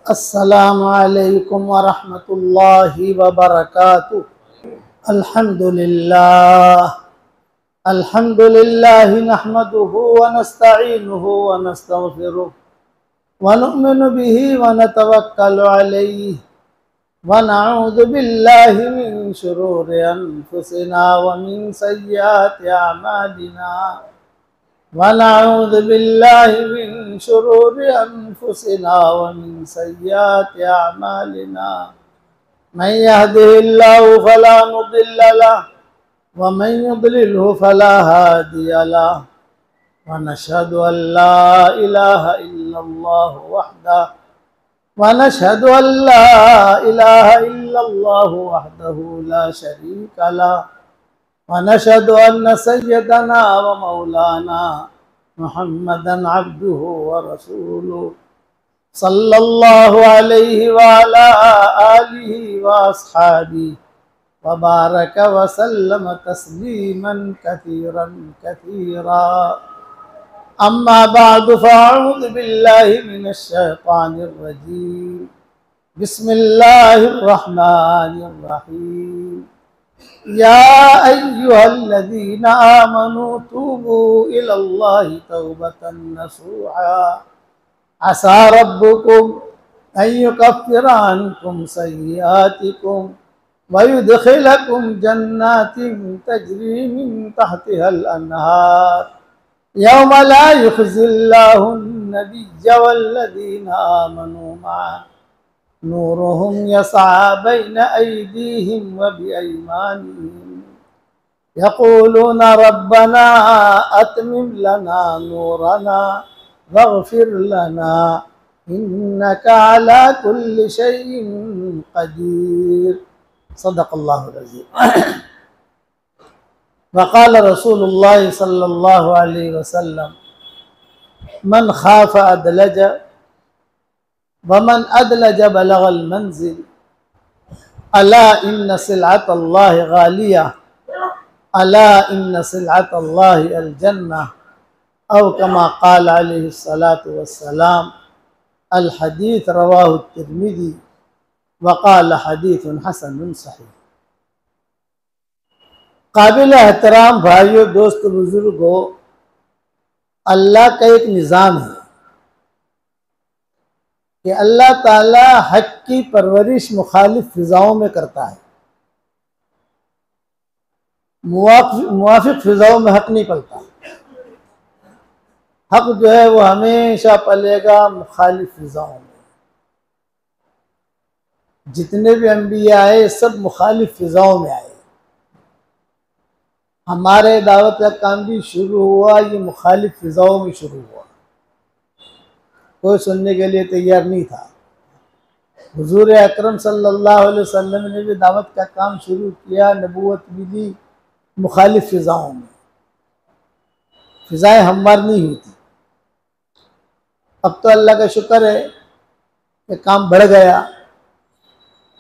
अस्सलामु अलैकुम वरहमतुल्लाहि वबरकातुह। अल्हम्दुलिल्लाह नहमदुहु व नस्तईनुहु व नस्तगफिरुह व नु'मिनु बिही व नतवक्कलु अलैहि व नऊज़ु बिल्लाहि मिन शुरूरि अनफुसिना व मिन सय्यिआति अमालिना वनऊज़ु बिल्लाहि मिन शुरूरि अनफुसिना व मिन सय्यिआति अमालिना मन यहदिहिल्लाहु फला मुदिल्ल लहु व मन युद्लिलहु फला हादिय लहु व नशहदु अल्ला इलाहा इल्लल्लाह वहदहु ला शरीका लहु व नशहदु अन्न सय्यदना व मौलाना मुहम्मदन अब्दुहु व रसूलुहु सल्लल्लाहु अलैहि व अला आलिहि व अस्हाबिहि व बारक व सल्लम तस्लीमन कसीरन कसीरा। अम्मा बअदु फ़अऊज़ु बिल्लाहि मिनश शैतानिर रजीम। बिस्मिल्लाहिर रहमानिर रहीम। या अय्युहल्लज़ीना आमनू तूबू इलल्लाहि तौबतन नसूहा असा रब्बुकुम अन युकफ्फिरा अन्कुम सय्यिआतिकुम व युदखिलकुम जन्नातिन तजरी मिन तहतिहल अन्हार यौम ला युख़ज़िल्लाहु अन्नबिय्य वल्लज़ीना आमनू मअहु नूरुहुम यसआ बैन अयदीहिम व बिअयमानिहिम यक़ूलून रब्बना अत्मिम लना नूरना वग़फ़िर लना इन्नका अला कुल्लि शैइन क़दीर। सदक़ल्लाहुल अज़ीम। वक़ाल रसूलुल्लाह सल्लल्लाहु अलैहि वसल्लम मन खाफ़ अदलज वमन अदलज बलगल मंजिल अला इन्न सिलअतल्लाहि गालिया अला इन्न सिलअतल्लाहि अल जन्नह औ कमा क़ाल अलैहिस्सलातु वस्सलाम। अल हदीस रवाहु तिर्मिज़ी व क़ाल हदीसुन हसनुन सहीह। काबिल एहतराम भाइयों, दोस्त, बुजुर्गों, अल्लाह का एक निज़ाम है कि अल्लाह ताला हक की परवरिश मुखालिफ फिजाओं में करता है। मुवाफिक फिजाओं में हक नहीं पलता। हक जो है वो हमेशा पलेगा मुखालिफ फिजाओं में। जितने भी अंबिया आए सब मुखालिफ फिजाओं में आए। हमारे दावत का काम भी शुरू हुआ ये मुखालिफ फिजाओं में शुरू हुआ। कोई सुनने के लिए तैयार नहीं था। हुजूर अकरम सल्लल्लाहु अलैहि वसल्लम ने भी दावत का काम शुरू किया, नबूवत भी दी मुखालिफ फिजाओं में। फिजाएं हमवार नहीं हुई थी। अब तो अल्लाह का शुक्र है कि काम बढ़ गया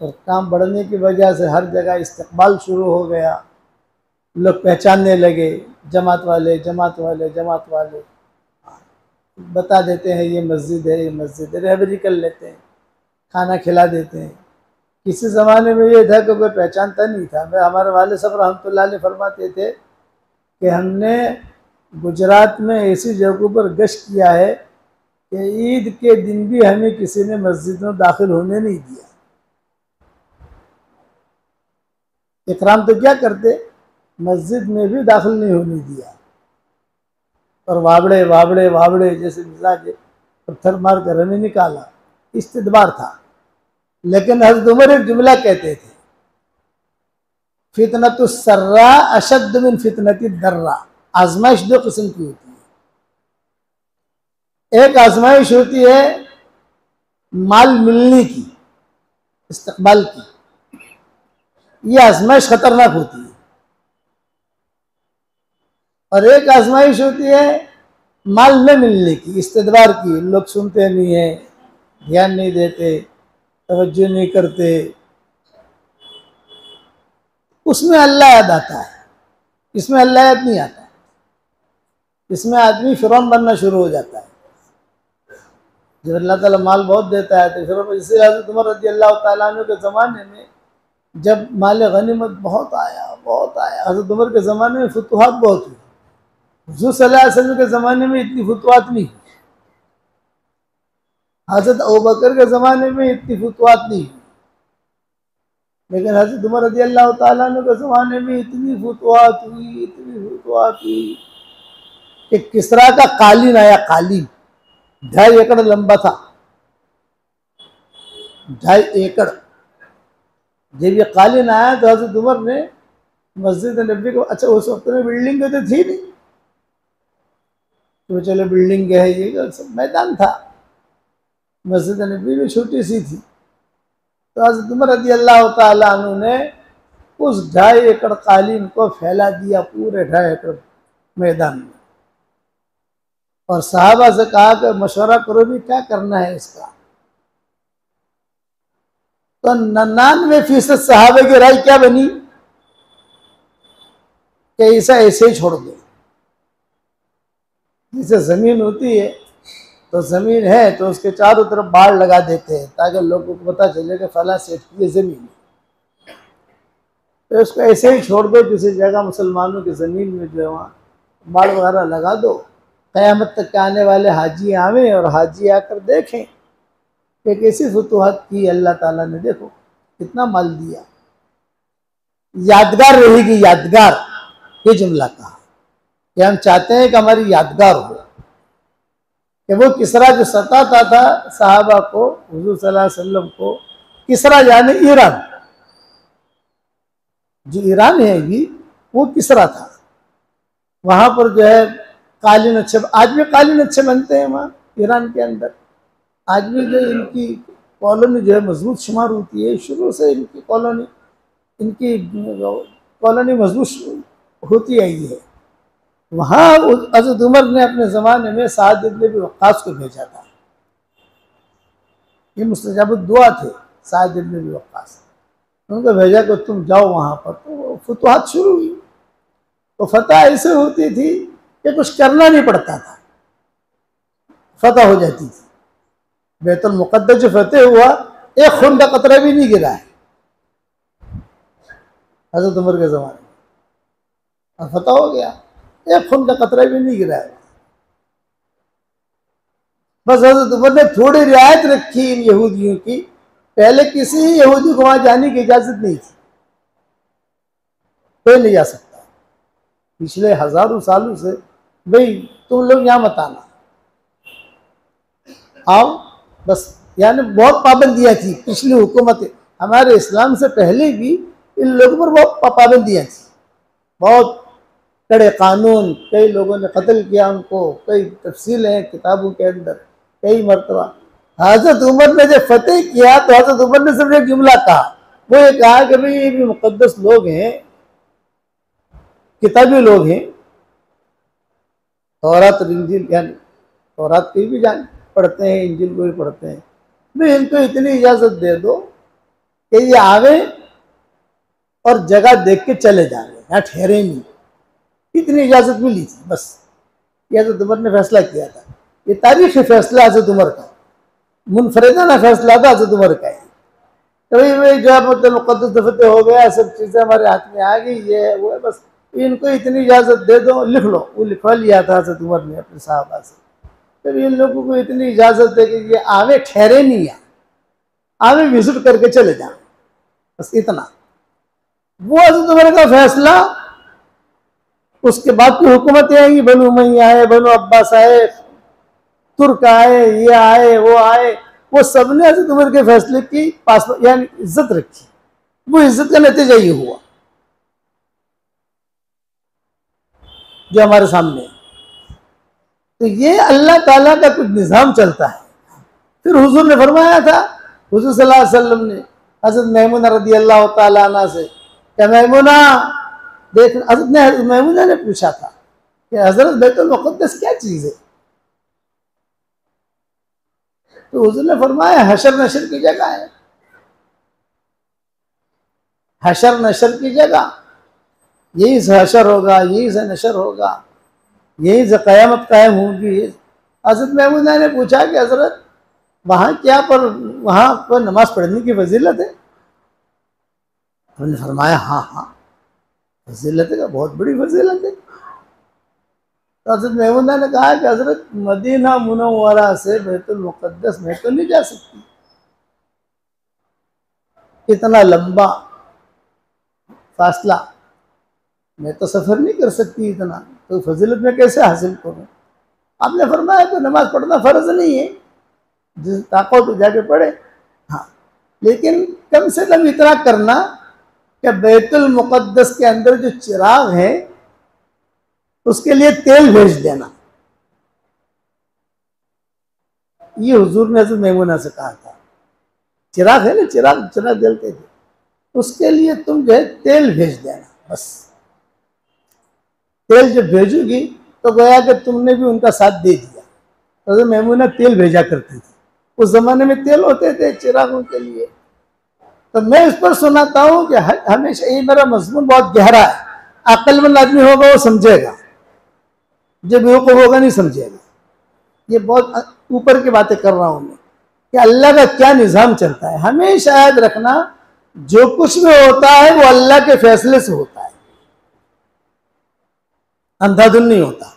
और काम बढ़ने की वजह से हर जगह इस्तकबाल शुरू हो गया। लोग पहचानने लगे, जमात वाले जमात वाले जमात वाले बता देते हैं ये मस्जिद है, ये मस्जिद है, रहबरी कर लेते हैं, खाना खिला देते हैं। किसी ज़माने में ये था कि कोई पहचानता नहीं था। मैं हमारे वाले साहब रहमतुल्लाह अलैह फरमाते थे कि हमने गुजरात में ऐसी जगहों पर गश्त किया है कि ईद के दिन भी हमें किसी ने मस्जिद में दाखिल होने नहीं दिया। इकराम तो क्या करते, मस्जिद में भी दाखिल नहीं होने दिया। और वाबड़े वाबड़े वाबड़े जैसे मिजाज पत्थर मार कर हमें निकाला, इस्तदबार था। लेकिन हज़रत उमर एक जुमला कहते थे, फितनतुस सर्रा अशद्द मिन फितनतिद दर्रा। आजमाइश दो किस्म की होती है। एक आजमाइश होती है माल मिलने की, इस्तकबाल की। ये आजमाइश खतरनाक होती है। और एक आजमाइश होती है माल न मिलने की, इस्तदबार की। लोग सुनते नहीं है, ध्यान नहीं देते, तवज्जो नहीं करते। उसमें अल्लाह याद आता है, इसमें अल्लाह याद नहीं आता। इसमें आदमी फिरौन बनना शुरू हो जाता है। जब अल्लाह ताला माल बहुत देता है तो फिर जैसे हज़रत उमर रज़ी अल्लाह ताला अन्हु के ज़माने में जब माल गनीमत बहुत आया, हज़रत उमर के ज़माने में फुतुहात बहुत हुई। हुज़ूर सल्लल्लाहु अलैहि वसल्लम के ज़माने में इतनी फुतुहात नहीं हुई, हज़रत अबू बकर के ज़माने में इतनी फुतुहात नहीं हुई, लेकिन हज़रत उमर रज़ी अल्लाह ताला अन्हु के ज़माने में इतनी फुतुहात हुई कि किसरा का कालीन आया, कालीन 2.5 एकड़ लंबा था, 2.5 एकड़। जब ये कालीन आया तो हज़रत उमर ने मस्जिद नबी को, अच्छा उस वक्त में बिल्डिंग तो थी नहीं, तो चलो बिल्डिंग है, ये सब मैदान था, मस्जिद नबी भी छोटी सी थी। तो हज़रत उमर रज़ी अल्लाह ताला अन्हु ने उस 2.5 एकड़ कालीन को फैला दिया पूरे 2.5 एकड़ मैदान में, और साहबा से कहा कि मशवरा करो भी क्या करना है इसका। तो 99% सहाबे की राय क्या बनी कि इसे ऐसे ही छोड़ दो। जैसे जमीन होती है तो जमीन है तो उसके चारों तरफ बाड़ लगा देते हैं ताकि लोगों को पता चले कि फला सेठ की जमीन है, तो उसको ऐसे ही छोड़ दो किसी जगह मुसलमानों की ज़मीन में, जो है वहाँ बाड़ वगैरह लगा दो, क़यामत तक आने वाले हाजी आवे और हाजी आकर देखें कि कैसी फुतुहात की अल्लाह ताला ने, देखो कितना माल दिया, यादगार रहेगी, यादगार। ये जुमला कहा कि हम चाहते हैं कि हमारी यादगार हो कि वो किसरा जो सताता था साहबा को, हुजूर सल्लल्लाहु अलैहि वसल्लम को, किसरा यानी ईरान, जो ईरान है ये वो किसरा था, वहां पर जो है कालीन अच्छे, आज भी कालीन अच्छे बनते हैं वहाँ ईरान के अंदर। आज भी जो इनकी कॉलोनी जो है मजबूत शुमार होती है, शुरू से इनकी कॉलोनी मजबूत होती आई है। वहाँ हज़रत उमर ने अपने ज़माने में साद इब्न अबी वक्कास को भेजा था, ये मुस्तजाब दुआ थे साद इब्न अबी वक्कास, उनको भेजा कि तुम जाओ वहाँ पर। तो फुतुहात शुरू हुई, तो फतह ऐसे होती थी कि कुछ करना नहीं पड़ता था, फतह हो जाती थी। बैतुल मुक़द्दस जो फतेह हुआ, एक खून का कतरा भी नहीं गिरा है हज़रत उमर के ज़माने में, और फतह हो गया, एक खून का कतरा भी नहीं गिरा है। बस हज़रत उमर ने थोड़ी रियायत रखी इन यहूदियों की, पहले किसी यहूदी को वहां जाने की इजाजत नहीं थी, कोई नहीं जा सकता पिछले हजारों सालों से, भाई तुम लोग यहाँ मत आना, आओ बस, यानी बहुत पाबंदियां थी पिछली हुकूमत, हमारे इस्लाम से पहले भी इन लोगों पर बहुत पाबंदियां थी, बहुत कड़े कानून, कई लोगों ने कत्ल किया उनको, कई तफसीलें हैं किताबों के अंदर, कई मरतबा। हज़रत उमर ने जब फतेह किया तो हज़रत उमर ने सिर्फ एक जुमला कहा, वो ये कहा कि भाई ये भी मुकद्दस लोग हैं, किताबी लोग हैं, तौरात और इंजील, यानी तौरात की भी जान पढ़ते हैं, इंजील को भी पढ़ते हैं, भाई इनको इतनी इजाज़त दे दो कि ये आवे और जगह देख के चले जाए, यहाँ ठहरे नहीं, इतनी इजाज़त मिली थी बस। ये हज़रत उमर ने फैसला किया था, ये तारीख़ी फैसला हज़रत उमर का, मुनफरिदाना फैसला था हज़रत उमर का। कभी भाई जो मतलब मुक़द्दस दफ़ते हो गया, सब चीज़ें हमारे हाथ में आ गई, ये है वो है, बस इनको इतनी इजाज़त दे दो, लिख लो। वो लिखवा लिया था हज़रत उमर ने अपने साहबा से, तब इन लोगों को इतनी इजाज़त दे कि ये आवे ठहरे नहीं, आवे विजिट करके चले जाए, बस इतना। वो हज़रत उमर का फैसला, उसके बाद की हुकूमतें आएंगी, बनु उमय्या आए, बनु अब्बास आए, तुर्क आए, ये आए, वो आए, वो सबने हज़रत उमर के फैसले की पास यानी इज्जत रखी। वो इज्जत का नतीजा ये हुआ जो हमारे सामने है। तो ये अल्लाह ताला का कुछ निज़ाम चलता है। फिर हुजूर ने फरमाया था, हुजूर सल्लल्लाहु अलैहि वसल्लम ने हज़रत मैमुना रज़ी अल्लाह ताला अन्हा से, क्या मैमुना देख, हज़रत मैमुना ने पूछा था कि हज़रत बैतुल मुक़द्दस क्या चीज़ है, तो हुजूर ने फरमाया हशर नशर की जगह है, हशर नशर की जगह, यही से हशर होगा, यही से नशर होगा, यही से क़यामत कायम होगी। हज़रत मैमुना ने पूछा कि हज़रत वहाँ क्या, पर वहाँ पर नमाज पढ़ने की फजीलत है? उन्होंने फरमाया हाँ हाँ फजीलत है, बहुत बड़ी फजीलत है। तो हज़रत मैमूना ने कहा कि हज़रत मदीना मुनव्वरा से बैतुल मुक़द्दस में तो नहीं जा सकती, इतना लंबा फासला मैं तो सफ़र नहीं कर सकती, इतना तो फजीलत में कैसे हासिल करूँ? आपने फरमाया तो नमाज पढ़ना फ़र्ज नहीं है, जिस ताकत तो जाके पढ़े। हाँ, लेकिन कम से कम इतना करना कि बैतुल मुक़द्दस के अंदर जो चिराग है उसके लिए तेल भेज देना। ये हुजूर ने हज़रत मैमूना से कहा था, चिराग है ना, चिराग चिराग जलते थे, उसके लिए तुम जो है तेल भेज देना बस। तेल जब भेजोगी तो गोया कि तुमने भी उनका साथ दे दिया। तो हज़रत मैमूना तेल भेजा करती थी, उस जमाने में तेल होते थे चिरागों के लिए। तो मैं इस पर सुनाता हूँ कि हमेशा, ये मेरा मजमून बहुत गहरा है, अक्लमंद आदमी होगा वो समझेगा, जो बेवकूफ होगा नहीं समझेगा। ये बहुत ऊपर की बातें कर रहा हूँ मैं कि अल्लाह का क्या निज़ाम चलता है। हमेशा याद रखना, जो कुछ भी होता है वो अल्लाह के फैसले से होता है, अंधाधुन नहीं होता।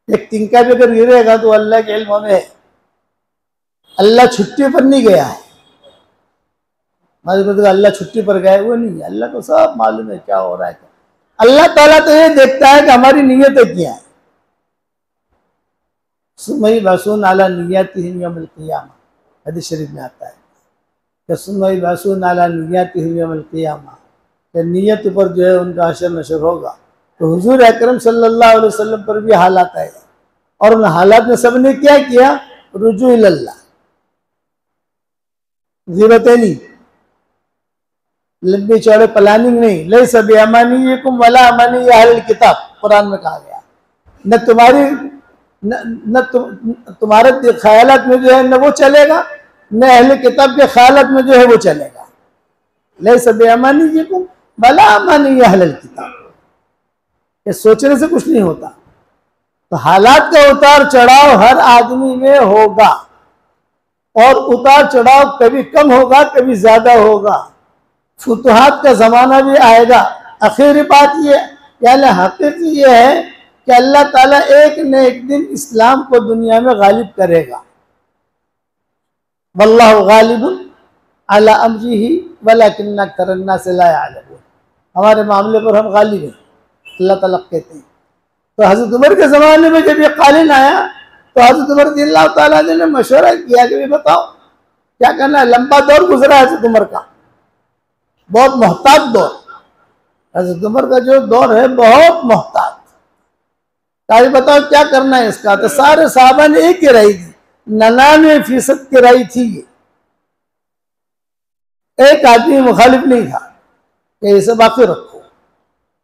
एक तिनका भी अगर गिरेगा तो अल्लाह के इल्म में है, अल्लाह छुट्टी पर नहीं गया है। अल्लाह छुट्टी पर गए, वो नहीं है, अल्लाह को सब मालूम है क्या हो रहा है। अल्लाह ताला तो ये देखता है कि हमारी नीयतें क्या है। सुमई बासून आला नियतिहिम यौमल क़ियामा, हदीस शरीफ में आता है कि सुमई बासून आला नियतिहिम यौमल क़ियामा, कि नियत पर जो है उनका हशर नशर होगा। तो हुजूर अकरम सल्लल्लाहु अलैहि वसल्लम पर भी हालात आए, और उन हालात में सब ने क्या किया, रुजू इल्लल्लाह, ज़रूरतें नहीं, लंबी चौड़े प्लानिंग नहीं। लैसा बिअमानियकुम वला अमानी अहल किताब, कुरान में कहा गया। न तुम्हारी न तुम्हारे ख्यालात में जो है न वो चलेगा, न अहल किताब के ख्यालात में जो है वो चलेगा। लैसा बिअमानियकुम वला अमानी अहल किताब, ये सोचने से कुछ नहीं होता। तो हालात का उतार चढ़ाव हर आदमी में होगा, और उतार चढ़ाव कभी कम होगा कभी ज्यादा होगा। फुतुहात का ज़माना भी आएगा। आखिरी बात ये, यानी हकीकत ये है कि अल्लाह ताला एक न एक दिन इस्लाम को दुनिया में गालिब करेगा। वल्लाहु गालिबुन अला अम्रिही वलाकिन्न अक्सरन नास ला यअलमून, हमारे मामले पर हम गालिब हैं, अल्लाह ताला कहते हैं। तो हज़रत उमर के ज़माने में जब ये कालीन आया तो हज़रत उमर रज़ियल्लाहु ताला ने मशवरा किया कि बताओ क्या करना है। लंबा दौर गुजरा हज़रत उमर का, बहुत मोहताज दौर। हज़रत उमर का जो दौर है बहुत मोहताज। ताकि बताओ क्या करना है इसका। तो सारे साहबा ने एक ही राय दी, 99% की राय थी ये, एक आदमी मुखालिफ नहीं था कि इसे बाकी रखो,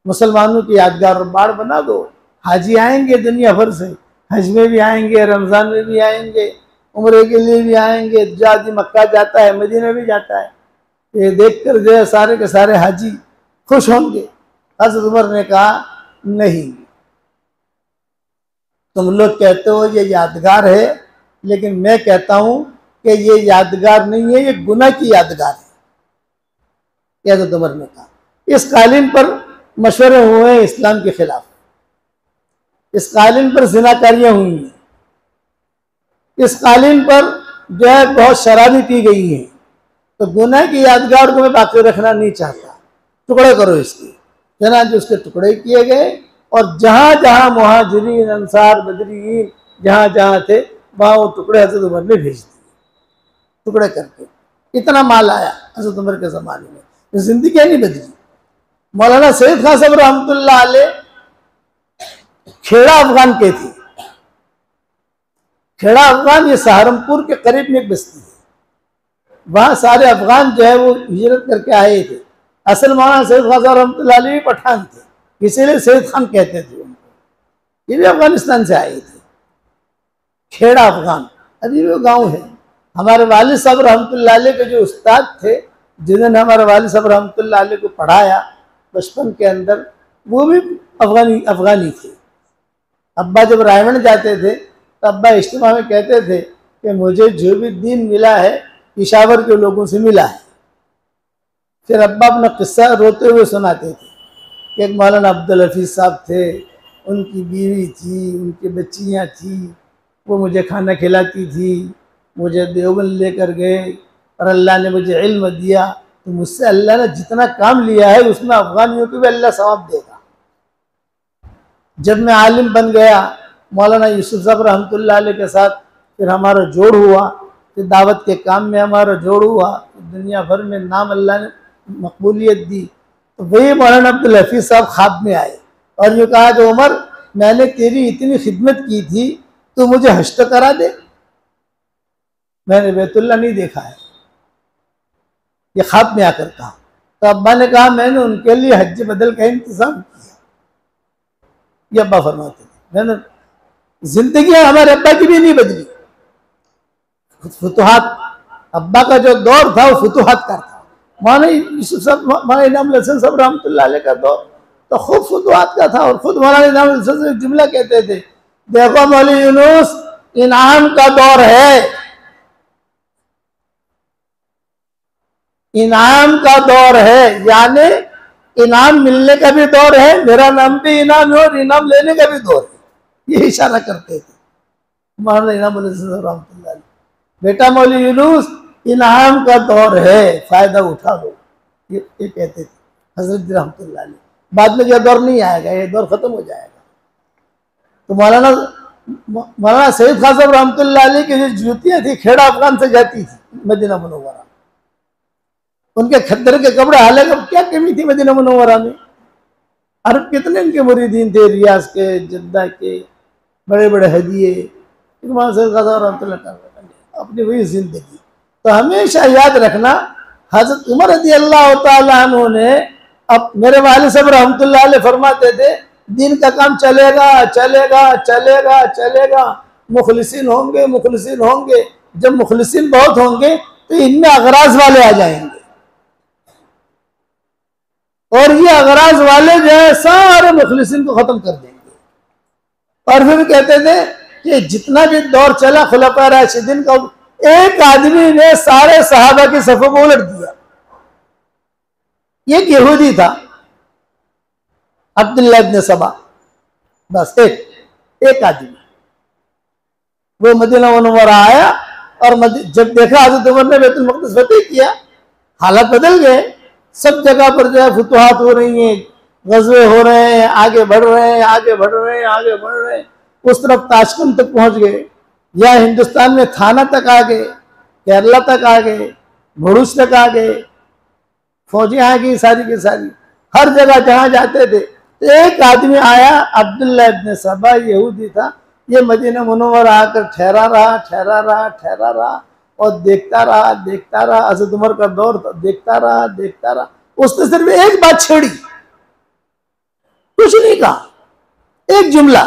मुसलमानों की यादगार और बाढ़ बना दो। हाजी आएंगे दुनिया भर से, हज में भी आएंगे, रमज़ान में भी आएंगे, उम्रे के लिए भी आएंगे। जो आदमी मक्का जाता है मदीना भी जाता है, ये देखकर जो है सारे के सारे हाजी खुश होंगे। हज़रत उमर ने कहा नहीं, तुम लोग कहते हो ये यादगार है, लेकिन मैं कहता हूं कि ये यादगार नहीं है, ये गुनाह की यादगार है। हज़रत उमर ने कहा। इस कालीन पर मशवरे हुए हैं इस्लाम के खिलाफ, इस कालीन पर ज़िनाकारियां हुई हैं, इस कालीन पर जो है बहुत शराबी पी गई है। तो गुनाह की यादगार को मैं बाकी रखना नहीं चाहता, टुकड़े करो इसके। चनांचे उसके टुकड़े किए गए, और जहाँ जहाँ मुहाजिरीन अंसार बदरीन जहाँ जहाँ थे वहाँ वो टुकड़े हज़रत उमर ने भेज दिए, टुकड़े करके। इतना माल आया हज़रत उमर के ज़माने में, जिंदगी नहीं बदली। मौलाना सैयद खान साहब रहमतुल्लाह अलैह खेड़ा अफगान के थे। खेड़ा अफगान ये सहारनपुर के करीब में एक बस्ती है, वहाँ सारे अफगान जो है वो हिजरत करके आए थे। असल मौलाना सैयद खान साहब रहमतुल्लाह अलैह पठान थे, इसीलिए सैयद खान कहते थे उनको। ये भी अफगानिस्तान से आए थे। खेड़ा अफगान अभी भी गांव है। हमारे वालिद साहब रहमतुल्लाह अलैह के जो उस्ताद थे, जिन्होंने हमारे वालिद साहब रहमतुल्लाह अलैह को पढ़ाया बचपन के अंदर, वो भी अफगानी थे। अब्बा जब रायगढ़ जाते थे तो अब्बा इज्तिमा में कहते थे कि मुझे जो भी दीन मिला है पेशावर के लोगों से मिला है। फिर अब्बा अपना किस्सा रोते हुए सुनाते थे कि एक मौलाना अब्दुल हफीज साहब थे, उनकी बीवी थी, उनकी बच्चियाँ थी, वो मुझे खाना खिलाती थी, मुझे देवबंद लेकर गए और अल्लाह ने मुझे इल्म दिया, तो मुझसे अल्लाह ने जितना काम लिया है उसमें अफगानियों को भी अल्लाह सवाब देगा। जब मैं आलिम बन गया मौलाना यूसुफ साहब रहमतुल्लाह अलैह के साथ, फिर हमारा जोड़ हुआ, फिर दावत के काम में हमारा जोड़ हुआ, दुनिया भर में नाम अल्लाह ने मकबूलियत दी। तो वही मौलाना अब्दुल हफीज साहब ख्वाब में आए और ये कहा कि उमर, मैंने तेरी इतनी खिदमत की थी, तो मुझे हज तो करा दे। मैंने बैतुल्ला नहीं देखा है, ये ख्वाब में आकर कहा। तो अब्बा ने कहा मैंने उनके लिए हज बदल का इंतजाम किया। ये अब्बा फरमाते थे, मैंने जिंदगी हमारे अब्बा की भी नहीं बदली। फुतुहात, अब्बा का जो दौर था वो फुतुहात का था। मौलाना यूसुफ साहब, मौलाना इनाम हसन साहब रहमतुल्लाह अलैह का दौर तो खूब फुतुहात का था। और खुद मौलाना इनाम हसन साहब जुमला कहते थे, देखो मौलवी यूनुस, इनाम का दौर है, इनाम का दौर है, यानी इनाम मिलने का भी दौर है, मेरा नाम भी इनाम है और इनाम लेने का भी दौर है। ये इशारा करते थे मौलाना इनाम हसन साहब रहमतुल्लाह अलैह। बेटा मौलवी यूनुस, इनाम का दौर है, फायदा उठा लो, ये कहते थे हजरत रहमतुल्लाह अलैह। बाद में यह दौर नहीं आएगा, ये दौर खत्म हो जाएगा। तो मौलाना सैयद खान साहब रहमतुल्लाह अलैह की जो जूतियां थी खेड़ा अफगान से जाती थी मदीना मुनव्वरा। उनके खद्दर के कपड़े, हालांकि क्या कमी थी मदीना मुनव्वरा में। अरब कितने इनके मुरीदीन थे, रियाज के, जद्दा के, बड़े बड़े हदिये। मौलाना सैयद खान साहब रहमतुल्लाह अपनी वही जिंदगी। तो हमेशा याद रखना, हजरत उमर रज़ी अल्लाह तआला अन्हु ने, अब मेरे वालिद साहब रहमतुल्लाह अलैह फरमाते थे, दीन का काम चलेगा चलेगा चलेगा चलेगा, मुखलिसीन होंगे मुखलिसीन होंगे। जब मुखलिसीन बहुत होंगे तो इनमें अगराज वाले आ जाएंगे, और ये अगराज वाले जो है सारे मुखलिसीन को खत्म कर देंगे। और फिर कहते थे कि जितना भी दौर चला खुलफा राशिदीन का, एक आदमी ने सारे सहाबा की सफ़ों को उलट दिया। एक यहूदी था अब्दुल्लाह इब्न सबा, बस एक आदमी। वो मदीना मुनव्वरा आया और जब देखा हज़रत उमर ने बैतुल मक़दिस फतेह किया, हालात बदल गए। सब जगह पर जो है फुतुहात हो रही हैं, गज़वे हो रहे हैं, आगे बढ़ रहे हैं, आगे बढ़ रहे हैं, आगे बढ़ रहे हैं। उस तरफ ताशकंद तक पहुंच गए, या हिंदुस्तान में थाना तक आ गए, केरला तक आ गए, भरूच तक आ गए, फौजी आ गई सारी की सारी। हर जगह जहां जाते थे तो एक आदमी आया, अब्दुल्लाह इब्न सबा यहूदी था। ये मदीना मुनव्वरा आकर ठहरा रहा और देखता रहा। हज़रत उमर का दौर था, देखता रहा। उसने सिर्फ एक बात छेड़ी, कुछ नहीं कहा, एक जुमला।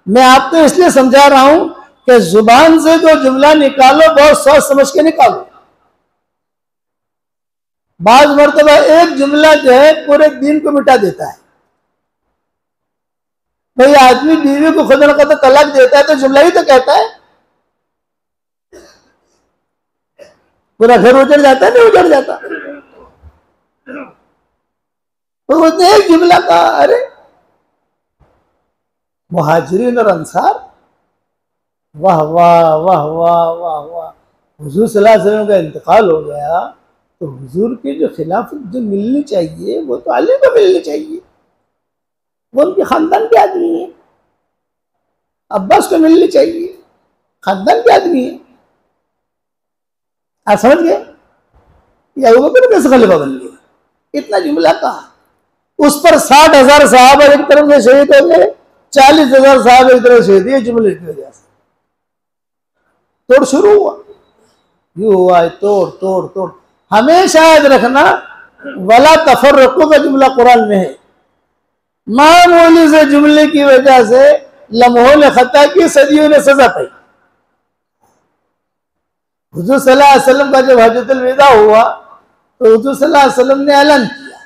मैं आपको इसलिए समझा रहा हूं कि जुबान से जो जुमला निकालो बहुत सोच समझ के निकालो। बाज मर्तबा एक जुमला जो है पूरे दिन को मिटा देता है। भाई आदमी बीवी को खुदा न खुदा तलाक देता है तो जुमला ही तो कहता है, पूरा घर उजड़ जाता है, नहीं उजड़ जाता। तो उसने एक जुमला कहा, अरे मुहाजिरीन और अंसार, वाह वाह वाह वाह वाह वाह, हुजूर सल्लल्लाहु अलैहि वसल्लम का इंतकाल हो गया तो हुजूर की जो खिलाफत जो मिलनी चाहिए वो तो अली को मिलनी चाहिए, वो उनके खानदान के आदमी है। अब्बास को मिलनी चाहिए, खानदान के आदमी है। आप समझ गए? ये अबू बकर कैसे खलीफा बन गए? इतना जुमला कहा। उस पर 60,000 सहाबा एक तरफ से शहीद हो गए, 40,000 सहाबा एक तरफ शहीद। ये जुमले की वजह से तोड़ शुरू हुआ, यू हुआ, तोड़। हमेशा याद रखना, वला तफर्रकू का जुमला कुरान में है। मामूली से जुमले की वजह से लम्हों ने खता की, सदियों ने सजा पाई। हुजूर सल्लल्लाहु अलैहि वसल्लम का जब हज्जतुल विदा हुआ तो हुजूर सल्लल्लाहु अलैहि वसल्लम ने ऐलान किया,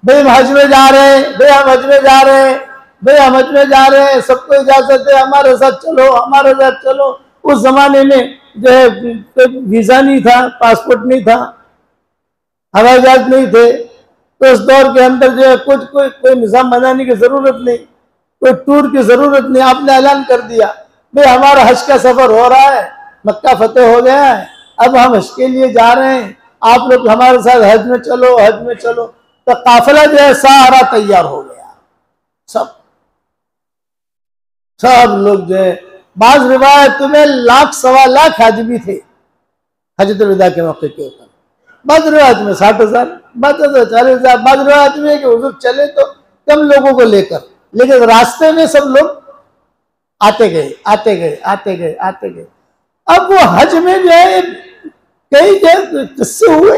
भाई हम हज में जा रहे हैं, भाई हम हज में जा रहे हैं। भाई हम हज में जा रहे हैं, सबको इजाजत है, हमारे साथ चलो, हमारे साथ चलो। उस जमाने में जो है कोई वीजा नहीं था, पासपोर्ट नहीं था, हवाई जहाज नहीं थे, तो उस दौर के अंदर जो है कुछ कोई निज़ाम बनाने की जरूरत नहीं, कोई टूर की जरूरत नहीं। आपने ऐलान कर दिया भाई हमारा हज का सफर हो रहा है, मक्का फतेह हो गया है, अब हम हज के लिए जा रहे हैं, आप लोग हमारे साथ हज में चलो, हज में चलो। तो काफिला जो है सारा तैयार हो गया, सब लोग जो है, बाज रिवायत में 1,00,000 सवा लाख हाजी भी थे हजरत विदा के मौके के ऊपर। बाज रिवायत में 60,000, बाज 40,000, बाज रिवायत में कि हुजूर चले तो कम लोगों को लेकर, लेकिन रास्ते में सब लोग आते गए, आते गए, आते गए, आते गए। अब वो हज में जो है कई जो किस्से हुए,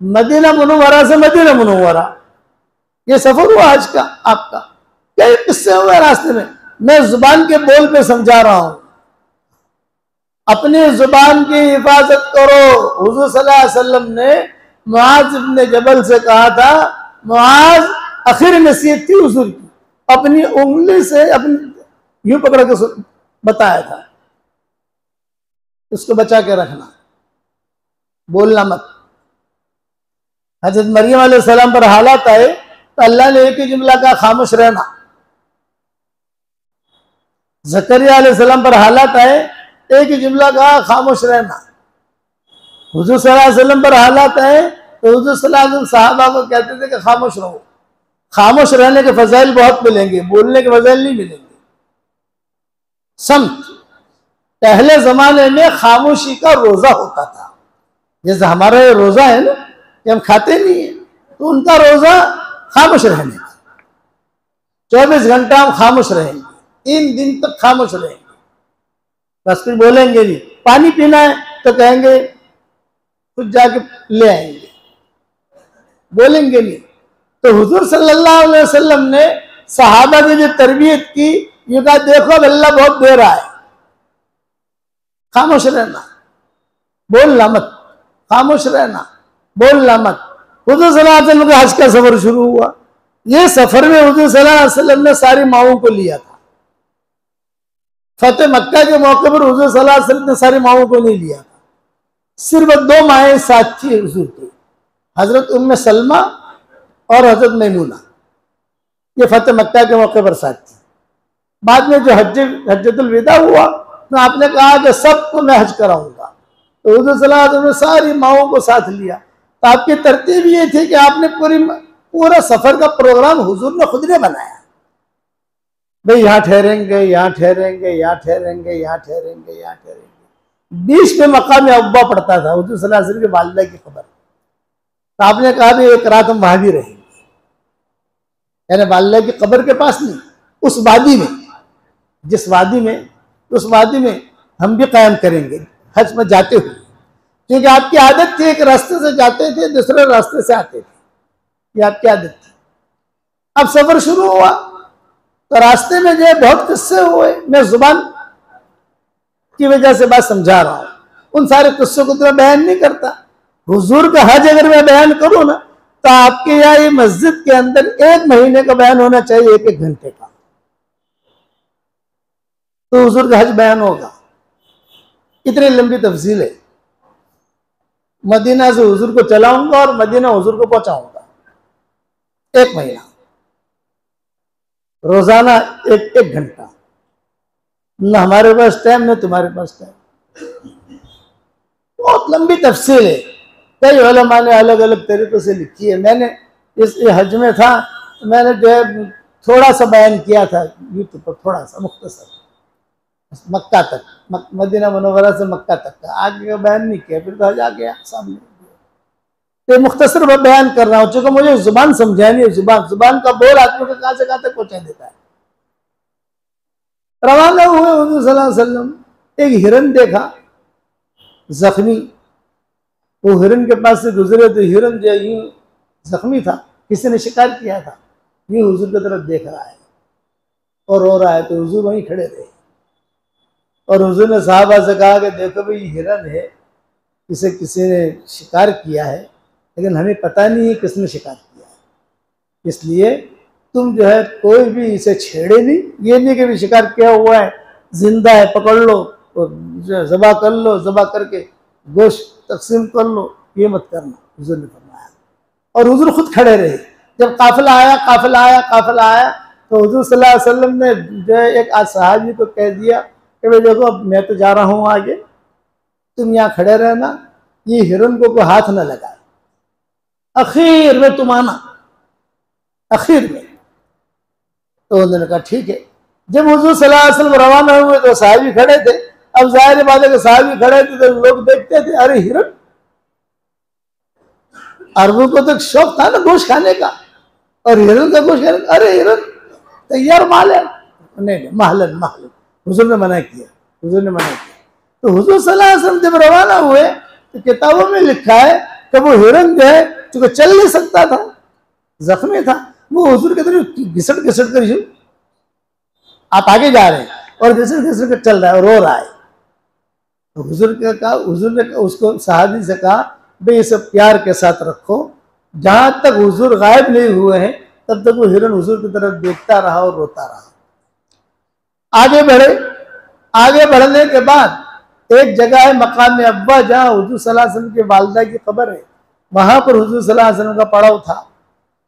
मदीना मुनव्वरा से मदीना मुनव्वरा ये सफर हुआ हज का आपका, कई किस्से हुए रास्ते में। मैं जुबान के बोल पे समझा रहा हूं, अपनी जुबान की हिफाजत करो। हुजूर सल्लल्लाहु अलैहि वसल्लम ने मुआज इब्न जबल से कहा था, मुआज आखिर नसीहत थी हुजूर की, अपनी उंगली से अपनी यूं पकड़ के बताया था, उसको बचा के रखना, बोलना मत। हजरत मरियम अलैहिस्सलाम पर हालात आए तो अल्लाह ने एक ही जुमला कहा, खामोश रहना। जकरिया अलैहिस्सलाम पर हालात आए, एक ही जुमला कहा, खामोश रहना। हुजूर सल्लल्लाहु अलैहि वसल्लम पर हालात आए तो हुजूर सल्लल्लाहु अलैहि वसल्लम सहाबा को कहते थे कि खामोश रहो। खामोश रहने के फजाइल बहुत मिलेंगे, बोलने के फजाइल नहीं मिलेंगे। समत, पहले जमाने में खामोशी का रोजा होता था, जैसे हमारा ये रोजा है ना कि हम खाते नहीं है, तो उनका रोजा खामोश रहने का, 24 घंटा हम खामोश रहेंगे, 3 दिन तक खामोश रहेंगे, बस फिर बोलेंगे नहीं। पानी पीना है तो कहेंगे कुछ जाके ले आएंगे, बोलेंगे नहीं। तो हुजूर सल्लल्लाहु अलैहि वसल्लम ने सहाबा की जो तरबियत की, ये कहा देखो अब अल्लाह बहुत दे रहा है, खामोश रहना, बोलना मत, खामोश रहना, बोलना मत। हुजूर सल्लल्लाहु अलैहि वसल्लम का हज का सफर शुरू हुआ। ये सफर में हुजूर सल्लल्लाहु अलैहि वसल्लम ने सारी माओं को लिया था। फतेह मक्का के मौके पर हुजूर सल्लल्लाहु अलैहि वसल्लम ने सारी माओं को नहीं लिया था, सिर्फ 2 माएँ साथ थी हुजूर की, हजरत उम्मे सलमा और हजरत मैमूना। ये फतेह मक्का के मौके पर साथ थी। बाद में जो हज्जतुल विदा हुआ तो आपने कहा कि सबको मैं हज कराऊंगा, तो हुजूर सल्लल्लाहु अलैहि वसल्लम ने सारी माओं को साथ लिया। तो आपकी तरतीब ये थी कि आपने पूरा सफर का प्रोग्राम हुजूर ने खुद ने बनाया, भाई यहाँ ठहरेंगे, यहाँ ठहरेंगे, यहाँ ठहरेंगे, यहाँ ठहरेंगे, यहाँ ठहरेंगे। बीच में मकाम अब्बा पड़ता था हुजूर सल्लल्लाहु अलैहि वसल्लम की वालिदा की खबर, तो आपने कहा भी एक रात हम वहां भी रहेंगे, यानी वालिदा की कब्र के पास नहीं, उस वादी में, जिस वादी में, उस वादी में हम भी कायम करेंगे हज में जाते हुए, क्योंकि आपकी आदत थी एक रास्ते से जाते थे, दूसरे रास्ते से आते थे, ये आपकी आदत थी। अब सफर शुरू हुआ तो रास्ते में जो है बहुत किस्से हुए, मैं जुबान की वजह से बात समझा रहा हूं, उन सारे किस्सों को तो मैं बयान नहीं करता। हुजूर का हज अगर मैं बयान करूं ना तो आपके यहाँ ये मस्जिद के अंदर 1 महीने का बयान होना चाहिए, 1-1 घंटे का, तो हुजूर का हज बयान होगा। इतनी लंबी तफसील है। मदीना से हुजूर को चलाऊंगा और मदीना हुजूर को पहुंचाऊंगा, 1 महीना, रोजाना 1-1 घंटा, न हमारे पास टाइम न तुम्हारे पास टाइम। बहुत लंबी तफसील है, कई उलमा ने अलग अलग तरीकों से लिखी है। मैंने इस हज में था तो मैंने जो है थोड़ा सा बयान किया था यूट्यूब पर, थोड़ा सा मुख्तसर, मक्का तक, मदीना मुनव्वरा से मक्का तक का, आगे का बयान नहीं किया, फिर तो हज आ गया सामने। तो मुख्तसर बयान कर रहा हूँ, चूंकि मुझे जुबान समझानी है, जुबान का बोल आदमी को कहां से कहां तक पहुंचा देता है। रवाना हुए हुजूर सल्लल्लाहु अलैहि वसल्लम, एक हिरन देखा जख्मी, वो हिरन के पास से गुजरे तो हिरन जो यूं जख्मी था, किसी ने शिकार किया था, यूं हुजूर की तरफ देख रहा है और रो रहा है। तो हुजूर वहीं खड़े रहे और हुजूर ने साहबा से कहा कि देखो भाई हिरन है, इसे किसी ने शिकार किया है, लेकिन हमें पता नहीं है किसने शिकार किया है, इसलिए तुम जो है कोई भी इसे छेड़े नहीं, ये नहीं कि भी शिकार किया हुआ है, जिंदा है, पकड़ लो और ज़बा कर लो, ज़बा करके गोश्त तकसीम कर लो, ये मत करना, हुजूर ने फरमाया। और हुजूर खुद खड़े रहे। जब काफिला आया तो हुजूर सल्लल्लाहु अलैहि वसल्लम ने जो है एक सहाबी को कह दिया कि भाई देखो, अब मैं तो जा रहा हूँ आगे, तुम यहाँ खड़े रहना, ये हिरन को कोई हाथ न लगाए, आखिर में तुम आना, आखिर में। तो उन्होंने कहा ठीक है। जब हुजूर सल्लल्लाहु अलैहि वसल्लम रवाना हुए तो साहबी खड़े थे। अब जाहिर बात है कि साहबी खड़े थे तो लोग देखते थे, अरे हिरन, अरबों को तो शौक था ना गोश्त खाने का, और हिरन का गोश्त खाने का, अरे हिरन तैयार माल है, नहीं महलन महलन, हुजूर ने मना किया, हुजूर ने मना किया। तो हुजूर सल्लल्लाहु अलैहि वसल्लम जब रवाना हुए तो किताबों में लिखा है कि वो हिरन जो है चूंकि चल नहीं सकता था, जख्मी था, वो हुजूर के तरफ घिसट घिसट कर, आप आगे जा रहे हैं और घिसट घिसट कर चल रहा है और रो रहा है। तो हुजूर ने कहा, हुजूर ने उसको सहाबी से कहा, भाई इसे प्यार के साथ रखो, जहां तक हुजूर गायब नहीं हुए हैं तब तक वो हिरन हुजूर की तरफ देखता रहा और रोता रहा। आगे बढ़े, आगे बढ़ने के बाद एक जगह है मकाम अब्बा, जहाँ हुजूर सल्लल्लाहु अलैहि वसल्लम की वालिदा की कब्र है, वहां पर हुजूर सल्लल्लाहु अलैहि वसल्लम का पड़ाव था।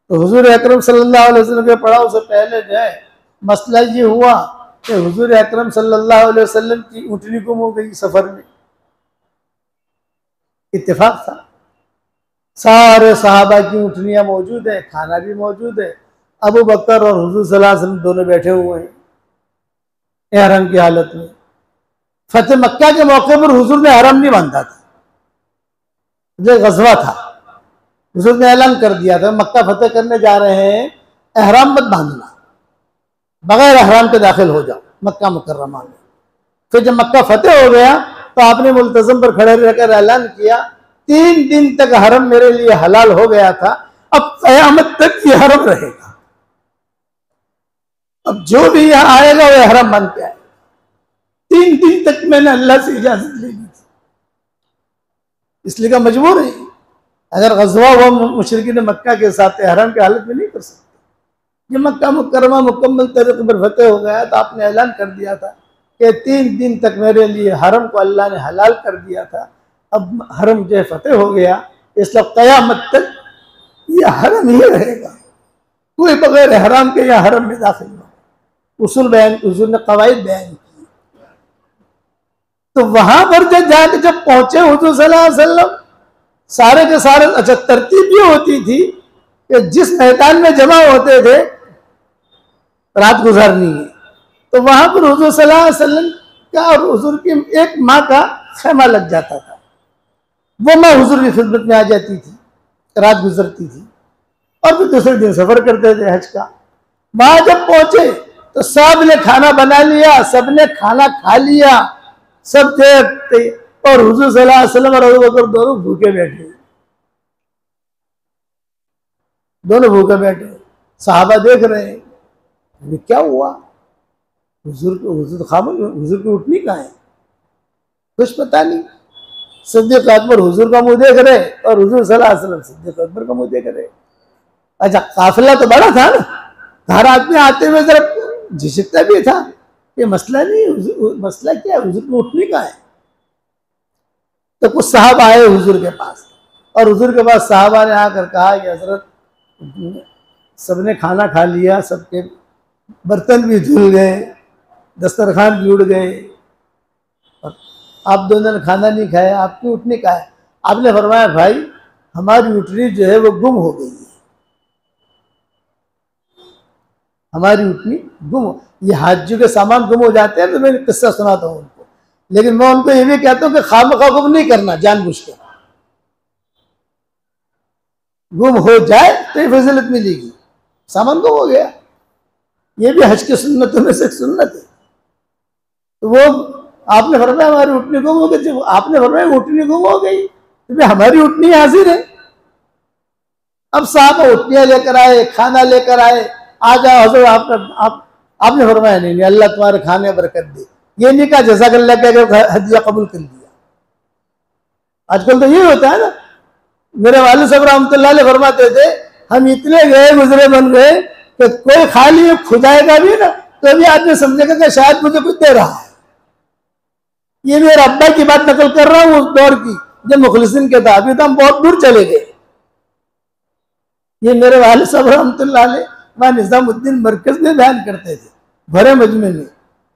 तो हुजूर अकरम सल्लल्लाहु अलैहि वसल्लम के पड़ाव से पहले जो है मसला ये हुआ कि हुजूर अकरम सल्लल्लाहु अलैहि वसल्लम की ऊँटनी गुम हो गई सफर में। इत्तेफाक था, सारे सहाबा की ऊँटनियां मौजूद है, खाना भी मौजूद है, अबू बकर और हुजूर सल्लल्लाहु अलैहि वसल्लम दोनों बैठे हुए हैं एहरम की हालत में। फतेह मक्का के मौके पर हुजूर ने हरम नहीं बांधा था, ये गजवा था, हुजूर ने ऐलान कर दिया था मक्का फतेह करने जा रहे हैं, एहराम मत बांधना, बगैर एहराम के दाखिल हो जाओ मक्का मुकर्रमा में। फिर जब मक्का फतेह हो गया तो आपने मुल्तज़म पर खड़े रहकर ऐलान किया, 3 दिन तक हरम मेरे लिए हलाल हो गया था, अब क़यामत तक ये हरम रहेगा, अब जो भी यहाँ आएगा वो हरम बन के आए। 3 दिन तक मैंने अल्लाह से इजाजत ले ली थी, इसलिए का मजबूर है, अगर गज़वा हुआ मुशरिकीन मक्का के साथ हरम की हालत में नहीं कर सकते। जब मक्का मुकर्रमा मुकम्मल तरीके पर फतेह हो गया तो आपने ऐलान कर दिया था कि 3 दिन तक मेरे लिए हरम को अल्लाह ने हलाल कर दिया था, अब हरम जो है फतेह हो गया, इसलिए क़यामत तक ये हरम ही रहेगा, कोई बगैर हराम के या हरम में दाखिल हो। उसूल बयान, उसूल ने कवायद बयान की। तो वहां पर जब पहुंचे हुजूर सल्लल्लाहु अलैहि वसल्लम, सारे के सारे, अच्छा तरतीब ये होती थी कि जिस मैदान में जमा होते थे रात गुजारनी है, तो वहां पर हुजूर सल्लल्लाहु अलैहि वसल्लम का और हुजूर की एक माँ का खेमा लग जाता था, वो माँ हुजूर की खिदमत में आ जाती थी, रात गुजरती थी और फिर दूसरे दिन सफर करते थे हज का। वहां जब पहुंचे तो सब ने खाना बना लिया, सबने खाना खा लिया, सब थे, और हुजूर सल्लल्लाहु अलैहि वसल्लम और अबू बकर दोनों भूखे बैठे, दोनों भूखे बैठे, सहाबा देख रहे हैं ये क्या हुआ, हुजूर तो खामोश, हुजूर की उठनी कहाँ है, कुछ पता नहीं। सिद्दीक़ अकबर हुजूर का मुंह देख रहे और हुजूर सल्लल्लाहु अलैहि वसल्लम सिद्दीक़ अकबर का मुंह देख रहे। अच्छा काफिला तो बड़ा था ना, हर आदमी आते हुए जरा झिझकता भी था, ये मसला नहीं, मसला क्या है, हुजूर की उठनी कहाँ है। तो कुछ साहब आए हुजूर के पास, और हुजूर के पास साहबा ने आकर कहा कि हजरत सबने खाना खा लिया, सबके बर्तन भी धुल गए, दस्तरखान भी उड़ गए, और आप दोनों ने खाना नहीं खाया, आपकी उठनी कहाँ है। आपने फरमाया भाई हमारी उठनी जो है वो गुम हो गई है, हमारी उठनी गुम, ये हाजियों के सामान गुम हो जाते हैं तो मैं किस्सा सुनाता हूँ उनको, लेकिन मैं उनको ये भी कहता हूँ कि खामखा गुम नहीं करना, जानबूझ कर गुम हो जाए तो ये फजीलत मिलेगी, सामान गुम हो गया, ये भी हज की सुन्नतों में से एक सुन्नत है। तो वो आपने फरमाया हमारी उठनी गुम हो गई, जब आपने फरमाया उठनी गुम हो गई तो हमारी उठनी हाजिर है। अब साहब उठनियां लेकर आए, खाना लेकर आए, आ जाओ हजूर, आपने फरमाया नहीं नहीं, अल्लाह तुम्हारे खाने बरकत दे, ये नहीं कहा जज़ाकल्लाह कहकर हदिया कबूल कर लिया। आजकल तो ये होता है ना, मेरे वालिद साहब रहमतुल्लाह अलैह फरमाते थे हम इतने गए गुजरे बन गए कि कोई खाली खुदाएगा भी ना तो अभी आदमी समझेगा कि शायद मुझे कुछ दे रहा है। ये मेरे अब्बा की बात नकल कर रहा हूँ उस दौर की जब मुखलिसिन के था, अभी तो हम बहुत दूर चले गए। ये मेरे वालिद साहब रहमतुल्लाह अलैह वहाँ निजामुद्दीन मरकज में बयान करते थे, भरे मजमे में।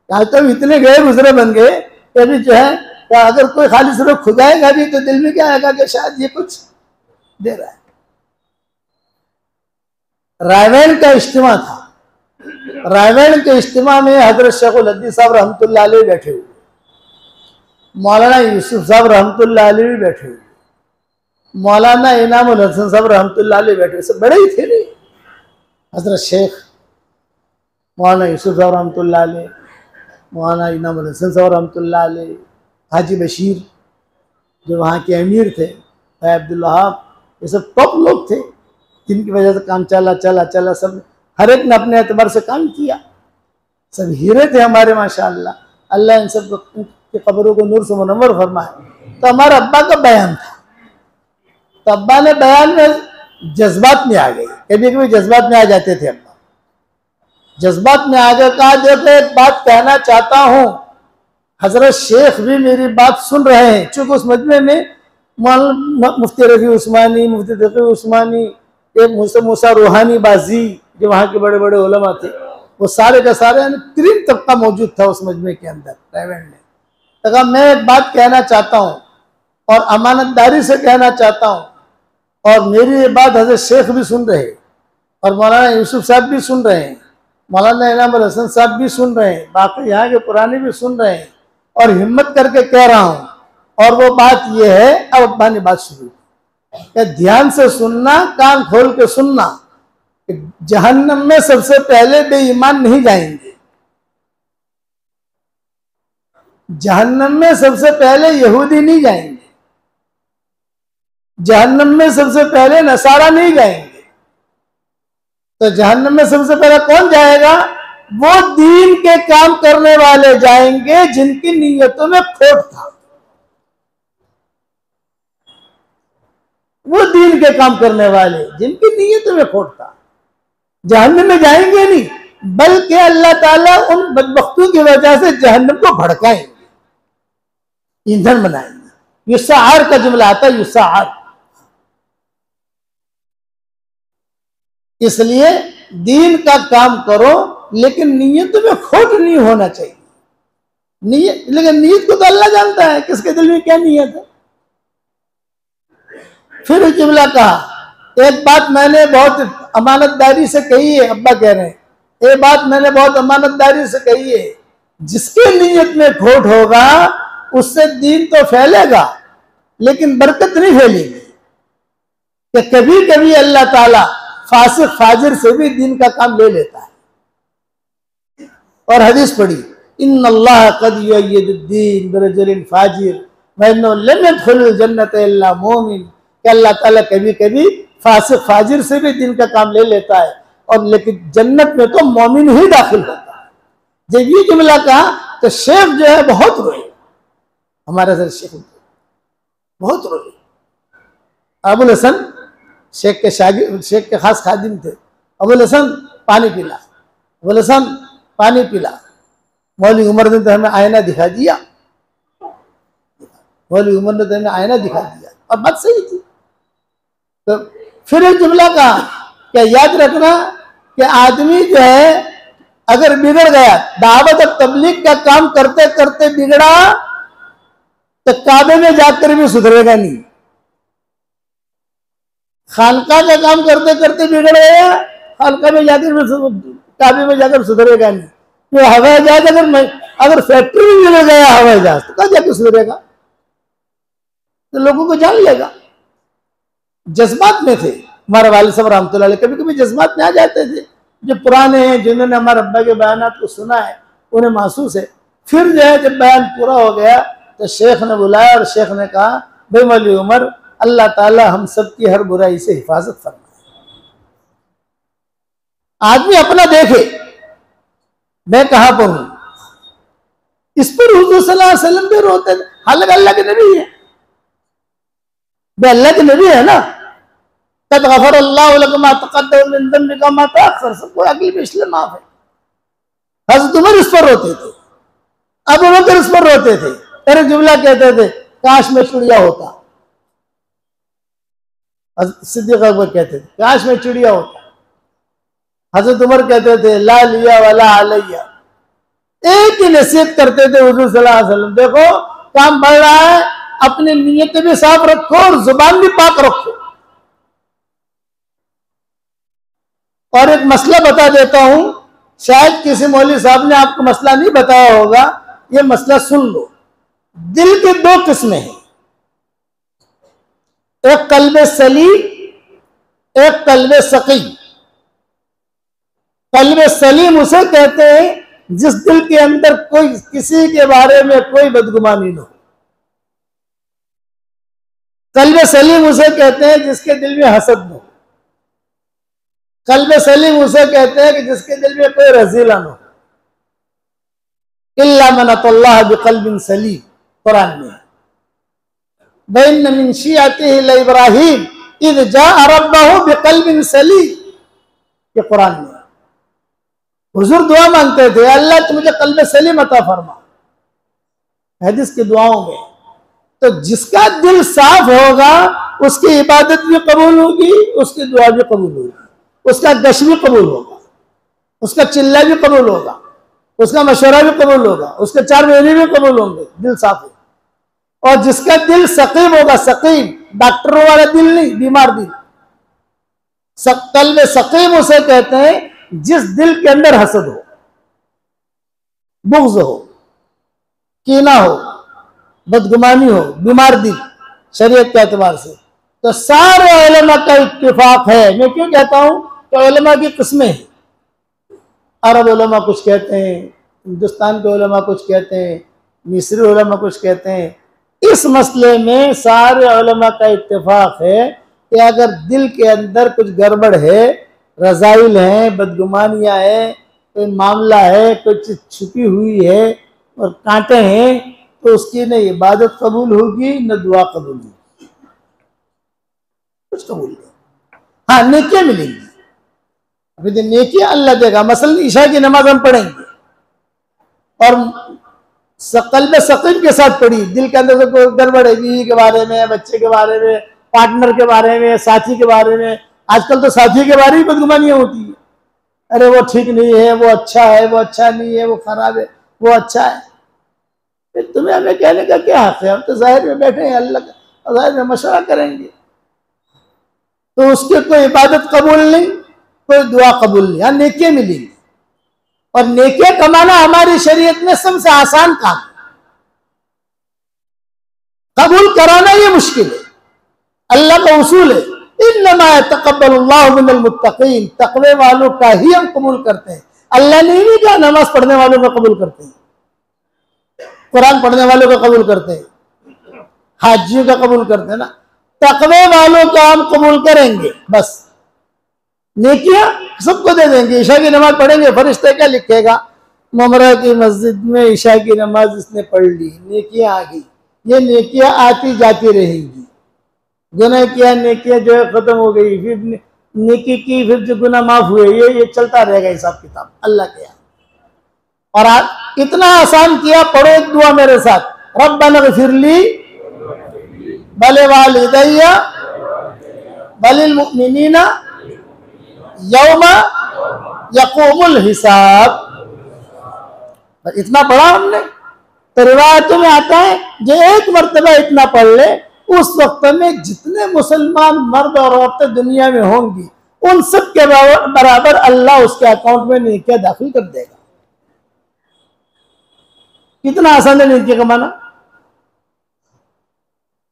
आज तो इतने गए गुजरे बन गए कि अभी जो है अगर कोई खाली सिर्फ खुदाएगा भी तो दिल में क्या आएगा कि शायद ये कुछ दे रहा है। रायवेन का इज्तिमा था, रायवेन के इज्तिमा में हजरत शेखुल हदीस साहब रहमतुल्लाह अलैह बैठे हुए, मौलाना यूसुफ साहब रहमतुल्लाह अलैह भी बैठे हुए, मौलाना इनामुल हसन साहब रहमतुल्लाह अलैह बैठे हुए। सब बड़े ही थे नहीं, हजरत शेख मौलाना यूसुफ साहब रहमतुल्लाह अलैह, मौलाना इनामुल हसन साहब रहमतुल्लाह अलैह, हाजी बशीर जो वहाँ के अमीर थे, भाई अब्दुल वहाब, ये सब टॉप लोग थे जिनकी वजह से काम चला चला चला। सब हर एक ने अपने एतबार से काम किया, सब हीरे थे हमारे माशाअल्लाह। अल्लाह इन सब की कब्रों को नूर से मुनव्वर फरमाए। तो हमारा अब्बा का बयान था, तो अब्बा ने बयान में जज्बात में आ गई, कभी कभी जज्बात में आ जाते थे अब्बा। जज्बात में आ गए, कहा देखो एक बात कहना चाहता हूँ, हजरत शेख भी मेरी बात सुन रहे हैं। चूंकि उस मजमे में मुफ्ती रफी उस्मानी, मुफ्ती तकी उस्मानी, एक मूसा रूहानी बाजी जो वहाँ के बड़े बड़े उलमा थे, वो सारे का सारे तीन तबका मौजूद था उस मजमे के अंदर। रायवेन ने तो कहा मैं एक बात कहना चाहता हूँ और अमानतदारी से कहना चाहता हूँ, और मेरी ये बात हजरत शेख भी सुन रहे और मौलाना यूसुफ साहब भी सुन रहे हैं, मौलाना इनामुल हसन साहब भी सुन रहे हैं, बाकी यहाँ के पुराने भी सुन रहे हैं, और हिम्मत करके कह रहा हूँ। और वो बात ये है, अब अब्बा ने बात शुरू की, ध्यान से सुनना, कान खोल के सुनना। जहन्नम में सबसे पहले बेईमान नहीं जाएंगे, जहन्नम में सबसे पहले यहूदी नहीं जाएंगे, जहन्नम में सबसे पहले नसारा नहीं जाएंगे। तो जहन्नम में सबसे पहले कौन जाएगा? वो दीन के काम करने वाले जाएंगे जिनकी नीयतों में खोट था। वो दीन के काम करने वाले जिनकी नीयतों में खोट था जहन्नम में जाएंगे नहीं, बल्कि अल्लाह ताला उन बदबख्तों की वजह से जहन्नम को भड़काएंगे, ईंधन बनाएंगे। युस्सार का जुमला आता है, युस्सार। इसलिए दीन का काम करो लेकिन नीयत में खोट नहीं होना चाहिए। नीयत, लेकिन नीयत को तो अल्लाह जानता है किसके दिल में क्या नीयत है। फिर जुमला कहा, एक बात मैंने बहुत अमानतदारी से कही है, अब्बा कह रहे हैं, एक बात मैंने बहुत अमानतदारी से कही है, जिसके नीयत में खोट होगा उससे दीन तो फैलेगा लेकिन बरकत नहीं फैलेगी। कि कभी कभी अल्लाह ताला फासिक फाजिर से भी दीन का काम ले लेता है। और हदीस पढ़ी, इन्नल्लाह कद युय्यिदुद्दीन बिरजुलिन फाजिर व इन्नहु लम यदखुलुल जन्नत इल्ला मोमिन। कि अल्लाह ताला कभी कभी फासिक फाजिर से भी दीन का काम ले लेता है, और लेकिन जन्नत में तो मोमिन ही दाखिल होता है। जब ये जुमला कहा तो शेख जो है बहुत रोए, हमारे सर शेख बहुत रोए। अबुल हसन शेख के शागिर्द, शेख के खास खादिम थे। अबुल हसन पानी पिला, अबुल हसन पानी पिला। मौलवी उमर ने तो हमें आईना दिखा दिया, मौलवी उमर ने तो हमें आईना दिखा दिया, और बात सही थी। तो फिर एक जुमला कहा क्या याद रखना कि आदमी जो है अगर बिगड़ गया, दावत और तबलीग का काम करते करते बिगड़ा तो काबे में जाकर भी सुधरेगा नहीं। खानका का काम करते करते बिगड़ गया, खानका में जाकर काबे में जाकर सुधरेगा नहीं। तो हवाई जहाज अगर फैक्ट्री में बिगड़ गया हवाई जहाज तो कहाँ जाकर सुधरेगा? तो लोगों को जान लेगा। जज्बात में थे हमारे वालिद साहब रहमतुल्लाह अलैह, कभी कभी जज्बात में आ जाते थे। जो पुराने हैं जिन्होंने हमारे अब्बा के बयानात को सुना है उन्हें महसूस है। फिर जो है जब बयान पूरा हो गया तो शेख ने बुलाया और शेख ने कहा, भाई मौलवी उमर, अल्लाह ताला हम सब की हर बुराई से हिफाजत फरमाए। आदमी अपना देखे मैं कहां पर हूं, इस पर हुजूर सल्लल्लाहु अलैहि वसल्लम भी रोते थे। हालांकि अल्लाह के नबी है, वे अल्लाह के नबी है ना, कद गफर अल्लाह लका मा तक़द्दम मिन ज़ंबिका मा तअख़्ख़र, सबको अगली पिछले माफ है। हज़रत उमर इस पर रोते थे, अबू बकर इस पर रोते थे, अरे जुमला कहते थे काश में चिड़िया होता। हज़रत सिद्दीक़ अकबर कहते थे काश में चिड़िया होता। हज़रत उमर कहते थे ला लिया वला अलैया। एक ही नसीहत करते थे हुज़ूर सल्लल्लाहु अलैहि वसल्लम, देखो काम बढ़ रहा है, अपनी नीयत भी साफ रखो और जुबान भी पाक रखो। और एक मसला बता देता हूं, शायद किसी मौलवी साहब ने आपको मसला नहीं बताया होगा, ये मसला सुन लो। दिल की दो किस्में हैं, एक कल्बे सलीम, एक कल्बे सकीम। कल्बे सलीम उसे कहते हैं जिस दिल के अंदर कोई किसी के बारे में कोई बदगुमानी न हो। कल्बे सलीम उसे कहते हैं जिसके दिल में हसद न हो। कल्बे सलीम उसे कहते हैं कि जिसके दिल में कोई रजीला न हो। इल्ला मन अतल्लाह बिक़ल्बिन सलीम, कुरान में। वइन्न मिन शिअतिही लइब्राहीम इज़ जाअ रब्बहु बिक़ल्बिन सलीम, ये कुरान में। हुजूर दुआ मांगते थे, अल्लाह तू मुझे कल्ब सलीम अता फरमा, हदीस की दुआओं में। तो जिसका दिल साफ होगा उसकी इबादत भी कबूल होगी, उसकी दुआ भी कबूल होगी, उसका गश भी कबूल होगा, उसका चिल्ला भी कबूल होगा, उसका मशवरा भी कबूल होगा, उसके चार महीने भी कबूल होंगे, दिल साफ है। और जिसका दिल सकीम होगा, सकीम डॉक्टरों वाला दिल नहीं, बीमार दिल, कल्ब सकीम उसे कहते हैं जिस दिल के अंदर हसद हो, बुग़्ज़ हो, कीना हो, बदगुमानी हो, बीमार दिल शरीयत के एतबार से। तो सारे उलमा का इत्तिफाक है। मैं क्यों कहता हूं कि उलमा की किस्में हैं। अरब उलमा कुछ कहते हैं, हिंदुस्तान के उलमा कुछ कहते हैं, मिस्री उलमा कुछ कहते हैं। इस मसले में सारे उलमा का इत्तिफाक है कि अगर दिल के अंदर कुछ गड़बड़ है, रज़ाइल है, बदगुमानियाँ है, कोई मामला है, कुछ छुपी हुई है और कांटे हैं, तो उसकी न इबादत कबूल होगी न दुआ कबूल होगी, कुछ कबूल नहीं। हाँ, नेकियां मिलेंगी, अभी तो नेकियां अल्लाह देगा। मसलन ईशा की नमाज हम पढ़ेंगे और कल्ब सकीम के साथ पढ़ी, दिल के अंदर से कोई गड़बड़ है, बीवी के बारे में, बच्चे के बारे में, पार्टनर के बारे में, साथी के बारे में। आजकल तो साथी के बारे में बदगुमानियां होती है, अरे वो ठीक नहीं है, वो अच्छा है, वो अच्छा नहीं है, वो खराब है, वो अच्छा है। फिर तुम्हें हमें कहने का क्या हक है? हम तो जाहिर में बैठे हैं, अल्लाह का जाहिर में मशवरा करेंगे। तो उसकी कोई इबादत कबूल नहीं, कोई दुआ कबूल नहीं। हाँ, नेकियां मिलेंगी और नेकियां कमाना हमारी शरीयत में सबसे आसान काम है, कबूल कराना ये मुश्किल है। अल्लाह का उसूल है, इन्नमा यतक़ब्बलुल्लाहु मिनल मुत्तक़ीन, तक़वे वालों का ही हम कबूल करते हैं। अल्लाह ने नहीं कहा नमाज पढ़ने वालों का कबूल करते हैं, कुरान पढ़ने वालों का कबूल करते हैं, हाजियों का कबूल करते हैं ना। तक़वे वालों का हम कबूल करेंगे बस। नेकियां सबको दे देंगे। ईशा की नमाज पढ़ेंगे, फरिश्ते क्या लिखेगा? ममरा की मस्जिद में ईशा की नमाज इसने पढ़ ली, नेकियां आ गई। ये नेकियां आती जाती रहेंगी। गुनाह किया, नेकियां जो है खत्म हो गई, फिर नेकी की, फिर जो गुनाह माफ हुए, ये चलता रहेगा हिसाब किताब अल्लाह के यहाँ। और आज इतना आसान किया, पढ़ो एक दुआ मेरे साथ, रब्बना ग़फ़िरली वली वालिदैया वलिल मुमिनीना यौमा यक़ूमुल हिसाब। इतना पढ़ा हमने, तो रिवायतों में आता है जो एक मर्तबा इतना पढ़ ले, उस वक्त में जितने मुसलमान मर्द और औरतें दुनिया में होंगी उन सब के बराबर अल्लाह उसके अकाउंट में नेकियां दाखिल कर देगा। कितना आसान है नेकियां कमाना।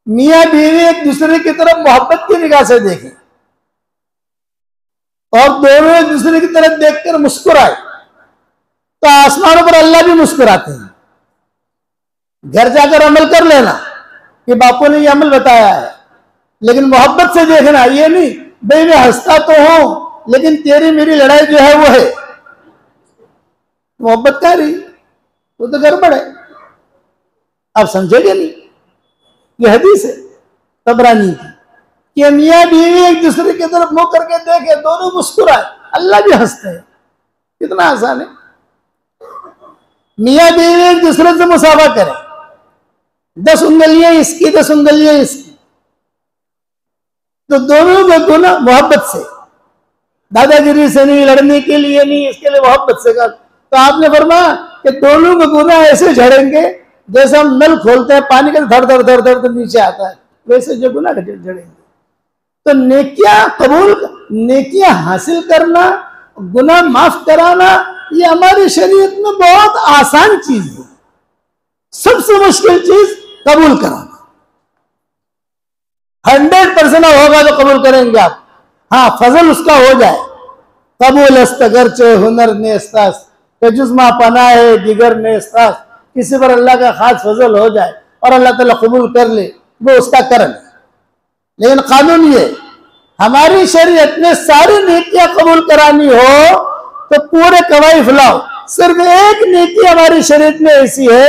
मियां बीवी एक दूसरे की तरफ मोहब्बत की निगाह से देखें और दोनों एक दूसरे की तरफ देखकर मुस्कुराए, तो आसमानों पर अल्लाह भी मुस्कुराते हैं। घर जाकर अमल कर लेना कि बापू ने ये अमल बताया है, लेकिन मोहब्बत से देखना, ये नहीं भाई मैं हंसता तो हूं लेकिन तेरी मेरी लड़ाई जो है वो है, मोहब्बत क्या रही, वो तो गड़बड़ है। आप समझेंगे नहीं। ये हदीस है तबरानी की, कि मियाँ बीवी एक दूसरे की तरफ मुंह करके देखे, दोनों मुस्कुराए, अल्लाह भी हंसते हैं। कितना आसान है। मियाँ बीवी एक दूसरे से मुसाफा करें, 10 उंगलियां इसकी 10 उंगलियां इसकी, तो दोनों का गुना मोहब्बत से, दादागिरी से नहीं, लड़ने के लिए नहीं, इसके लिए मोहब्बत से कर। तो आपने फरमाया कि दोनों का गुना ऐसे झड़ेंगे जैसे हम नल खोलते हैं, पानी का धड़ धड़ धड़ धड़ नीचे आता है, वैसे जो गुना झड़ेंगे। तो नेकियां कबूल, नेकियां हासिल करना, गुनाह माफ कराना, ये हमारी शरीयत में बहुत आसान चीज है। सबसे मुश्किल चीज कबूल कराना। 100% होगा तो कबूल करेंगे आप। हाँ, फजल उसका हो जाए। कबूल अस्तगरचे हुनर नेस्तास के जुज़्मा पनाहे दिगर नेस्तास, किसी पर अल्लाह का खास फजल हो जाए और अल्लाह ताला कबूल कर ले, वो उसका करम। लेकिन कानून ये, हमारी शरीयत में सारी नेकियां कबूल करानी हो तो पूरे कवाइफ लाओ। सिर्फ एक नेकी हमारी शरीयत में ऐसी है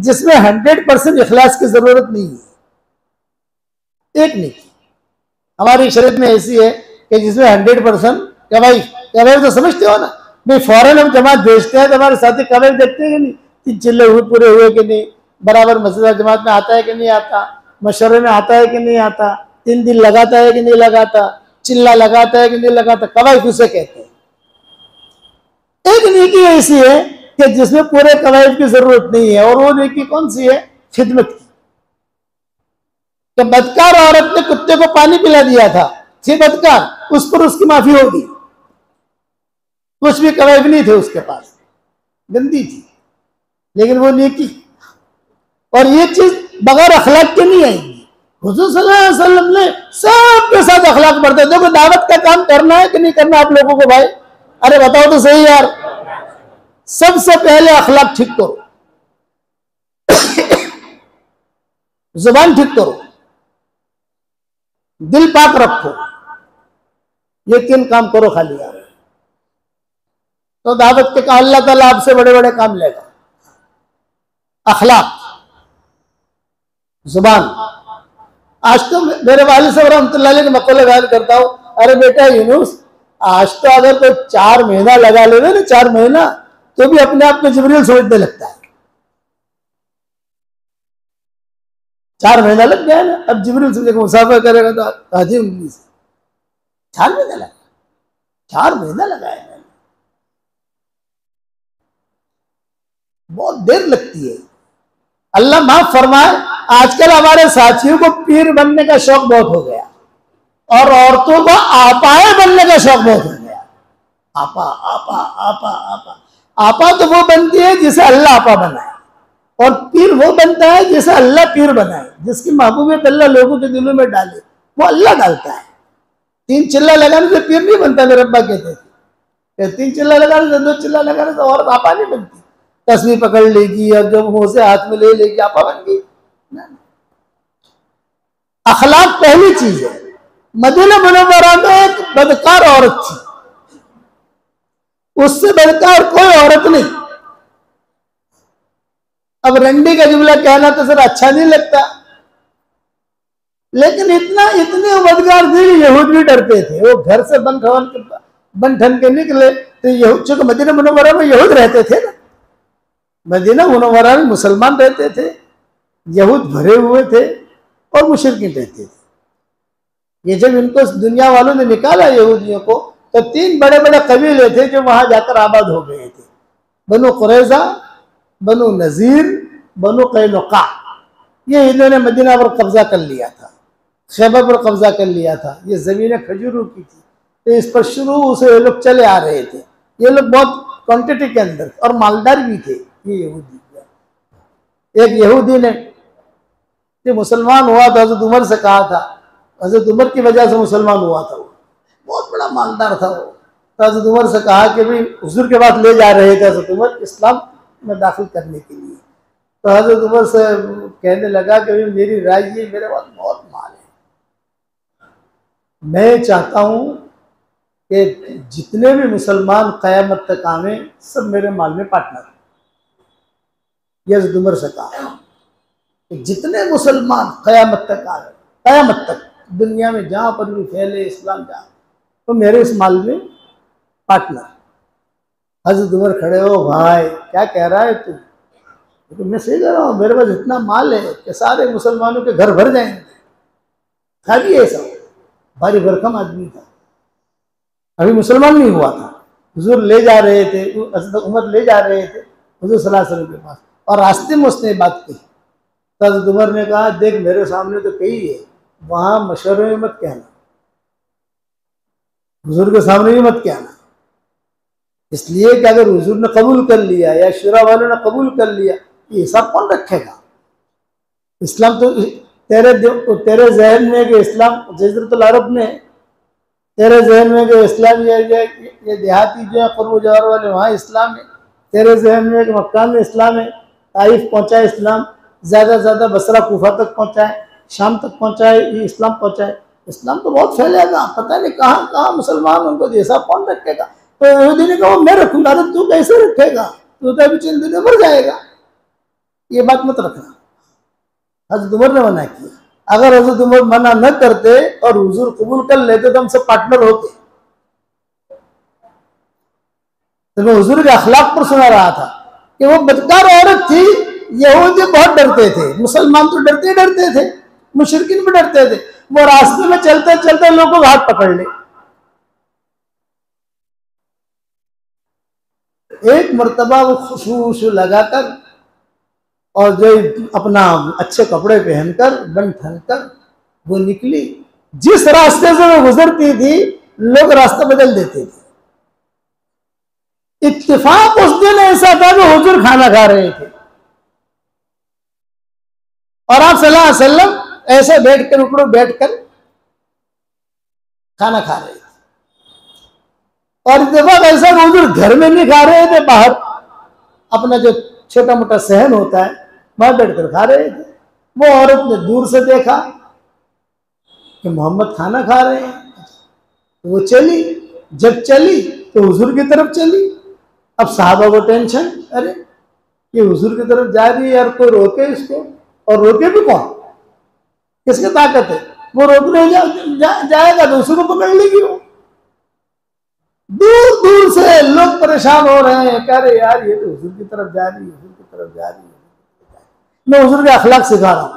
जिसमें 100% इखलास की जरूरत नहीं है। एक नेकी हमारी शरीयत में ऐसी है कि जिसमें 100% कवाइफ, कवाइफ तो समझते हो ना भाई, फौरन हम जमात भेजते हैं तो हमारे साथी कवाइफ देखते हैं कि नहीं, 3 चिल्ले हुए पूरे हुए कि नहीं, बराबर मस्जिद जमात में आता है कि नहीं आता, मशवरे में आता है कि नहीं आता, 3 दिन लगाता है कि नहीं लगाता, चिल्ला लगाता है कि नहीं लगाता, कवाइफ उसे कहते हैं। एक नेकी ऐसी है कि जिसमें पूरे कवाइफ की जरूरत नहीं है, और वो नेकी कौन सी है? खिदमत की। तो बदकार औरत ने कुत्ते को पानी पिला दिया था, थी बदकार, उस पर उसकी माफी होगी। कुछ भी कवाइफ नहीं थे उसके पास, गंदी थी, लेकिन वो नेकी। और ये चीज बगैर अखलाक के नहीं आएगी। हुजूर सल्लल्लाहु अलैहि वसल्लम ने सबके साथ अखलाक बढ़ते। देखो दावत का काम करना है कि नहीं करना आप लोगों को भाई? अरे बताओ तो सही यार। सबसे पहले अखलाक ठीक करो, जुबान ठीक करो, दिल पाक रखो, ये 3 काम करो खाली यार, तो दावत के काम अल्लाह ताला आपसे बड़े बड़े काम लेगा। अखलाक, जुबान। आज तो मेरे वालिद साहब रहमतुल्लाह अलैह के मकौले बयान करता हूं, अरे बेटा यूनुस, आज तो अगर कोई 4 महीना लगा ले ना, 4 महीना, तो भी अपने आप में जिब्रील समझने लगता है। 4 महीना लग गया ना, अब जिब्रील समझे मुसाफा करेगा तो आधी उंगली से 4 महीना लगा, 4 महीना लगाया मैंने, बहुत देर लगती है। अल्लाह माफ फरमाए, आजकल हमारे साथियों को पीर बनने का शौक बहुत हो गया और औरतों को आपाए बनने का शौक बहुत हो गया। आपा आपा आपा आपा आपा तो वो बनती है जिसे अल्लाह आपा बनाए, और पीर वो बनता है जिसे अल्लाह पीर बनाए। जिसकी महबूबियत अल्लाह लोगों के दिलों में डाले वो अल्लाह डालता है। 3 चिल्ला लगाने से पीर नहीं बनता, मेरे अब्बा कहते थे। 3 चिल्ला लगाने से, 2 चिल्ला लगाने से औरत आपा नहीं बनती। तस्वीर पकड़ लेगी और जब मुंह से हाथ में ले लेगी आपा बन गई। अखलाक पहली चीज है। मदीना मुनव्वरा में एक बदकार औरत थी, उससे बदकार कोई औरत नहीं। अब रंडी का जुमला कहना तो सर अच्छा नहीं लगता, लेकिन इतने बदकार थे कि यहूद भी डरते थे। वो घर से बन ठन के निकले तो यहूद, चूंकि मदीना मुनव्वरा में यहूद रहते थे ना, मदीना मुनव्वरा में मुसलमान रहते थे, यहूद भरे हुए थे और मुशरिकीन रहते थे। ये जब इनको दुनिया वालों ने निकाला यहूदियों को, तो 3 बड़े बड़े कबीले थे जो वहां जाकर आबाद हो गए थे। बनु कुरैजा, बनु नजीर, बनु कैनुका। ये इन्होंने मदीना पर कब्जा कर लिया था, खैबर पर कब्जा कर लिया था। ये जमीनें खजूरों की थी, तो इस पर शुरू से ये लोग चले आ रहे थे। ये लोग बहुत क्वांटिटी के अंदर और मालदार भी थे ये यहूदी। एक यहूदी ने जो मुसलमान हुआ था, हज़रत उमर से कहा था, हज़रत उमर की वजह से मुसलमान हुआ था, वो बहुत बड़ा मालदार था वो। तो हज़रत उमर से कहा कि भाई हुजूर के बाद ले जा रहे थे हज़रत उमर इस्लाम में दाखिल करने के लिए। तो हज़रत उमर से कहने लगा कि भाई मेरी राय ये, मेरे पास बहुत माल है, मैं चाहता हूँ कि जितने भी मुसलमान क़यामत तक आवे सब मेरे माल में पार्टनर। ये हज़रत उमर से कहा कि जितने मुसलमान क़यामत तक आवे, क़यामत तक दुनिया में जहाँ पर भी फैले इस्लाम जहाँ, तो मेरे इस माल में पार्टनर। हज़रत उमर खड़े हो, भाई क्या कह रहा है तू? तो मैं सही कह रहा हूँ, मेरे पास इतना माल है कि सारे मुसलमानों के घर भर जाएंगे। था भी ऐसा, भारी भरकम आदमी था, अभी मुसलमान नहीं हुआ था। हुजूर ले जा रहे थे, हज़रत उमर ले जा रहे थे हुजूर सल्लल्लाहु अलैहि वसल्लम के पास, और रास्ते में उसने बात की। तो हज़रत उमर ने कहा, देख मेरे सामने तो कही है, वहां मशवरे में मत कहना, हुजूर के सामने भी मत कहना। इसलिए कि अगर हुजूर ने कबूल कर लिया या शुरा वालों ने कबूल कर लिया, ये सब कौन रखेगा? इस्लाम तो तेरे जहन में कि इस्लाम जज़ीरतुल अरब में, तेरे जहन में कि इस्लाम ये देहाती जो है क़ुर्ब जवार वाले वहाँ इस्लाम है, तेरे जहन में कि मक्का में इस्लाम है, ताइफ पहुँचाए इस्लाम, ज़्यादा से ज़्यादा बसरा कूफा तक पहुँचाए, शाम तक पहुँचाए, ये इस्लाम पहुँचाए। इस्लाम तो बहुत फैलेगा, पता नहीं कहाँ कहाँ मुसलमान उनको जैसा कौन रखेगा। तो यहूदी ने कहा मैं रखूँगा, तो तू कैसे रखेगा? तू तो अभी चंद दिन मर जाएगा, ये बात मत रखना। हज़रत उमर ने मना किया। अगर हज़रत उमर मना न करते और हुजूर कबूल कर लेते तो हम सब पार्टनर होते। तो मैं हुजूर के अखलाक पर सुना रहा था कि वो बदकार औरत थी, यहूदी बहुत डरते थे, मुसलमान तो डरते डरते थे, मुशरिकीन भी डरते थे। वो रास्ते में चलते चलते लोगों को हाथ पकड़ ले। एक मर्तबा वो खुशबू लगाकर और जो अपना अच्छे कपड़े पहनकर बन ठन कर वो निकली। जिस रास्ते से वो गुजरती थी लोग रास्ता बदल देते थे। इत्तेफाक उस दिन ऐसा था कि हुजूर खाना खा रहे थे और आप सल्लल्लाहु अलैहि वसल्लम ऐसे बैठकर ऊपर बैठकर खाना खा रहे थे। और इत्तेफाक ऐसा हुजूर घर में नहीं खा रहे थे, बाहर अपना जो छोटा मोटा सहन होता है वहां बैठकर खा रहे थे। वो औरत ने दूर से देखा कि मोहम्मद खाना खा रहे हैं, तो वो चली। जब चली तो हुजूर की तरफ चली। अब साहबा को टेंशन, अरे ये हुजूर की तरफ जा रही है यार, कोई रोके इसको, और रोके भी कौन, किसकी ताकत है? वो रोकने जाएगा तो उसी को पकड़ लेगी। वो दूर दूर से लोग परेशान हो रहे हैं, कह रहे यार ये तो हुजूर की तरफ जा रही है, हुजूर की तरफ जा रही है। मैं हुजूर के अखलाक सिखा रहा हूं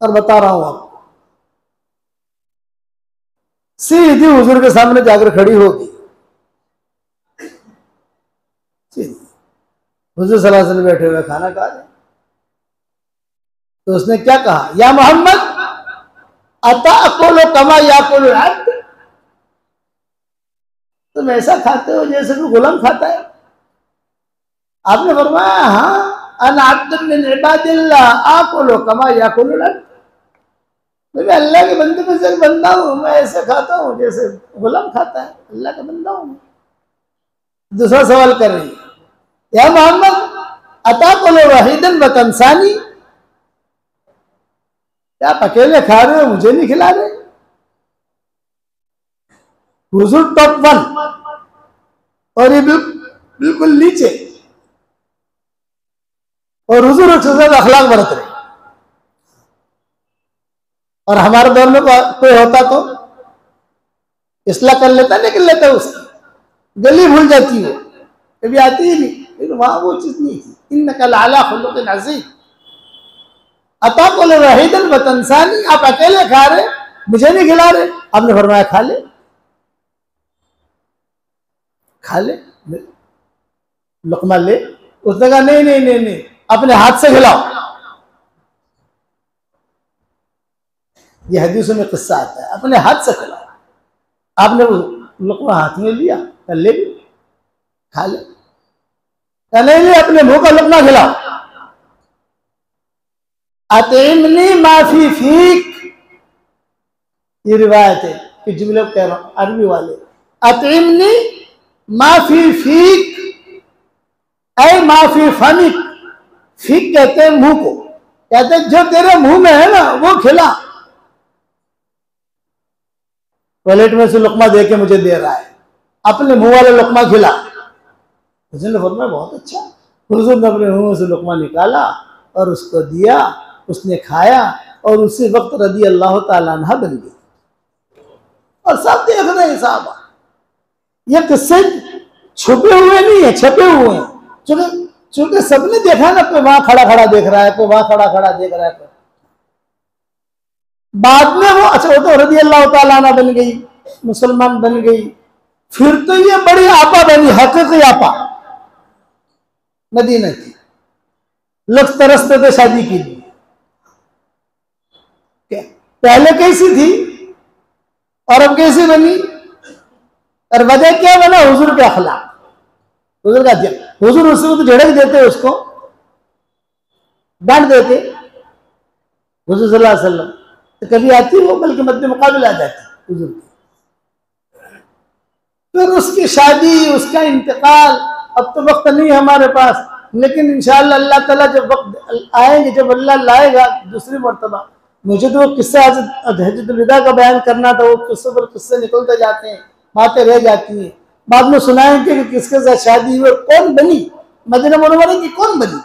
और बता रहा हूं आपको। सीधी हुजूर के सामने जाकर खड़ी होगी, हुजूर सल्लल्लाहु अलैहि वसल्लम बैठे हुए खाना खा रहे। तो उसने क्या कहा, या मोहम्मद अताकुलु कमा याकुलुल अब्द, तुम ऐसा खाते हो जैसे कोई गुलाम खाता है? आपने फरमाया हाँ, अना अब्दुन मिन इबादिल्लाह आकुलु कमा याकुलुल अब्द, मैं अल्लाह के बंदे में से बंदा हूँ, मैं ऐसे खाता हूँ जैसे गुलाम खाता है, अल्लाह का बंदा हूँ। दूसरा सवाल कर रही है, या मोहम्मद अताकुलु वहीदन व तंसानी, क्या आप अकेले खा रहे हो, मुझे नहीं खिला रहे? हुजूर टॉप 1 और ये बिल्कुल नीचे, और हुजूर अखलाक बरत रहे। और हमारे दौर में कोई होता तो इसलाह कर लेता, नहीं कर लेता, उसकी गली भूल जाती है, कभी आती ही नहीं। लेकिन वहां वो चीज नहीं थी। इन्नका लअला खुलुकिन अज़ीम, अताकुलु वहीदन व तंसानी, आप अकेले खा रहे, मुझे नहीं खिला रहे। आपने फरमाया खा ले, खा ले, लुकमा ले। उसने कहा नहीं नहीं नहीं नहीं, अपने हाथ से खिलाओ। ये हदीसों में किस्सा आता है, अपने हाथ से खिलाओ। आपने वो लुकमा हाथ में लिया, ले ली, खा ले। नहीं, अपने मुंह का लुकमा खिलाओ। अतिमनी माफी फीक, ये रिवायत है कि जुमले कह रहा हूं अरबी वाले। अतिमनी माफी फीक ऐ माफी फमिक, फीक कहते हैं मुंह को, कहते हैं जो तेरे मुंह में है ना वो खिला। टॉयलेट में से लुकमा दे के मुझे दे रहा है, अपने मुंह वाला लुकमा खिला। हुजूर ने फरमाया बहुत अच्छा। हुजूर ने अपने मुंह से लुकमा निकाला और उसको दिया, उसने खाया और उसी वक्त रदी अल्लाह ताला अन्हा बन गई। और सब देख रहे हैं साहब, ये किस्से छुपे हुए नहीं है, छपे हुए हैं। चूंकि सबने देखा ना, कोई वहां खड़ा खड़ा देख रहा है, कोई वहां खड़ा खड़ा देख रहा है। बाद में वो अच्छा, वो तो रदी अल्लाह ताला अन्हा बन गई, मुसलमान बन गई। फिर तो ये बड़ी आपा बनी, हकीकी आपा मदीना की। लोग तरसते थे शादी के लिए। पहले कैसी थी और अब कैसी बनी? और वजह क्या बना? हुजूर के अखलाक, हुजूर का दिया। हुजूर उसको तो झड़क देते, उसको डांट देते हुजूर सल्लल्लाहु अलैहि वसल्लम, तो कभी आती वो बल्कि मद्दे मुकाबले आ जाती हुजूर की। फिर उसकी शादी, उसका इंतकाल, अब तो वक्त नहीं हमारे पास, लेकिन इंशाअल्लाह अल्लाह ताला जब वक्त आएंगे, जब अल्लाह लाएगा दूसरी मर्तबा। मुझे तो वो किस्सा हज्जतुल विदा का बयान करना था, वो किस्से पर किस्से निकलते जाते हैं, बातें रह जाती हैं। बाद में सुनाएंगे कि किसके साथ शादी हुई, कौन बनी मदीना मुनव्वरा की, कौन बनी।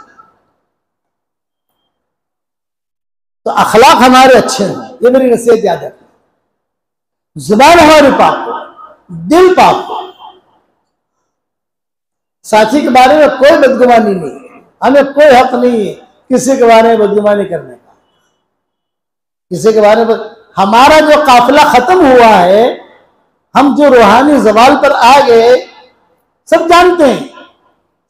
तो अखलाक हमारे अच्छे हैं, ये मेरी नसीहत याद है। जुबान हमारी पाक, दिल पाक, साथी के बारे में कोई बदगुमानी नहीं, हमें कोई हक नहीं है किसी के बारे में बदगुमानी करने का। किसी के बारे में हमारा जो काफिला खत्म हुआ है, हम जो रूहानी जवाल पर आ गए, सब जानते हैं,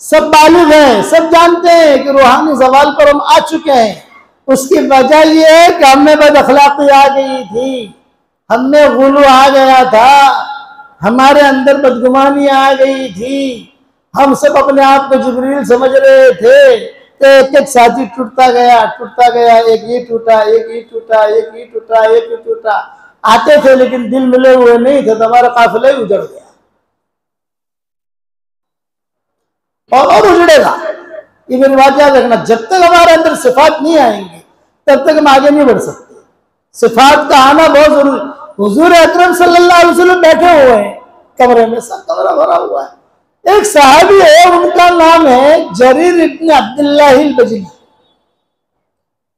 सब बालिग हैं, सब जानते हैं कि रूहानी जवाल पर हम आ चुके हैं। उसकी वजह यह है कि हमें बद अखलाकी आ गई थी, हमें गुलू आ गया था, हमारे अंदर बदगुमानी आ गई थी। हम सब अपने आप को जिब्रील समझ रहे थे कि एक एक साथी टूटता गया, एक ही टूटा, एक ही टूटा, एक ही टूटा, एक ही टूटा। आते थे लेकिन दिल मिले हुए नहीं थे, तो हमारा काफिला ही उजड़ गया और उजड़ेगा। ये मेरी बात याद रखना, जब तक हमारे अंदर सिफात नहीं आएंगी तब तक हम आगे नहीं बढ़ सकते। सिफात का आना बहुत जरूरी। हुजूर अकरम सल्लल्लाहु अलैहि वसल्लम बैठे हुए हैं कमरे में, सब कमरा भरा हुआ है। एक सहाबी है, उनका नाम है जरीर इब्न अब्दुल्लाह अल-बजली।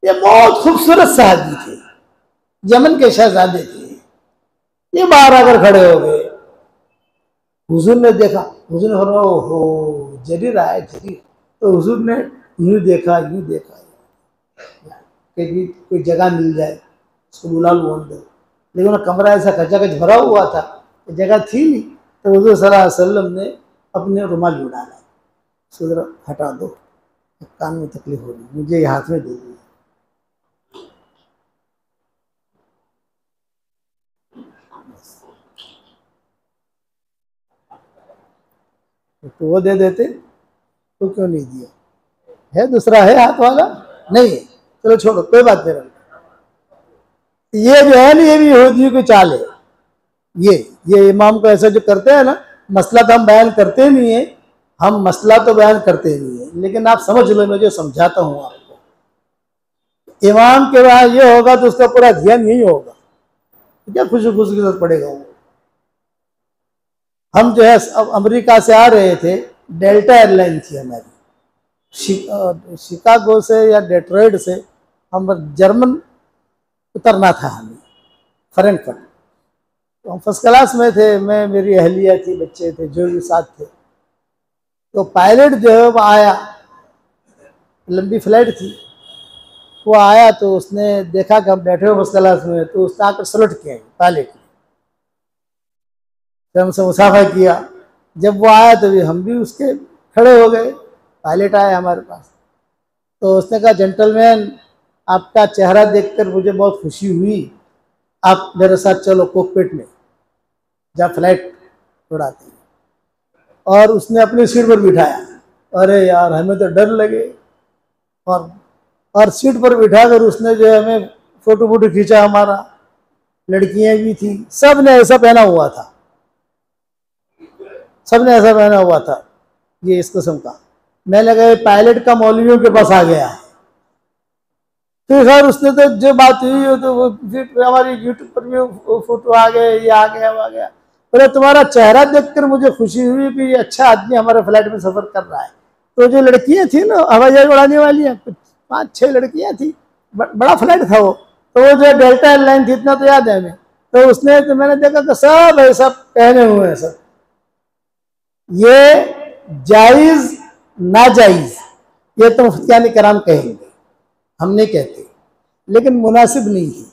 ये बहुत खूबसूरत सहाबी थे, यमन के शहजादे थे। ये बाहर आकर खड़े हो गए, हुजूर ने देखा, हुजूर ने फरमाया ओहो जरीर आया, जरीर। तो हुजूर ने यूं देखा कि कोई जगह मिल जाए, उसको बुला लो अंदर। लेकिन कमरा ऐसा खचाखच भरा हुआ था, जगह थी नहीं। तो हुजूर सल्लल्लाहु अलैहि वसल्लम ने अपने रुमाल में डाला, उसको जरा हटा दो, कान में तकलीफ हो रही, मुझे ये हाथ में दे दीजिए। तो वो दे देते, तो क्यों नहीं दिया? है दूसरा है हाथ वाला? नहीं है, चलो छोड़ो, कोई बात नहीं। ये जो है ना, ये भी यहूदियों की चाल है। ये इमाम को ऐसा जो करते हैं ना, मसला तो हम बयान करते नहीं है, हम मसला तो बयान करते नहीं है, लेकिन आप समझ लो, मैं जो समझाता हूँ आपको। इमाम के वहां ये होगा तो उसका पूरा ध्यान यही होगा, क्या खुशी खुशी के साथ पड़ेगा वो। हम जो है अब अमेरिका से आ रहे थे, डेल्टा एयरलाइन थी हमारी, शिकागो से या डेट्रॉइट से हम जर्मन उतरना था हमें, फ्रैंकफर्ट। तो हम फर्स्ट क्लास में थे, मैं, मेरी अहलिया थी, बच्चे थे जो भी साथ थे। तो पायलट जो है वो आया, लंबी फ्लाइट थी, वो आया तो उसने देखा कि हम बैठे हो फर्स्ट क्लास में, तो उसने आकर सलूट किया पायलट ने, तो हमसे मुसाफा किया। जब वो आया तो हम भी उसके खड़े हो गए, पायलट आया हमारे पास। तो उसने कहा जेंटलमैन, आपका चेहरा देखकर मुझे बहुत खुशी हुई, आप मेरे साथ चलो कॉकपिट में, जहाँ फ्लाइट उड़ाते हैं। और उसने अपनी सीट पर बिठाया। अरे यार हमें तो डर लगे, और सीट पर बिठाकर उसने जो है हमें फोटो खींचा हमारा, लड़कियां भी थी, सब ने ऐसा पहना हुआ था, सबने ऐसा पहना हुआ था, ये इस किस्म का। मैं लगा पायलट का मौलवियों के पास आ गया है। तो खैर उसने तो जो बात हुई हो, तो वो फिर हमारी यूट्यूब पर भी फोटो आ गए, ये आ गया, वो आ गया। पर तुम्हारा चेहरा देखकर मुझे खुशी हुई कि ये अच्छा आदमी हमारे फ्लाइट में सफर कर रहा है। तो जो लड़कियां थी ना हवाई जहाज उड़ाने वाली, कुछ 5-6 लड़कियां थी, बड़ा फ्लाइट था वो, तो वो जो डेल्टा एयरलाइन थी, इतना तो याद है हमें, तो उसने, तो मैंने देखा कि सब ऐसा पहने हुए हैं सब। ये जायज नाजायज ये तो मुफ्तियान कराम कहेंगे, हम नहीं कहते, लेकिन मुनासिब नहीं है,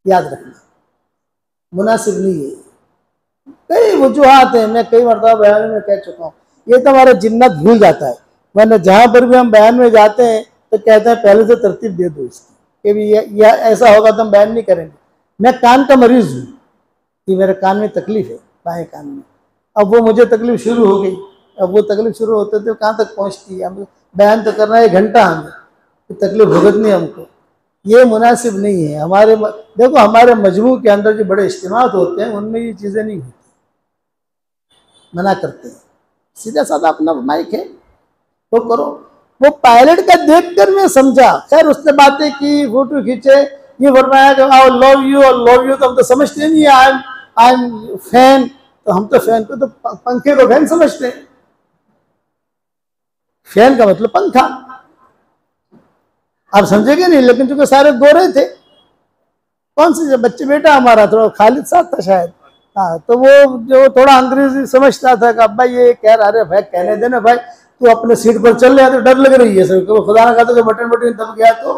याद रखना, मुनासिब नहीं है। कई वजूहात हैं, मैं कई मरतबा बयान में कह चुका हूँ, ये तो हमारा जिन्नत भूल जाता है। वरना जहाँ पर भी हम बयान में जाते हैं तो कहते हैं पहले से तरतीब दे दो इसकी, कि भी यह ऐसा होगा तो हम बयान नहीं करेंगे। मैं कान का मरीज हूँ कि मेरे कान में तकलीफ है, बाएं कान में, अब वो मुझे तकलीफ शुरू हो गई, अब वो तकलीफ शुरू होते थे कहाँ तक पहुँचती है, हम बयान तो करना है 1 घंटा, हमें तो तकलीफ भुगतनी हमको, ये मुनासिब नहीं है। हमारे देखो हमारे मजमू के अंदर जो बड़े इज्तिमात होते हैं उनमें ये चीज़ें नहीं होती, मना करते हैं, सीधा साधा अपना माइक है तो करो। वो पायलट का देखकर मैं समझा, खैर उसने बातें की, फोटो खींचे, ये फरमाया कि आई लव यू और लव यू, तो हम तो समझते नहीं, आई एम फैन, तो हम तो फैन को तो पंखे को फैन समझते हैं, फैन का मतलब पंखा, आप समझेंगे नहीं। लेकिन चूंकि सारे गोरे थे, कौन से बच्चे, बेटा हमारा थोड़ा खालिद साहब था शायद, हाँ, तो वो जो थोड़ा अंग्रेजी समझता था कि अब्बा ये कह रहा, अरे भाई कहने देना भाई, तू अपने सीट पर चल रहा है, तो डर लग रही है सर, खुदा ना कहता कि बटन बटन दब गया तो,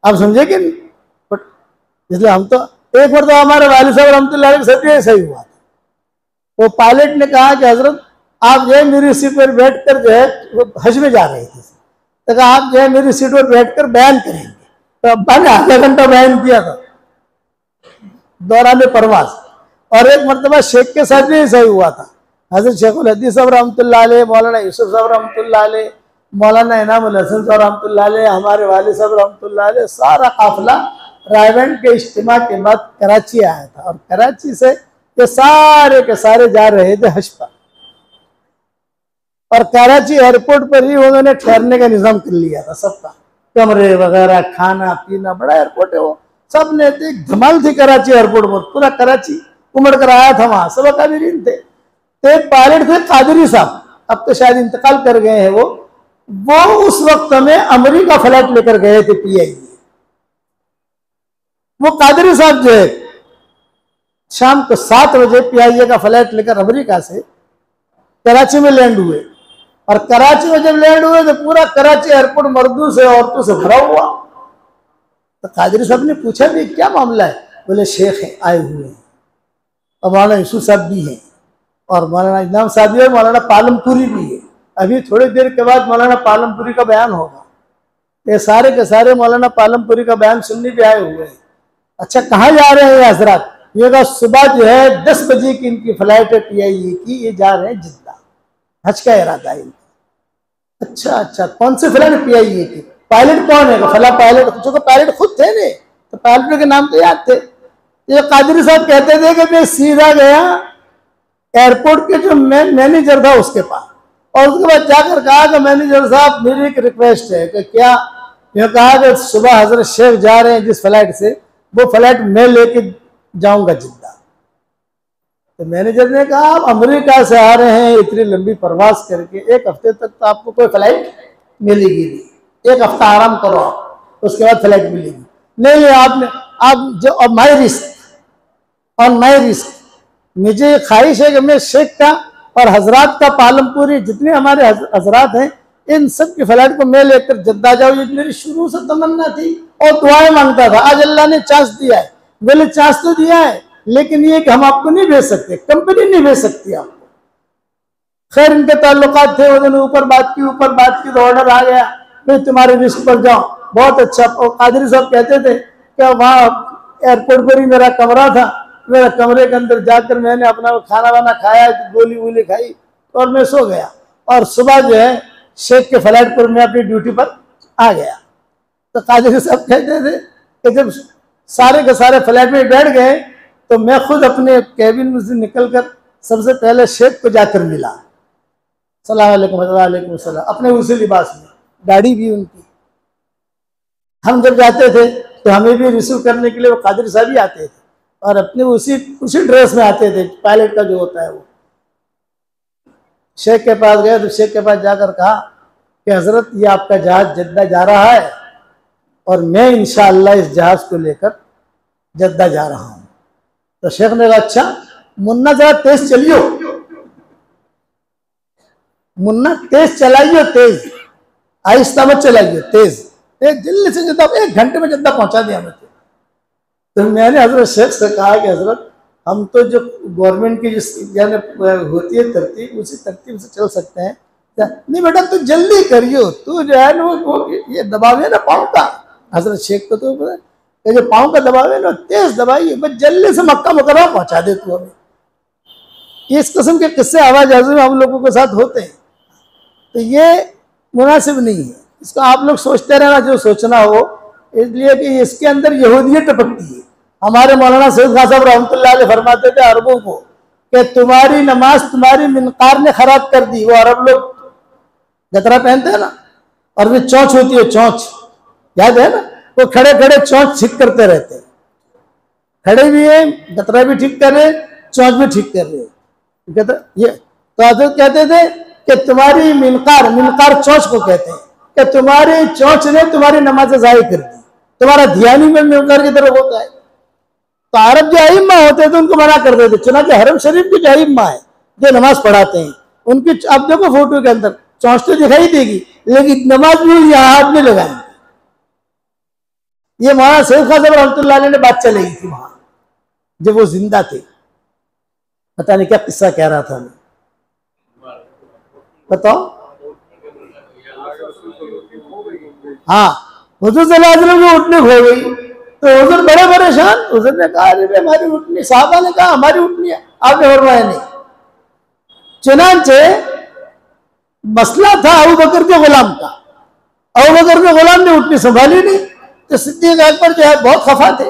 आप समझे कि नहीं। बट इसलिए हम तो एक बार तो हमारे वालिद साहब रहमतुल्लाह अलैह के साथ ऐसा ही हुआ था, वो पायलट ने कहा कि हजरत आप जो है मेरी सीट पर बैठ कर जो है, वो हज में जा रहे थे, तो कहा आप जो है मेरी सीट पर बैठ कर बयान करेंगे, तो अब्बा ने आधा घंटा बयान किया था दौरान परवाज। और एक मरतबा शेख के साथ भी ऐसा ही हुआ था, हजरत शेखुल हदीस साहब रहमतुल्लाह अलैह, मौलाना यूसुफ साहब रहमतुल्लाह अलैह, मौलाना इनामुल हसन साहब रहमतुल्लाह अलैह, हमारे वालिद साहब रहमतुल्लाह अलैह, सारा काफिला रायगंज के इज्तिमा के बाद कराची आया था, और कराची से ये सारे के सारे जा रहे थे हज पर, और कराची एयरपोर्ट पर ही उन्होंने ठहरने का निजाम कर लिया था सबका, कमरे वगैरह, खाना पीना, बड़ा एयरपोर्ट है वो, सब ने एक धमाल थी कराची एयरपोर्ट पर, पूरा कराची उमड़ कर आया था वहां, सब काबिरीन थे। तो एक पायलट थे कादरी साहब, अब तो शायद इंतकाल कर गए हैं वो उस वक्त में अमेरिका फ्लाइट लेकर गए थे PIA। वो कादरी साहब जो है शाम को 7 बजे PIA का फ्लाइट लेकर अमेरिका से कराची में लैंड हुए, और कराची में जब लैंड हुए तो पूरा कराची एयरपोर्ट मर्दों से औरतों से भरा हुआ। तो कादरी साहब ने पूछा भी क्या मामला है, बोले शेख है आए हुए हैं, और मौलाना यूसुफ साहब भी हैं, और मौलाना इनाम साहब भी है, मौलाना पालमपुरी भी है, अभी थोड़ी देर के बाद मौलाना पालमपुरी का बयान होगा, ये सारे के सारे मौलाना पालमपुरी का बयान सुनने भी आए हुए हैं। अच्छा कहाँ जा रहे हैं ये हजरात, ये का सुबह जो है 10 बजे की इनकी फ्लाइट है PIA की, ये जा रहे हैं जिद्दा, हज का इरादा है इनका। अच्छा कौन सी फ्लाइट PIA की, पायलट कौन है, फला पायलट, जो पायलट खुद थे ने, तो पायलट के नाम तो याद थे। ये कादरी साहब कहते थे कि मैं सीधा गया एयरपोर्ट के जो मैनेजर था उसके पास, और उसके बाद जाकर कहा कि मैनेजर साहब मेरी एक रिक्वेस्ट है कि क्या, ये कहा कि सुबह हजरत शेख जा रहे हैं जिस फ्लाइट से, वो फ्लाइट मैं लेके जाऊंगा जिद्दा। तो मैनेजर ने कहा आप अमेरिका से आ रहे हैं इतनी लंबी प्रवास करके, 1 हफ्ते तक तो आपको कोई फ्लाइट मिलेगी नहीं, 1 हफ्ता आराम करो उसके बाद फ्लाइट मिलेगी। नहीं आपने, आप जो माई रिस्क, ऑन माई रिस्क, मुझे ख्वाहिश है कि मैं शेख का और हजरात का पालमपुरी जितने हमारे हजरात हैं इन सब की फ्लाइट को मैं लेकर जद्दा जाऊँ, ये मेरी शुरू से तमन्ना थी और दुआएं मांगता था। आज अल्लाह ने चांस दिया है, बोले चांस तो दिया है, लेकिन ये कि हम आपको नहीं भेज सकते, कंपनी नहीं भेज सकती आपको। खैर इनके ताल्लुकात थे, उन्होंने ऊपर बात की तो ऑर्डर आ गया मैं तुम्हारे रिस्क पर जाऊँ, बहुत अच्छा। और कादरी साहब कहते थे कि वहाँ एयरपोर्ट पर ही मेरा कमरा था, मेरे कमरे के अंदर जाकर मैंने अपना खाना वाना खाया, गोली वोली खाई और मैं सो गया, और सुबह जो है शेख के फ्लाइट पर मैं अपनी ड्यूटी पर आ गया। तो कादरी साहब कहते थे कि जब सारे के सारे फ्लाइट में बैठ गए तो मैं खुद अपने कैबिन में से निकलकर सबसे पहले शेख को जाकर मिला, सलाम अलैकुम, वालेकुम सलाम, अपने उसी लिबास में, दाढ़ी भी उनकी। हम जब जाते थे तो हमें भी रिसीव करने के लिए वो कादरी साहब ही आते थे, और अपने उसी ड्रेस में आते थे, पायलट का जो होता है वो। शेख के पास गए तो शेख के पास जाकर कहा कि हजरत ये आपका जहाज जद्दा जा रहा है, और मैं इंशाअल्लाह इस जहाज को लेकर जद्दा जा रहा हूं। तो शेख ने कहा अच्छा मुन्ना जरा तेज चलियो, मुन्ना तेज चलाइयो, तेज आहिस्ता मत चलाइयो, तेज तेज दिल्ली से जद्दा 1 घंटे में जद्दा पहुंचा दिया मुझे। तो मैंने हजरत शेख से कहा कि हजरत हम तो जो गवर्नमेंट की जिस यानी होती है तरतीब उसी तरतीब से चल सकते हैं। नहीं बेटा तू जल्दी करियो, तू जो है ना वो ये दबाव है ना पाँव का, हजरत शेख को तो ये जो पाँव का दबाव है ना तेज दबाइए, बस जल्दी से मक्का मुकर्रमा पहुंचा दे तू हमें। इस किस्म के किस्से आवाज में हम लोगों के साथ होते हैं, तो ये मुनासिब नहीं है। इसको आप लोग सोचते रहना जो सोचना हो, इसलिए कि इसके अंदर यहूदियत टपकती है। हमारे मौलाना सैयद खान साहब रहमतुल्लाह अलैह फरमाते थे अरबों को कि तुम्हारी नमाज तुम्हारी मिनकार ने खराब कर दी। वो अरब लोग गतरा पहनते हैं ना, और वे चौंच होती है, चौंच याद है ना, वो खड़े खड़े चौंच ठीक करते रहते हैं, खड़े भी है, गतरा भी ठीक कर रहे, चौंच भी ठीक कर रहे। ये तो हजरत कहते थे कि तुम्हारी मिनकार, मिनकार चौंच को कहते हैं, कि तुम्हारी चौंच ने तुम्हारी नमाज ज़ाय कर दी, तुम्हारा ध्यान ही में मिनकार की तरफ होता है। तो अरब जो अइम्मा होते थे उनको मना कर देते। चुनांचे हरम शरीफ के जो अइम्मा है जो नमाज पढ़ाते हैं उनकी अब देखो फोटो के अंदर चौंच तो दिखाई देगी, लेकिन नमाज भी यहाँ हाथ में लगाएंगे। ये मौलाना सैयद खान साहब रहमतुल्लाह अलैह ने बात चलेगी थी वहां जब वो जिंदा थे। पता नहीं क्या किस्सा कह रहा था मैं, बताओ। हाँ हुजूर सल्लल्लाहु अलैहि वसल्लम की उठनी खो गई तो हुजूर बड़े परेशान। हुजूर ने कहा अरे हमारी उठनी, साहबा ने कहा हमारी उठनी है, आपने फरमाया नहीं। चुनांचे मसला था अबू बकर के गुलाम का, अबू बकर के गुलाम ने उठनी संभाली नहीं, तो सिद्दीक अकबर जो है बहुत खफा थे,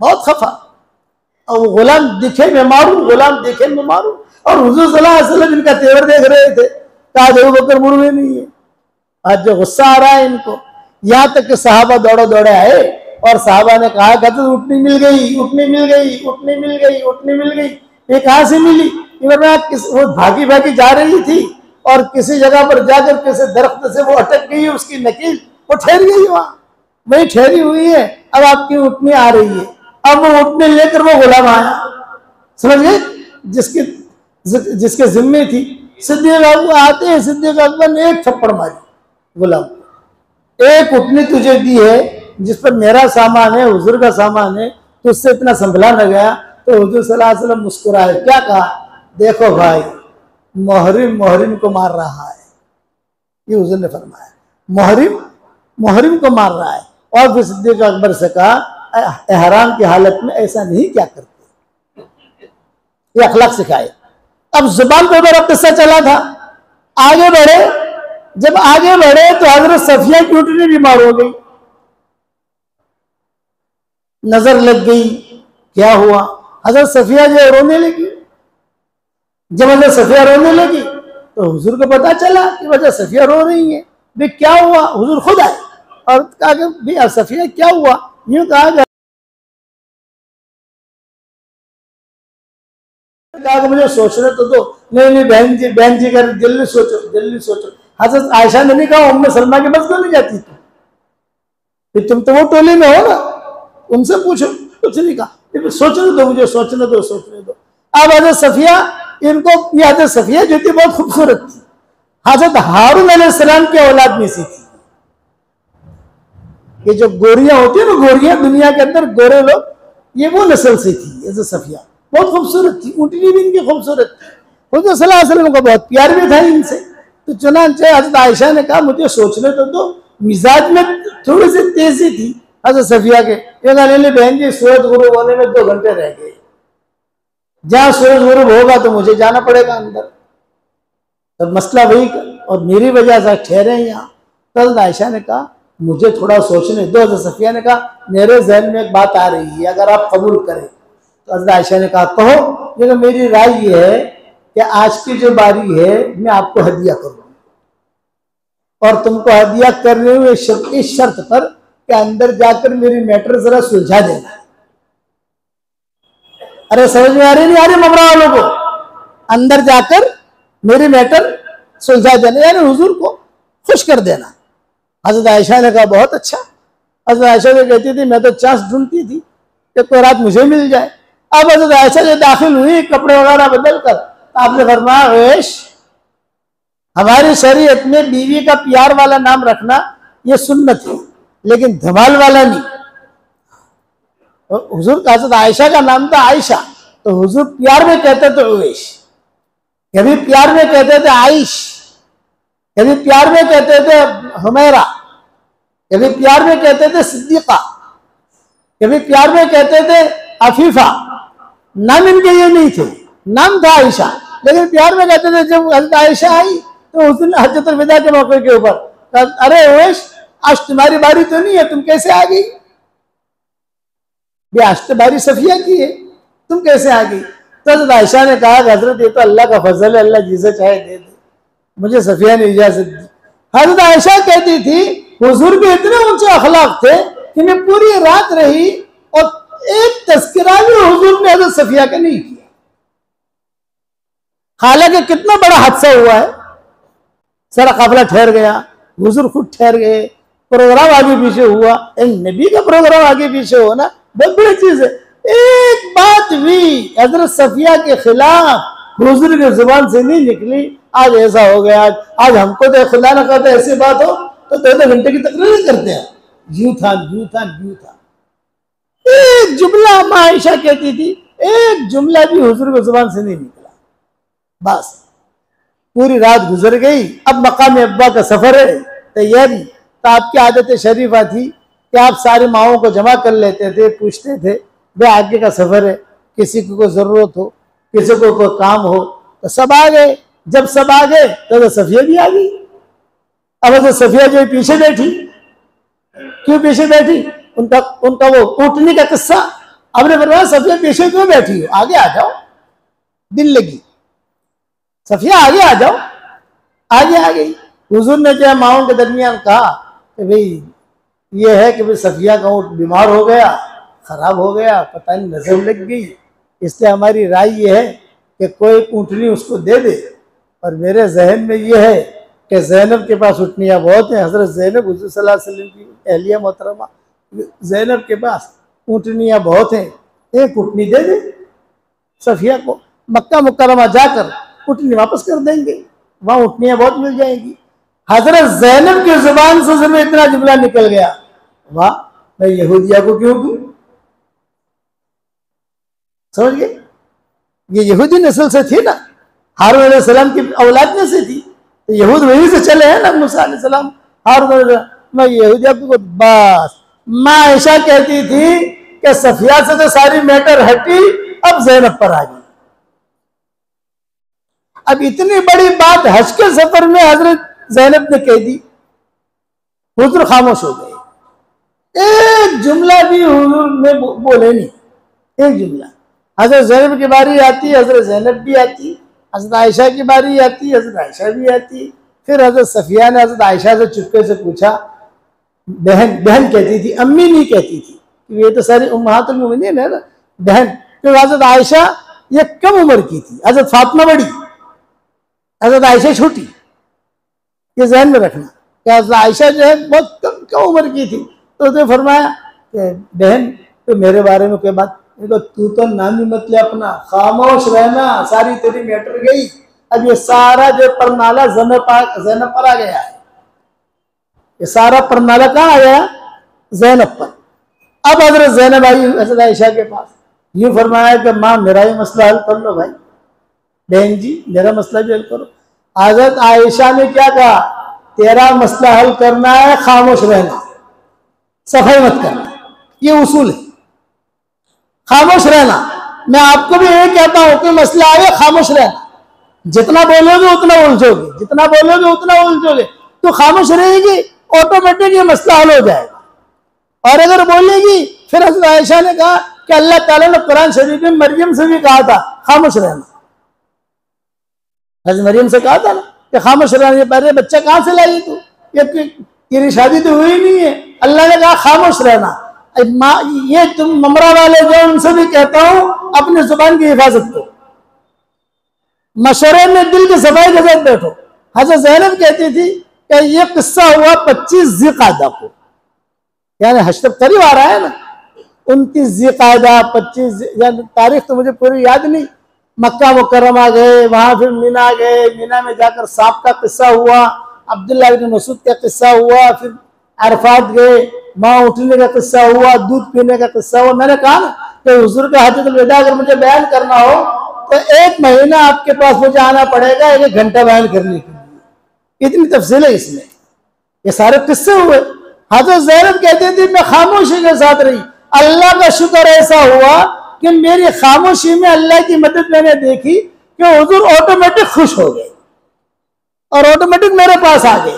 बहुत खफा। और वो गुलाम दिखे मैं मारूं, गुलाम दिखे मैं मारूं। और हुजूर सल्लल्लाहु अलैहि वसल्लम इनका तेवर देख रहे थे, कहा अबू बकर मुड़ में नहीं है। आज जो गुस्सा आ रहा है इनको, यहां तक कि साहबा दौड़े दौड़े आए और साहबा ने कहा कहते उठनी मिल गई, उठनी मिल गई, उठनी मिल गई, उठनी मिल गई। ये कहां से मिली? वो भागी भागी जा रही थी और किसी जगह पर जाकर किसी दरख्त से वो अटक गई, उसकी नकील वो ठहर गई, वहां वही ठहरी हुई है। अब आपकी उठनी आ रही है, अब वो उठने लेकर वो गुलाम आया, समझ गए, जिसके जिम्मे थी। सिद्दीक अकबर आते हैं, सिद्दीक अकबर ने एक थप्पड़ मारी गुलाम, एक उठनी तुझे दी है जिस पर मेरा सामान है, हुजूर का सामान है, तो उससे इतना संभला न गया। तो हुजूर सल्लल्लाहु अलैहि वसल्लम मुस्कुराए, क्या कहा? देखो भाई मोहरिम मोहरिम को मार रहा है, ये हुजूर ने फरमाया, मोहरिम मोहरिम को मार रहा है। और फिर सिद्दीक अकबर से कहा एहराम की हालत में ऐसा नहीं क्या करते, ये अखलाक सिखाए। अब जुबान पर बड़ा किस्सा चला था, आगे बढ़े, जब आगे बढ़े तो हजरत सफिया की उठनी बीमार हो गई, नजर लग गई। क्या हुआ? हजरत सफिया जो रोने लगी। जब हजरत सफिया रोने लगी तो हुजूर को पता चला कि वजह सफिया रो रही है। भाई क्या हुआ? हुजूर खुद आए और कहा कि भाई सफिया क्या हुआ? यूं कहा कि मुझे सोचने तो दो। नहीं बहन जी कर जल्दी सोचो, जल्दी सोचो। हजरत आयशा ने नहीं कहा उम्मे सलमा के बस नहीं जाती तुम तो वो टोली में हो ना, उनसे पूछो। कुछ नहीं कहा, सोचने दो मुझे, सोचने दो, सोचने दो। अब हजरत सफिया, इनको ये हजरत सफिया जो थी बहुत खूबसूरत थी, हजरत हारून अलैहिस्सलाम की औलाद में से थी। ये जो गोरियां होती है ना, गोरियां दुनिया के अंदर गोरे लोग, ये वो नस्ल से थी हजरत सफिया, बहुत खूबसूरत थी, ऊँटनी भी इनकी खूबसूरत थी। हुजूर सल्लल्लाहु अलैहि वसल्लम का बहुत प्यार भी था इनसे। तो चुनांचे हजरत आयशा ने कहा मुझे सोचने तो दो, मिजाज में थोड़ी सी तेजी थी हजरत सफिया के। ये बहन जी सूरज गुरूब होने में 2 घंटे रह गए, जहां सूरज गुरूब होगा तो मुझे जाना पड़ेगा अंदर, तब मसला वही और मेरी वजह से ठहरे यहाँ। तो आयशा ने कहा मुझे थोड़ा सोचने दो। हजरत सफिया ने कहा मेरे जहन में एक बात आ रही है, अगर आप कबूल करें। तो हजरत आयशा ने कहा कहो। लेकिन मेरी राय ये है कि आज की जो बारी है मैं आपको हदिया करूँ, और तुमको हदिया करने हुए इस शर्त पर कि अंदर जाकर मेरी मैटर जरा सुलझा देना। अरे समझ में आ रही नहीं आ रही ममरा वालों को? अंदर जाकर मेरी मैटर सुलझा देना, यानी हुजूर को खुश कर देना। हजरत आयशा ने कहा बहुत अच्छा, हज़रत आयशा से कहती थी मैं तो चांस ढूंढती थी कि कोई रात मुझे मिल जाए। अब हज़रत आयशा जो दाखिल हुई कपड़े वगैरह बदल कर, तो आपने फरमाया वेश, हमारी शरीयत में बीवी का प्यार वाला नाम रखना ये सुन्नत है, लेकिन धमाल वाला नहीं। हुजूर का हज़रत आयशा का नाम था आयशा, तो हुजूर प्यार में कहते थे उवेश, कभी प्यार में कहते थे आइश, कभी प्यार में कहते थे हुमैरा, कभी प्यार में कहते थे सिद्दीका, कभी प्यार में कहते थे अफीफा। नाम इनके ये नहीं थे, नाम था आयशा, लेकिन प्यार में कहते थे। जब हज़रत आयशा आई तो उस दिन हज्जतुल विदा के मौके के ऊपर, अरे उवेश, आज तुम्हारी बारी तो नहीं है, तुम कैसे आ गई? आज तो बारी सफिया की है, तुम कैसे आ गई? तो हज़रत आयशा ने कहा कि हजरत ये तो अल्लाह का फजल है, अल्लाह जिसे चाहे दे दे, मुझे सफिया ने इजाजत दी। हज़रत आयशा कहती थी हुजूर के इतने ऊंचे अखलाक थे कि मैं पूरी रात रही और एक तस्करा भी हुजूर ने हज़रत सफिया का नहीं किया। हालांकि कितना बड़ा हादसा हुआ है, सारा काफिला ठहर गया, हुजूर खुद ठहर गए, प्रोग्राम आगे पीछे हुआ। एक नबी का प्रोग्राम आगे पीछे होना बहुत बड़ी चीज है। एक बात भी हज़रत सफिया के खिलाफ हुजूर की जुबान से नहीं निकली, आज ऐसा हो गया, आज हमको तो खुदा न करते ऐसी बात हो तो 2 घंटे की तकरीर करते हैं, यूं था यूं था यूं था। एक जुमला माँ आयशा कहती थी, एक जुमला भी हुजूर की जुबान से नहीं निकला। बस पूरी रात गुजर गई। अब मकाम अब्बा का सफर है, तैयारी। तो आपकी आदत शरीफा थी कि आप सारी माओं को जमा कर लेते थे, पूछते थे भाई आगे का सफर है, किसी को कोई जरूरत हो, किसी को कोई काम हो, तो सब आ गए। जब सब आ गए तो सफिया भी आ गई। अब तो सफिया जो पीछे बैठी, क्यों पीछे बैठी? उनका वो ऊँटनी का किस्सा आपने बताया। सफिया पीछे क्यों बैठी हो? आगे आ जाओ, दिल लगी। सफिया आगे आ जाओ, आगे आ गई। हुजूर ने क्या माओं के दरमियान कहा कि भाई ये है कि भाई सफिया का ऊँट बीमार हो गया, खराब हो गया, पता नहीं नजर लग गई, इसलिए हमारी राय ये है कि कोई ऊँटनी उसको दे दे। और मेरे जहन में ये है कि ज़ैनब के पास ऊँटनियाँ बहुत हैं। हज़रत ज़ैनब हुज़ूर सल्लल्लाहु अलैहि वसल्लम की अहलिया मोहतरमा, ज़ैनब के पास ऊँटनियाँ बहुत हैं, एक ऊँटनी दे दे सफिया को, मक्का मुकर्रमा जाकर ऊँटनी वापस कर देंगे, वहाँ ऊँटनियाँ बहुत मिल जाएंगी। हज़रत ज़ैनब की जुबान से जब इतना जुमला निकल गया, वाह, मैं यहूदिया को क्यों दूं? समझ गए? ये यहूदी नस्ल से थी ना, हारून अलैहिस्सलाम की औलाद में से थी, तो यहूद वहीं से चले हैं ना। मूसा अलैहिस्सलाम, हारून, मैं यहूदिया को। बस माँ आयशा कहती थी कि सफिया से तो सारी मैटर हटी, अब ज़ैनब पर आ गई। अब इतनी बड़ी बात हज के सफर में हजरत ज़ैनब ने कह दी, हुजूर खामोश हो गए। एक जुमला भी हुजूर ने बोले नहीं, एक जुमला। हजरत ज़ैनब की बारी आती, हजरत ज़ैनब भी आती, हजरत आयशा की बारी आती, हजरत आयशा भी आती। फिर हजरत सफिया ने हजरत आयशा से चुपके से पूछा, बहन बहन कहती थी, अम्मी नहीं कहती थी, ये तो सारी उम्महातुल मोमिनीन है ना, बहन। क्योंकि हजरत आयशा ये कम उम्र की थी, हजरत फातिमा बड़ी, हजरत आयशा छोटी। ये ज़हन में रखना कि हजरत आयशा जो है बहुत कम उम्र की थी। तो उसने फरमाया कि बहन तो मेरे बारे में कोई बात, तू तो नाम ही मत ले अपना, खामोश रहना, सारी तेरी मैटर गई। अब ये सारा जो परनाला ज़ैनब पर आ गया है, ये सारा परनाला कहाँ आ गया? ज़ैनब पर। अब हजरत ज़ैनब आई हजरत आयशा के पास, यूँ फरमाया कि माँ मेरा ही मसला हल कर लो भाई, बहन जी मेरा मसला भी हल करो। हजरत आयशा ने क्या कहा? तेरा मसला हल करना है, खामोश रहना, सफाई मत करना, ये उसूल है, खामोश रहना। मैं आपको भी यही कहता हूं कि मसला आए खामोश रहना, जितना बोलोगे उतना उलझोगे, जितना बोलोगे उतना उलझोगे, तो खामोश रहेगी, ऑटोमेटिक ये मसला हल हो जाएगा। और अगर बोलेगी, फिर हज़रत आयशा ने कहा कि अल्लाह ताला ने कुरान शरीफ में मरियम से भी कहा था खामोश रहना, हज़रत मरियम से कहा था ना कि खामोश रहना। अरे बच्चा कहाँ से लाई तू, ये तेरी शादी तो हुई नहीं है, अल्लाह ने कहा खामोश रहना। ये तुम ममरा वाले जो, उनसे भी कहता हूं अपनी जुबान की हिफाजत को, मशवरे में दिल की सफाई के साथ बैठो। हज़रत ज़ैनब कहती थी कि ये किस्सा हुआ 25 ज़िक़अदा को, यानी हश्र करीब आ रहा है ना। 29 ज़िक़ादा 25 यानी तारीख तो मुझे पूरी याद नहीं। मक्का मुकर्रमा गए, वहां फिर मीना गए, मीना में जाकर सांप का किस्सा हुआ, अब्दुल्लाह इब्न मसूद का किस्सा हुआ, फिर अरफात गए, वहां उठने का किस्सा हुआ, दूध पीने का किस्सा हुआ। मैंने कहा ना कि हुजूर का हज्जतुल विदा अगर मुझे बयान करना हो तो 1 महीना आपके पास मुझे आना पड़ेगा 1 घंटा बयान करने के लिए, इतनी तफसील है इसमें। ये सारे किस्से हुए। हज़रत ज़ैनब कहते थे मैं खामोशी के साथ रही, अल्लाह का शुक्र ऐसा हुआ कि मेरी खामोशी में अल्लाह की मदद मैंने देखी कि हुजूर ऑटोमेटिक खुश हो गए और ऑटोमेटिक मेरे पास आ गए।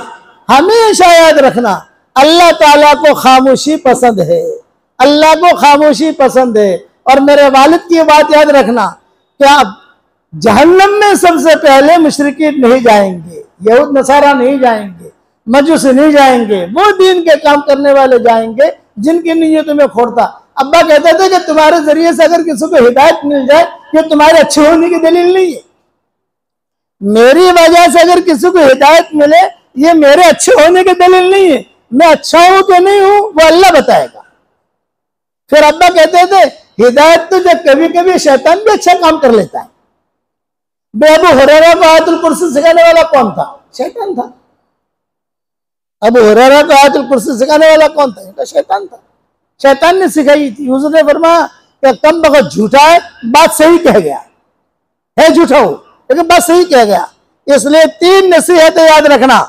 हमेशा याद रखना अल्लाह ताला को खामोशी पसंद है, अल्लाह को खामोशी पसंद है। और मेरे वालिद की बात याद रखना, क्या जहन्नम में सबसे पहले मुशरिकीन नहीं जाएंगे, यहूद नसारा नहीं जाएंगे, मजूसी नहीं जाएंगे, वो दीन के काम करने वाले जाएंगे जिनकी नीयत में खोड़ता। अब्बा कहते थे कि तुम्हारे जरिए से अगर किसी को हिदायत मिल जाए ये तुम्हारे अच्छे होने की दलील नहीं है। मेरी वजह से अगर किसी को हिदायत मिले ये मेरे अच्छे होने की दलील नहीं है। मैं अच्छा हूं कि नहीं हूं वो अल्लाह बताएगा। फिर अब्बा कहते थे हिदायत तो जब कभी कभी शैतान भी अच्छा काम कर लेता है। अबू हुरैरा को आयतुल कुर्सी सिखाने वाला कौन था? शैतान था। अबू हुरैरा को आयतुल कुर्सी सिखाने वाला कौन था? तो शैतान था। शैतान ने सिखाई थी। हुजूर ने फरमाया कि कम बगत झूठा है, बात सही कह गया है, झूठा हो लेकिन बात सही कह गया। इसलिए 3 नसीहतें याद रखना।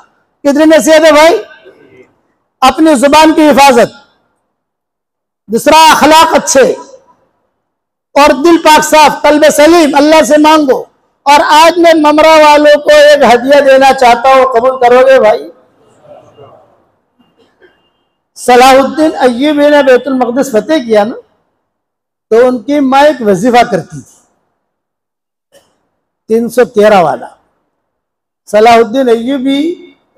कितनी नसीहतें भाई? अपनी जुबान की हिफाजत, दूसरा अखलाक अच्छे और दिल पाक साफ, कल्ब सलीम, अल्लाह से मांगो। और आज मैं ममरा वालों को एक हदिया देना चाहता हूं, कबूल करोगे भाई? सलाहुद्दीन अय्यूबी ने बैतुल मक़दिस फतेह किया ना, तो उनकी माँ एक वजीफा करती थी 313 वाला। सलाहुद्दीन अय्यूबी,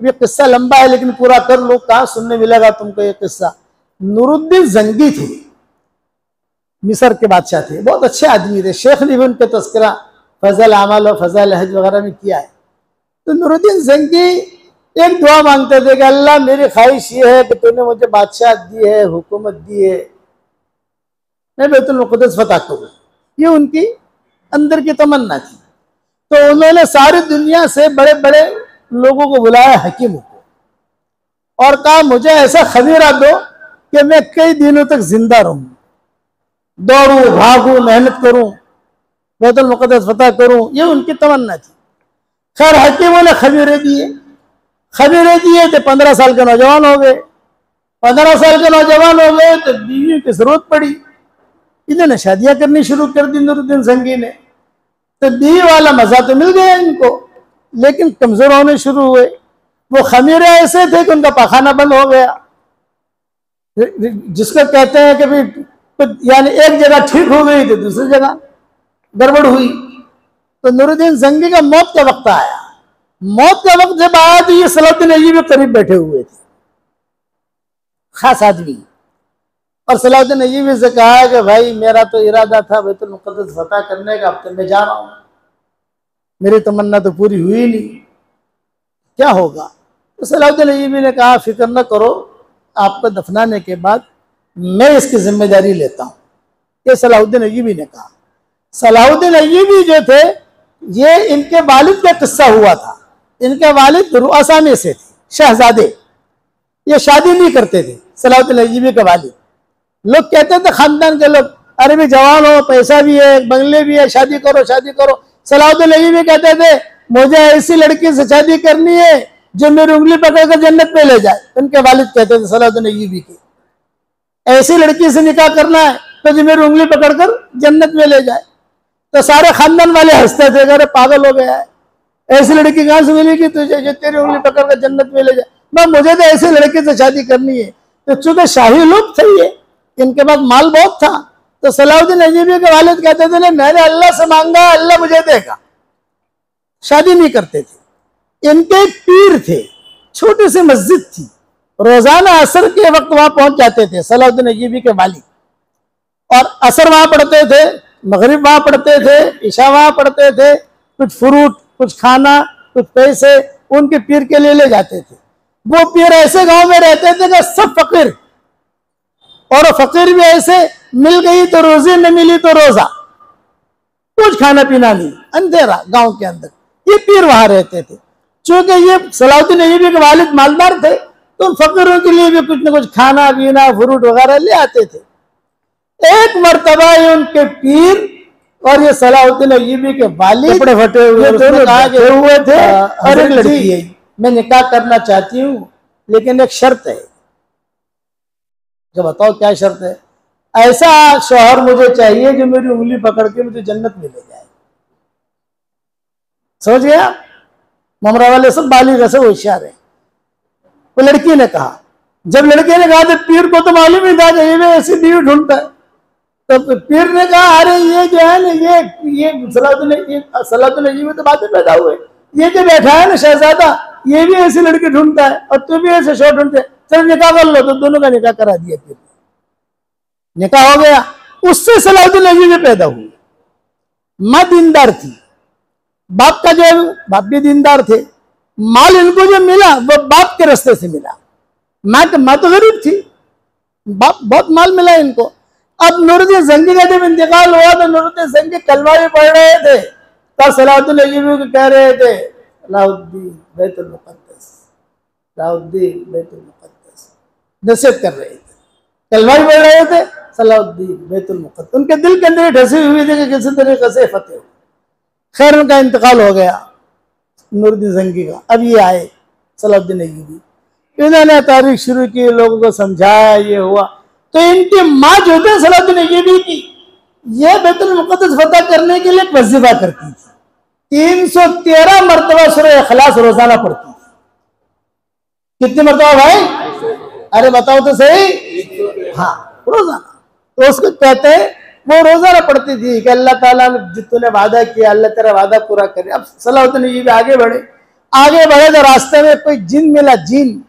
ये किस्सा लंबा है लेकिन पूरा कर लो, कहाँ सुनने मिलेगा तुमको ये किस्सा। नूरुद्दीन जंगी थे, मिस्र के बादशाह थे, बहुत अच्छे आदमी थे। शेख ने भी उनके तस्करा फजल अमल और फजल हज वगैरह में किया है। तो नूरुद्दीन जंगी एक दुआ मांगते थे कि अल्लाह मेरी ख्वाहिश ये है कि तूने मुझे बादशाह दी है, हुकूमत दी है, मैं बैतुल मुक़द्दस फतह करूं। ये उनकी अंदर की तमन्ना थी। तो उन्होंने सारी दुनिया से बड़े बड़े लोगों को बुलाया, हकीमों को, और कहा मुझे ऐसा खमीरा दो कि मैं कई दिनों तक जिंदा रहूं, दौड़ूं भागूं, मेहनत करूं, बैतुल मुक़द्दस फतह करूं। ये उनकी तमन्ना थी। खैर हकीमों ने खमीरे दिए, खमीरे दिए तो 15 साल के नौजवान हो गए। 15 साल के नौजवान हो गए तो बीवी की जरूरत पड़ी। इन्होंने शादियां करनी शुरू कर दी नूरुद्दीन जंगी ने। तो बीवी वाला मजा तो मिल गया इनको, लेकिन कमजोर होने शुरू हुए। वो खमीरे ऐसे थे कि उनका पाखाना बंद हो गया, जिसको कहते हैं कि भाई यानी एक जगह ठीक हो गई तो दूसरी जगह गड़बड़ हुई। तो नूरुद्दीन जंगी का मौत का वक्त आया। मौत का वक्त जब आया तो ये सलाहुद्दीन अय्यूबी करीब बैठे हुए थे, खास आदमी। और सलाहुद्दीन अय्यूबी से कहा कि भाई मेरा तो इरादा था बैतुल मुक़द्दस फतह करने का, अब तो मैं जा रहा हूं, मेरी तमन्ना तो पूरी हुई नहीं, क्या होगा? तो सलाहुद्दीन अय्यूबी ने कहा फिक्र न करो, आपको दफनाने के बाद मैं इसकी जिम्मेदारी लेता हूं। ये सलाहुद्दीन अय्यूबी ने कहा। सलाहुद्दीन अय्यूबी जो थे ये इनके वालिद का किस्सा हुआ था। इनके वालिद रुआसा में से थे, शहजादे। ये शादी नहीं करते थे सलाहुद्दीन अय्यूबी के वालिद। लोग कहते थे खानदान के लोग, अरे भी जवान हो, पैसा भी है, बंगले भी है, शादी करो शादी करो। सलाहुद्दीन अय्यूबी कहते थे मुझे ऐसी लड़की से शादी करनी है जो मेरी उंगली पकड़कर जन्नत में ले जाए। उनके वालिद कहते थे सलाहुद्दीन अय्यूबी के, ऐसी लड़की से निकाह करना है तो जो मेरी उंगली पकड़कर जन्नत में ले जाए। तो सारे खानदान वाले हंसते थे, अरे पागल हो गया है, ऐसी लड़की कहां से मिलेगी तुझे जो तेरी उंगली पकड़कर जन्नत में ले जाए? मैं मुझे तो ऐसी लड़की से शादी करनी है। तो चूंकि शाही लोग थे ये, इनके पास माल बहुत था, तो सलाहुद्दीन अय्यूबी के वालिद कहते थे नहीं मैंने अल्लाह से मांगा, अल्लाह मुझे देगा। शादी नहीं करते थे। इनके एक पीर थे, छोटी सी मस्जिद थी, रोजाना असर के वक्त वहां पहुंच जाते थे सलाहुद्दीन अय्यूबी के वालिद, और असर वहां पढ़ते थे, मगरिब वहां पढ़ते थे, इशा वहां पढ़ते थे। कुछ फ्रूट, कुछ खाना, कुछ पैसे उनके पीर के लिए ले जाते थे। वो पीर ऐसे गांव में रहते थे कि सब फकीर और फकीर भी ऐसे, मिल गई तो रोजी, न मिली तो रोजा, कुछ खाना पीना नहीं, अंधेरा गांव के अंदर। ये पीर वहां रहते थे। चूंकि ये सलाहुद्दीन अय्यूबी के वालिद मालदार थे, तो उन फकीरों के लिए भी कुछ न कुछ खाना पीना, फ्रूट वगैरह ले आते थे। एक मर्तबा ये उनके पीर और ये सलाहुद्दीन अय्यूबी के वालिद कपड़े फटे हुए हुए थे, और एक लड़की है, मैं निकाह करना चाहती हूँ, लेकिन एक शर्त है। जो बताओ क्या शर्त है? ऐसा शौहर मुझे चाहिए जो मेरी उंगली पकड़ के मुझे जन्नत में ले जाए। समझ गया? ममरा वाले सब बालिग से होशियार है। वो लड़की ने कहा, जब लड़के ने कहा तो पीर को तो मालूम ही था कि ये ऐसी बीवी ढूंढता है। तो पीर ने कहा, अरे ये जो है ना, ये सलाहुद्दीन अय्यूबी तो बातें पैदा हुए, ये जो बैठा है ना शहजादा, ये भी ऐसी लड़की ढूंढता है और तू भी ऐसे शौहर ढूंढते, चल निकाह कर लो। तो दोनों का निकाह करा दिया। फिर निकाह हो गया। उससे सलाहुद्दीन अय्यूबी पैदा हुई। माँ दीनदार थी, बाप का जो बाप भी दीनदार थे। माल इनको जो मिला वो बाप के रास्ते से मिला। माँ तो गरीब थी, बाप बहुत माल मिला इनको। अब नूरुद्दीन जंगी का जब इंतकाल हुआ तो नूरुद्दीन जंगी कलमा भी पढ़ रहे थे, तब सलाहुद्दीन अय्यूबी को कह रहे थे, सलाहुद्दीन बैतुल मुक़द्दस, सलाहुद्दीन बैतुल मुक़द्दस, नसीहत कर रहे थे। कलमा भी पढ़ रहे थे, सलाहुद्दीन बैतुल मुक़द्दस। उनके दिल के अंदर ढसी हुई थी कि किसी तरीके से फतेह हो। खैर उनका इंतकाल हो गया नूरुद्दीन जंगी का। अब ये आए सलाहुद्दीन अय्यूबी, इन्होंने तारीख शुरू की, लोगों को समझाया, ये हुआ। तो इनकी माँ जो थे सलाहुद्दीन अय्यूबी की, ये बैतुल मुक़द्दस फतह करने के लिए वजीफा करती थी। 313 मरतबा सूरह इखलास रोजाना पढ़ती थी। कितनी मरतबा भाई? अरे बताओ तो सही। हाँ, रोजाना। तो उसको कहते हैं वो रोजाना पढ़ती थी कि अल्लाह ताला ने जितने वादा किया, अल्लाह तेरा वादा पूरा करे। अब सलाहुद्दीन अय्यूबी आगे बढ़े तो रास्ते में कोई जिन मिला, जिन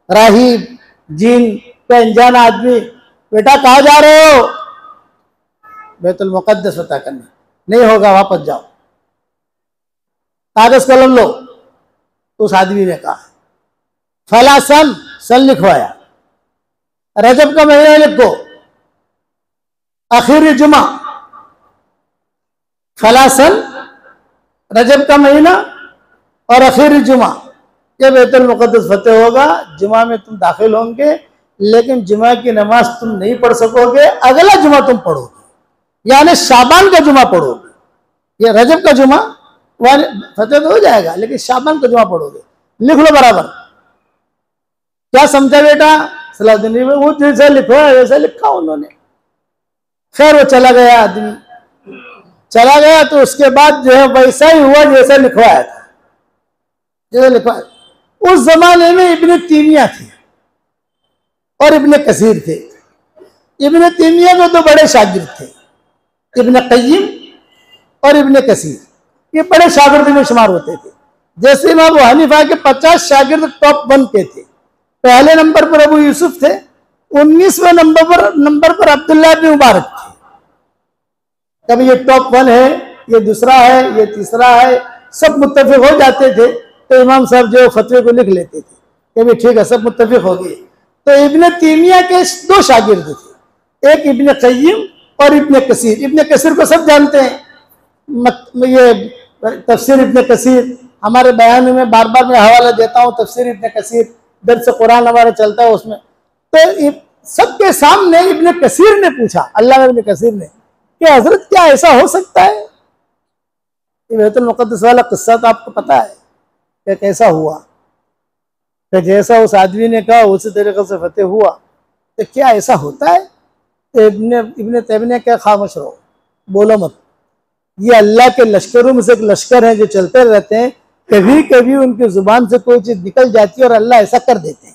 राहिब, जिन कोई अनजान आदमी, बेटा कहाँ जा रहे हो? बैतुल मुक़द्दस फतह करने। नहीं होगा, वापस जाओ, कागज कलम लो। उस आदमी ने कहा, फला सन लिखवाया, रजब का महीना लिखो, आखिरी जुमा, फला सन, रजब का महीना और आखिरी जुमा, ये बैतुल मुक़द्दस फतेह होगा। जुमा में तुम दाखिल होंगे, लेकिन जुमा की नमाज तुम नहीं पढ़ सकोगे, अगला जुमा तुम पढ़ोगे, यानी शाबान का जुमा पढ़ोगे। ये रजब का जुमा फतेह तो हो जाएगा, लेकिन शाबान का जुमा पढ़ोगे। लिख लो बराबर। क्या समझा बेटा? सलाहुद्दीन अय्यूबी वो जैसा लिखा वैसा लिखा उन्होंने। खैर वो चला गया, आदमी चला गया। तो उसके बाद जो है वैसा ही हुआ जैसा लिखवाया था, जैसा लिखवाया। उस जमाने में इब्ने तैमिया थे और इब्ने कसीर थे। इब्ने तैमिया के तो बड़े शागिर्द थे, इब्ने क़य्यिम और इब्ने कसीर, ये बड़े शागिर्द में शुमार होते थे। जैसे इमाम अबू हनीफा के 50 शागिर्द टॉप 1 के थे। पहले नंबर पर अबू यूसुफ थे, 19वें नंबर पर अब्दुल्लाह इब्न मुबारक थे। कभी ये टॉप 1 है, ये दूसरा है, ये तीसरा है, सब मुत्तफिक हो जाते थे। तो इमाम साहब जो फतवे को लिख लेते थे कि भी ठीक है, सब मुत्तफिक हो गए। तो इब्ने तैमिया के 2 शागिर्द थे, एक इब्ने क़य्यिम और इब्ने कसीर। इब्ने कसीर को सब जानते हैं, ये तफसीर इब्ने कसीर हमारे बयान में बार बार मैं हवाला देता हूँ। तफसीर इब्ने कसीर दर्स कुरान हमारा चलता है उसमें। तो सबके सामने इब्ने कसीर ने पूछा, अल्लाह इब्ने कसीर ने, कि हजरत क्या ऐसा हो सकता है? ये बैतुल मुक़द्दस वाला किस्सा तो आपको पता है कि कैसा हुआ, कि जैसा उस आदमी ने कहा उसी तरीके से फतेह हुआ। तो क्या ऐसा होता है? तो इब्ने तैमिया क्या, खामोश रहो, बोलो मत। ये अल्लाह के लश्करों में से एक लश्कर है जो चलते रहते हैं, कभी कभी उनकी जुबान से कोई चीज निकल जाती है और अल्लाह ऐसा कर देते हैं।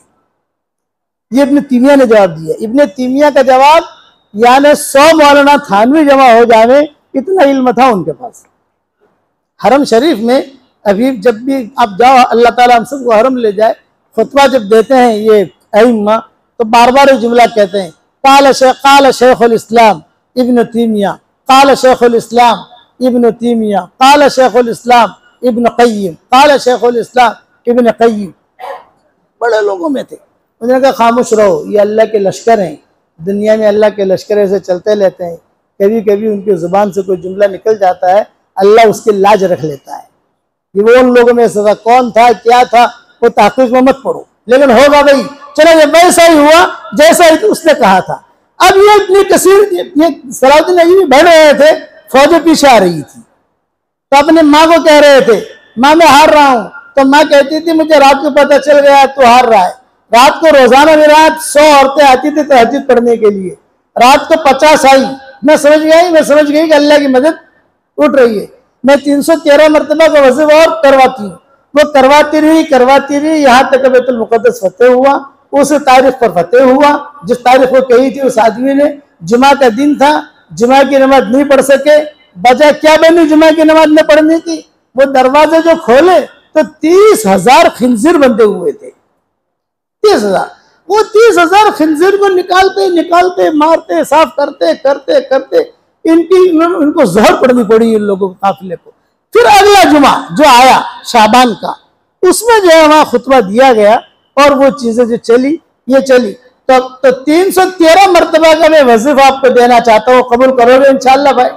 ये इब्ने तैमिया ने जवाब दिया। इब्ने तैमिया का जवाब, यानी 100 मौलाना थानवी जमा हो जावे, इतना इल्म था उनके पास। हरम शरीफ में अभी जब भी आप जाओ, अल्लाह ताला हम सबको हरम ले जाए, खुतबा जब देते हैं ये अइम्मा, तो बार बार ये जुमला कहते हैं, काल शेखुल इस्लाम इब्न तैमिया, काल शेखुल इस्लाम इब्न तैमिया, काल शेखुल इस्लाम इब्न क़य्यिम, काल शेखुल इस्लाम इब्न क़य्यिम। बड़े लोगों में थे, उन्होंने कहा खामोश रहो, ये अल्लाह के लश्कर हैं, दुनिया में अल्लाह के लश्कर ऐसे चलते रहते हैं, कभी कभी उनकी जुबान से कोई जुमला निकल जाता है, अल्लाह उसकी लाज रख लेता है। ये वो उन लोगों में से था, कौन था क्या था वो तहकीक में मत पढ़ो, लेकिन होगा भाई, चलो ये वैसा ही हुआ जैसा उसने कहा था। अब ये इतनी कसीर, ये सलाउद्दीन अय्यूबी बढ़ रहे थे, फौजें पीछे आ रही थी, तो अपने माँ को कह रहे थे माँ मैं हार रहा हूँ, तो माँ कहती थी मुझे रात को पता चल गया तू हार रहा है। रात को रोजाना मेरे रात 100 औरतें आती थी तहज्जुद पढ़ने के लिए, रात को 50 आई, मैं समझ गई कि अल्लाह की मदद उठ रही है। मैं 313 मरतबा का वज़ीफा और करवाती हूँ, वो करवाती रही यहाँ तक बैतुल मुक़द्दस फतेह हुआ। उस तारीख पर फतेह हुआ जिस तारीख को कही थी उस आदमी ने, जुमा का दिन था, जुमा की नमाज नहीं पढ़ सके, वजह क्या बनी जुमा की नमाज न पढ़ने की? वो दरवाजे जो खोले तो 30,000 खिंजीर बंधे हुए थे, 30,000। वो 30,000 खिंजीर को निकालते मारते साफ करते इनको जहर पड़नी पड़ी इन लोगों को, काफिले को। फिर अगला जुमा जो आया शाबान का, उसमें जो है वहां खुतबा दिया गया और वो चीजें जो चली ये चली। तो 313 मरतबा का मैं वजीफा आपको देना चाहता हूँ, कबूल करोगे इंशाअल्लाह भाई?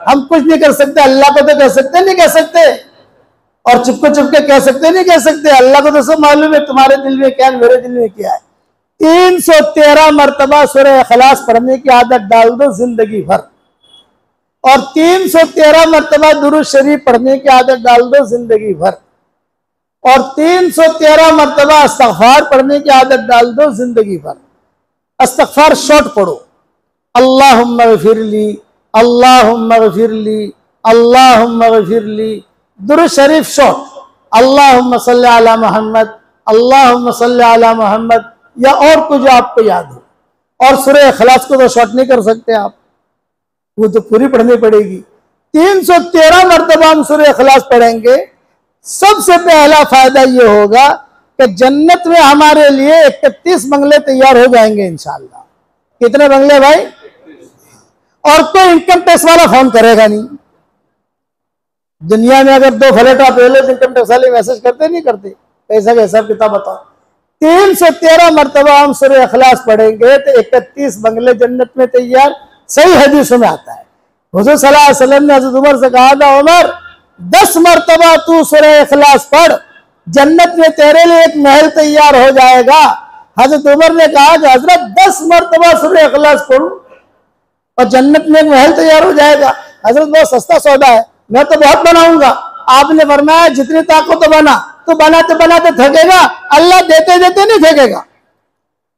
हम कुछ नहीं कर सकते, अल्लाह को तो कह सकते नहीं कह सकते, और चुपके कह सकते नहीं कह सकते, अल्लाह को तो सब मालूम है तुम्हारे दिल में क्या है मेरे दिल में क्या है। 313 मरतबा सूरह इखलास पढ़ने की आदत डाल दो जिंदगी भर, और 313 मरतबा दुरूद शरीफ पढ़ने की आदत डाल दो जिंदगी भर, और 313 मरतबा इस्तग़फ़ार पढ़ने की आदत डाल दो जिंदगी भर। इस्तग़फ़ार शॉर्ट पढ़ो, अल्लाहुम्मा ग़फ़िरली, अल्लाहुम्मा ग़फ़िरली, अल्लाहुम्मा ग़फ़िरली। दुरूद शरीफ शॉर्ट, अल्लाहुम्मा सल्ली अला मोहम्मद, अल्लाहुम्मा सल्ली अला मोहम्मद, या और कुछ आपको याद हो। और सूरह इखलास को तो शॉर्ट नहीं कर सकते आप, वो तो पूरी पढ़नी पड़ेगी। 313 मरतबा हम सूरह इखलास पढ़ेंगे। सबसे पहला फायदा ये होगा कि जन्नत में हमारे लिए 31 बंगले तैयार हो जाएंगे इंशाअल्लाह। कितने बंगले भाई? और कोई इनकम टैक्स वाला फोन करेगा नहीं। दुनिया में अगर 2 फ्लैट आप ले लो तो इनकम टैक्स वाले मैसेज करते नहीं करते, पैसा का हिसाब किताब बताओ। 313 मरतबा हम सूरह इखलास पढ़ेंगे तो 31 बंगले जन्नत में तैयार। सही हदीसों में आता है, हुज़ूर सल्लल्लाहु अलैहि वसल्लम ने हज़रत उमर से कहा था, उमर 10 मरतबा तू सूरह इखलास पढ़, जन्नत में तेरे लिए एक महल तैयार हो जाएगा। हज़रत उमर ने कहा कि हज़रत 10 मरतबा सूरह इखलास पढ़ूं और जन्नत में एक महल तैयार हो जाएगा? हज़रत बहुत सस्ता सौदा है, मैं तो बहुत बनाऊंगा। आपने फरमाया जितनी ताकत तो बना, तो बनाते थकेगा, अल्लाह देते देते नहीं थकेगा।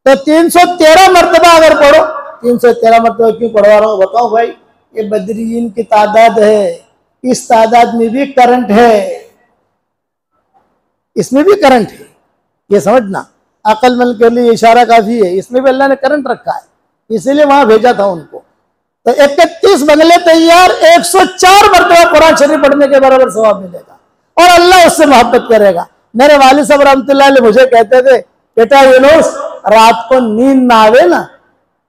तो 313 मरतबा अगर पढ़ो, 313 मरतबा क्यों पढ़वा रहा हूँ बताओ भाई? ये बदरीन की तादाद है, इस तादाद में भी करंट है, इसमें भी करंट है, ये समझना। अक्लमंद के लिए इशारा काफी है, इसमें भी अल्लाह ने करंट रखा है, इसीलिए वहां भेजा था उनको। तो 31 बंगले तैयार, 104 मरतबा कुरान शरीफ पढ़ने के बराबर सवाब मिलेगा और अल्लाह उससे मोहब्बत करेगा। मेरे वालिद साहब रहमतुल्लाह अलैह मुझे कहते थे, बेटा यूनुस रात को नींद ना आवे ना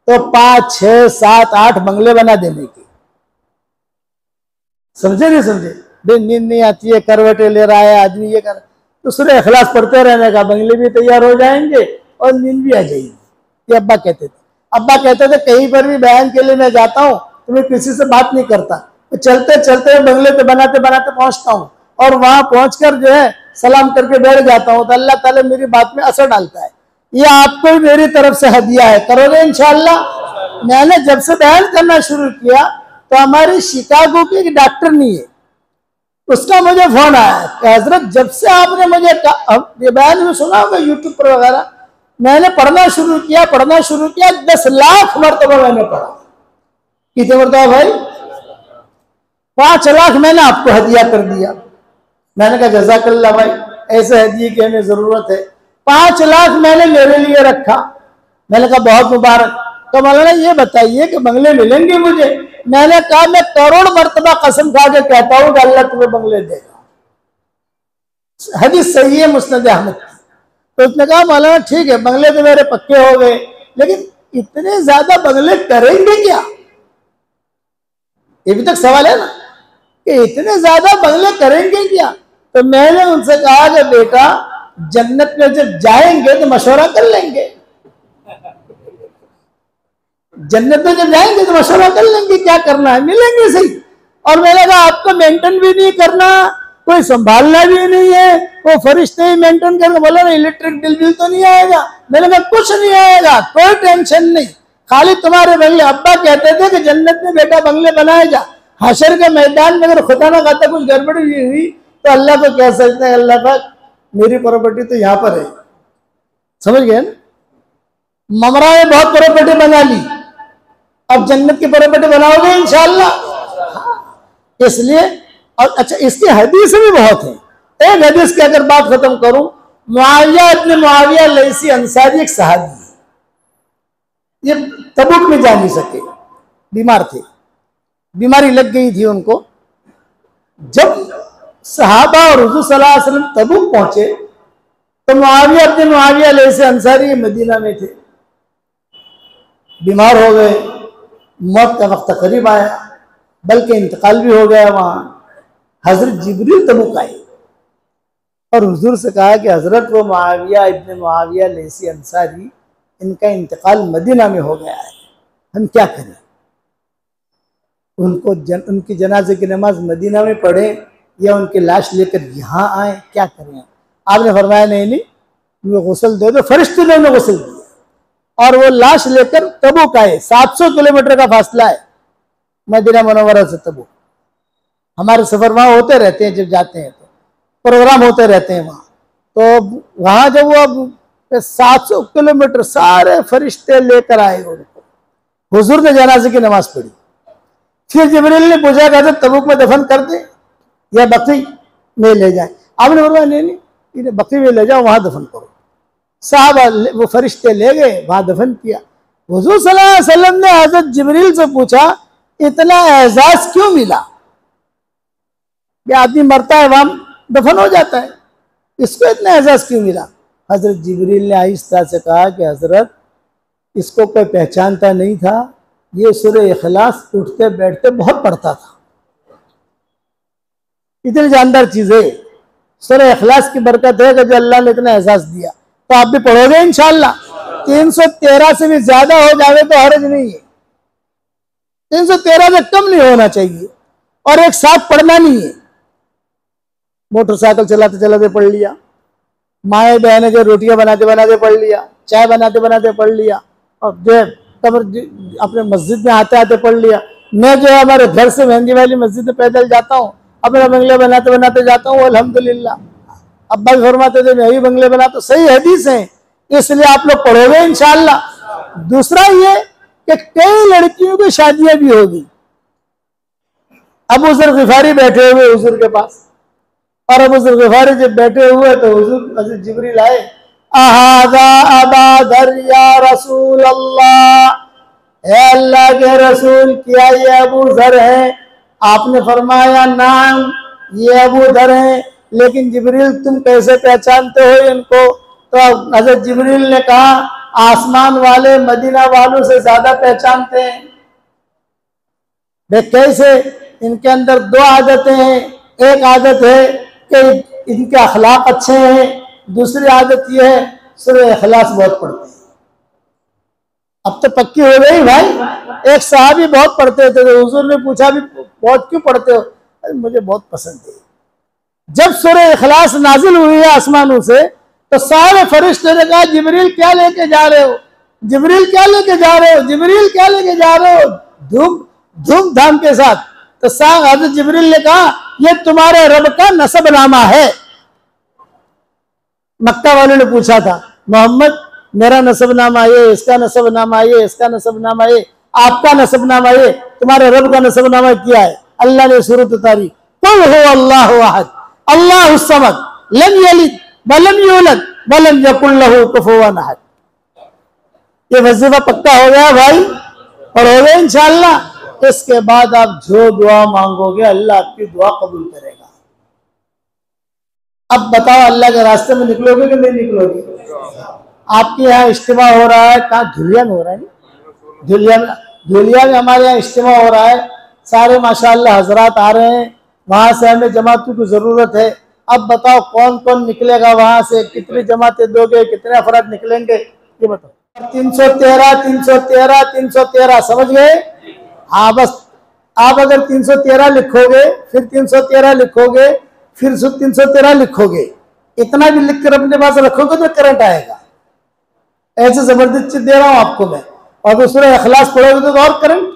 तो 5, 6, 7, 8 बंगले बना देने की। समझे नहीं समझे? नींद नहीं आती है, करवटे ले रहा है आदमी, ये कर, तो सूरह इखलास पढ़ते रहने का, बंगले भी तैयार हो जाएंगे और नींद भी आ जाएगी। ये अब्बा कहते थे। अब्बा कहते थे कहीं पर भी बयान के लिए मैं जाता हूँ तो मैं किसी से बात नहीं करता, तो चलते चलते बंगले पे बनाते पहुंचता हूँ और वहां पहुंचकर जो है सलाम करके बैठ जाता हूँ, तो अल्लाह ताला मेरी बात में असर डालता है। ये आपको भी मेरी तरफ से हदिया है, करोगे इंशाअल्लाह? मैंने जब से बयान करना शुरू किया तो हमारी शिकागो की एक डॉक्टर नहीं है, उसका मुझे फोन आया कि हजरत जब से आपने मुझे ये बयान में सुना होगा यूट्यूब पर वगैरह, मैंने पढ़ना शुरू किया 10 लाख मरतबा मैंने पढ़ा। कितने मरतबा भाई? 5 लाख मैंने आपको हदिया कर दिया। मैंने कहा जज़ाकल्लाह भाई, ऐसे हदिये की हमें जरूरत है। 5 लाख मैंने मेरे लिए रखा। मैंने कहा बहुत मुबारक। तो मौलाना ये बताइए कि बंगले मिलेंगे मुझे? मैंने कहा मैं करोड़ मरतबा कसम खा के कहता हूं कि अल्लाह तुम्हें बंगले देगा। हदीस सही है मुस्नद अहमद की। तो उसने कहा मौलाना ठीक है, बंगले तो मेरे पक्के हो गए, लेकिन इतने ज्यादा बंगले करेंगे क्या? ये भी तक सवाल है ना कि इतने ज्यादा बंगले करेंगे क्या? तो मैंने उनसे कहा कि बेटा जन्नत में जब जाएंगे तो मशवरा कर लेंगे, जन्नत में जब जाएंगे तो मशवरा कर लेंगे क्या करना है, मिलेंगे सही। और मैंने कहा आपको मेंटेन भी नहीं करना, कोई संभालना भी नहीं है, वो फरिश्ते ही मेंटेन करके। बोला ना इलेक्ट्रिक बिल तो नहीं आएगा। मैंने कहा कुछ नहीं आएगा, कोई टेंशन नहीं, खाली तुम्हारे बंगले। अब्बा कहते थे कि जन्नत में बेटा बंगले बनाएगा, हशर के मैदान में अगर खुदा ना खाता कुछ गड़बड़ी हुई तो अल्लाह को कह सकते हैं अल्लाह पाक मेरी प्रॉपर्टी तो यहाँ पर है। समझ गए ना? ममरा में बहुत प्रॉपर्टी बना ली, अब जन्नत की प्रॉपर्टी बनाओगे इंशाअल्लाह। इसलिए और अच्छा इसकी हदीस भी बहुत है। एक हदीस की अगर बात खत्म करूं, मुआविया इब्न मुआविया लैसी अंसारी एक सहाबी है, ये तबूक में जा नहीं सके, बीमार थे, बीमारी लग गई थी उनको। जब सहाबा और हुजूर सल्लल्लाहु अलैहि वसल्लम तबूक पहुंचे तो मुआविया इब्न मुआविया लैसी अंसारी मदीना में थे, बीमार हो गए, मौत का वक्त करीब आया, बल्कि इंतकाल भी हो गया। वहां हजरत जिब्रील तबूक आए और हुजूर से कहा कि हजरत वो मुआविया इब्न मुआविया लैसी अंसारी, इनका इंतकाल मदीना में हो गया है, हम क्या करें? उनको उनकी जनाजे की नमाज मदीना में पढ़े या उनकी लाश लेकर यहाँ आए, क्या करें? आपने फरमाया नहीं नहीं, उनको गुस्ल दे दो। फरिश्ते ने उन्हें गुस्ल दिया और वो लाश लेकर तबूक आए। 700 किलोमीटर का फासला है मदीना मुनव्वरा से तबूक। हमारे सफर वहां होते रहते हैं, जब जाते हैं तो प्रोग्राम होते रहते हैं वहां। तो वहां जब वो अब 700 किलोमीटर सारे फरिश्ते लेकर आए उनको, हुजूर ने जनाजे की नमाज पढ़ी। फिर जिब्रील ने पूछा कि तबूक में दफन कर दे या बकरी में ले जाए? आपने बोला नहीं नहीं, इन्हें बकरी में ले जाओ, वहां दफन करो। साहब वो फरिश्ते ले गए, वहां दफन किया। हुजूर सल्लल्लाहु अलैहि वसल्लम ने हजरत जिब्रील से पूछा इतना एजाज क्यों मिला? कि आदमी मरता है वहां दफन हो जाता है, इसको इतना एजाज क्यों मिला? हजरत जिब्रील ने आहिस्ता से कहा कि हजरत इसको कोई पहचानता नहीं था, ये सूरह इखलास उठते बैठते बहुत पढ़ता था, इतनी जानदार चीज है। सूरह इखलास की बरकत है कि जो अल्लाह ने इतना एजाज दिया। तो आप भी पढ़ोगे इंशाअल्लाह। 313 से भी ज्यादा हो जावे तो हर्ज नहीं है, 313 से कम नहीं होना चाहिए और एक साथ पढ़ना नहीं है। मोटरसाइकिल चलाते चलाते पढ़ लिया, माए बहने के रोटियां बनाते बनाते पढ़ लिया, चाय बनाते बनाते पढ़ लिया, और जो कब्र अपने मस्जिद में आते आते पढ़ लिया। मैं जो है हमारे घर से मेहंदी वाली मस्जिद में पैदल जाता हूँ, अपना बंगले बनाते बनाते जाता हूँ, अल्हम्दुलिल्लाह। अब्बा भी फरमाते थे मैं ही बंगले बनाता। सही हदीस है, इसलिए आप लोग पढ़ोगे इंशाअल्लाह। दूसरा ये कि कई लड़कियों की शादियां भी होगी। अबू ज़र गिफारी बैठे हुए हुजूर के पास, और अबू ज़र गिफारी जब बैठे हुए तो हुजूर हज़रत जिब्रील आए, अहादा अबा दर या रसूल अल्लाह, अल्लाह के रसूल क्या ये अबू ज़र है? आपने फरमाया नाम, ये अबू ज़र है। लेकिन जिब्रील तुम कैसे पहचानते हो इनको? तो हज़रत जिब्रील ने कहा आसमान वाले मदीना वालों से ज्यादा पहचानते हैं। वे कैसे? इनके अंदर दो आदतें हैं। एक आदत है कि इनके अखलाक अच्छे हैं, दूसरी आदत यह है सूरह इखलास बहुत पढ़ते हैं। अब तो पक्की हो गई भाई। एक साहबी बहुत पढ़ते थे तो हुजूर ने पूछा भी बहुत क्यों पढ़ते हो? अरे मुझे बहुत पसंद है। जब सूरह इखलास नाजिल हुई है आसमानों से तो सारे फरिश्ते ने कहा जिब्रील क्या लेके जा रहे हो? जिब्रील क्या लेके जा रहे हो? जिब्रील क्या लेके जा रहे हो? धूम धाम के साथ। तो साहब हज़रत जिब्रील ने कहा ये तुम्हारे रब का नसबनामा है। मक्का वालों ने पूछा था मोहम्मद मेरा नसबनामा ये, इसका नसबनामा ये, इसका नसबनामा ये, आपका नसबनामा ये, तुम्हारे रब का नसबनामा क्या है? अल्लाह ने सूरत उतारी, कुल हु अल्लाहु अहद अल्लाहु समद लम यलिद वलम यूलद वलम यकुल लहू कुफुवन अहद। ये वजीफा पक्का हो गया भाई, और हो गया इंशाअल्लाह। इसके बाद आप जो दुआ मांगोगे अल्लाह आपकी दुआ कबूल करेगा। अब बताओ अल्लाह के रास्ते में निकलोगे कि नहीं निकलोगे? आपके यहाँ इज्तिमा हो रहा है, कहाँ? धुलिया में हो रहा है ना? धुलिया में हमारे यहाँ इज्तिमा हो रहा है। सारे माशाअल्लाह हजरात आ रहे हैं, वहां से हमें जमातों की जरूरत है। अब बताओ कौन कौन निकलेगा वहां से, कितनी जमातें दोगे, कितने अफराद निकलेंगे, ये बताओ। 313 313 313 समझ गए? हाँ बस आप अगर 313 लिखोगे, फिर 313 लिखोगे, फिर 313 लिखोगे, इतना भी लिख कर अपने पास रखोगे तो करंट आएगा। ऐसे जबरदस्ती दे रहा हूं आपको मैं। और दूसरे इखलास पढ़ोगे तो और करंट,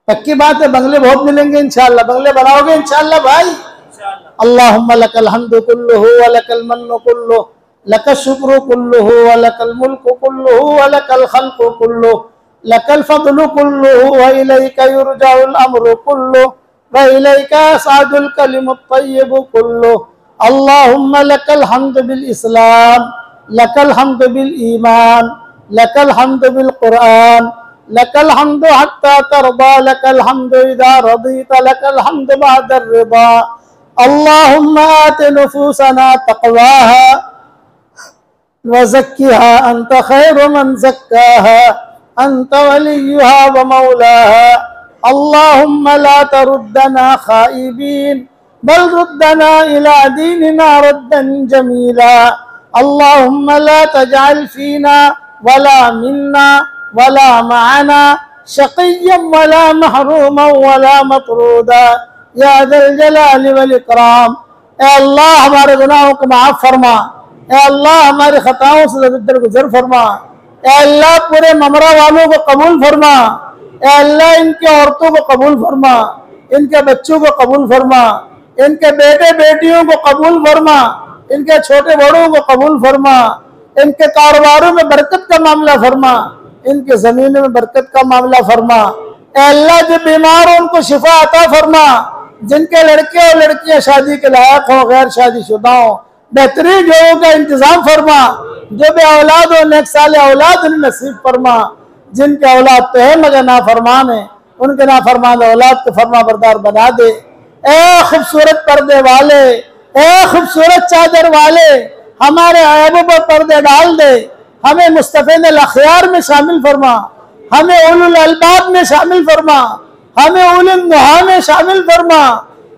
पक्की बात है। बंगले बहुत मिलेंगे इंशाअल्लाह, बंगले बनाओगे इंशाअल्लाह भाई। अल्लाहुम्मा लकल हम्दु कुल्लुहु व लकल मन्नु कुल्लुहु लकल शुक्रु कुल्लुहु व लकल मुल्कु कुल्लुहु व लकल खल्कु कुल्लुहु लकल फद्लु कुल्लुहु व इलैका युरजउल अम्रु कुल्लुहु व इलैका यसअदुल कलिमुत तय्यिबु कुल्लुहु। अल्लाहुम्मा लकल हम्दु बिल इस्लाम, लकल हम्दु बिल ईमान, लकल हम्दु बिल कुरान, लकल हम्दु हत्ता तरदा, लकल हम्दु इज़ा रदीता, लकल हम्दु बअदर रिदा। अल्लाहुम्मा आति नुफूसना तक़वाहा व ज़क्किहा अंत खैरु मन ज़क्काहा अंत वलियुहा व मौलाहा। अल्लाहुम्मा ला तरुद्दना खाइबीन बल रुद्दना इला दीनिना रद्दन जमीला। अल्लाहुम्मा ला तजअल फीना वला मिन्ना वला माना शक़िय्यन वला महरूमन वला मतरूदा या ज़ल जलाली वल इकराम। ए अल्लाह हमारे गुनाहों को माफ फरमा, ए अल्लाह हमारी खताओं से दरगुजर फरमा, ए अल्लाह पूरे ममरा वालों को कबूल फरमा, ए अल्लाह इनके औरतों को कबूल फरमा, इनके बच्चों को कबूल फरमा, इनके बेटे बेटियों को कबूल फरमा, इनके छोटे बड़ों को कबूल फरमा, इनके कारोबारों में बरकत का मामला फरमा, इनके जमीनों में बरकत का मामला फरमा। ए अल्लाह जो बीमार हो उनको शिफा अता फरमा, जिनके लड़के और लड़कियां शादी के लायक हो, गैर शादीशुदा हो, बेहतरीन जोड़ों का इंतजाम फरमा। जो भी औलाद हो नेक साले औलाद उन्हें नसीब फरमा। जिनके औलाद तो है मगर नाफरमान है, उनके नाफरमान औलाद को फरमा बरदार बना दे। ए खूबसूरत पर्दे वाले, ए खूबसूरत चादर वाले, हमारे ऐबों पर पर्दे डाल दे। हमें मुस्तफ़ीन अख़यार में शामिल फरमा, हमें उलुल अलबाब में शामिल फरमा, हमें उलुल नुहा में शामिल फरमा।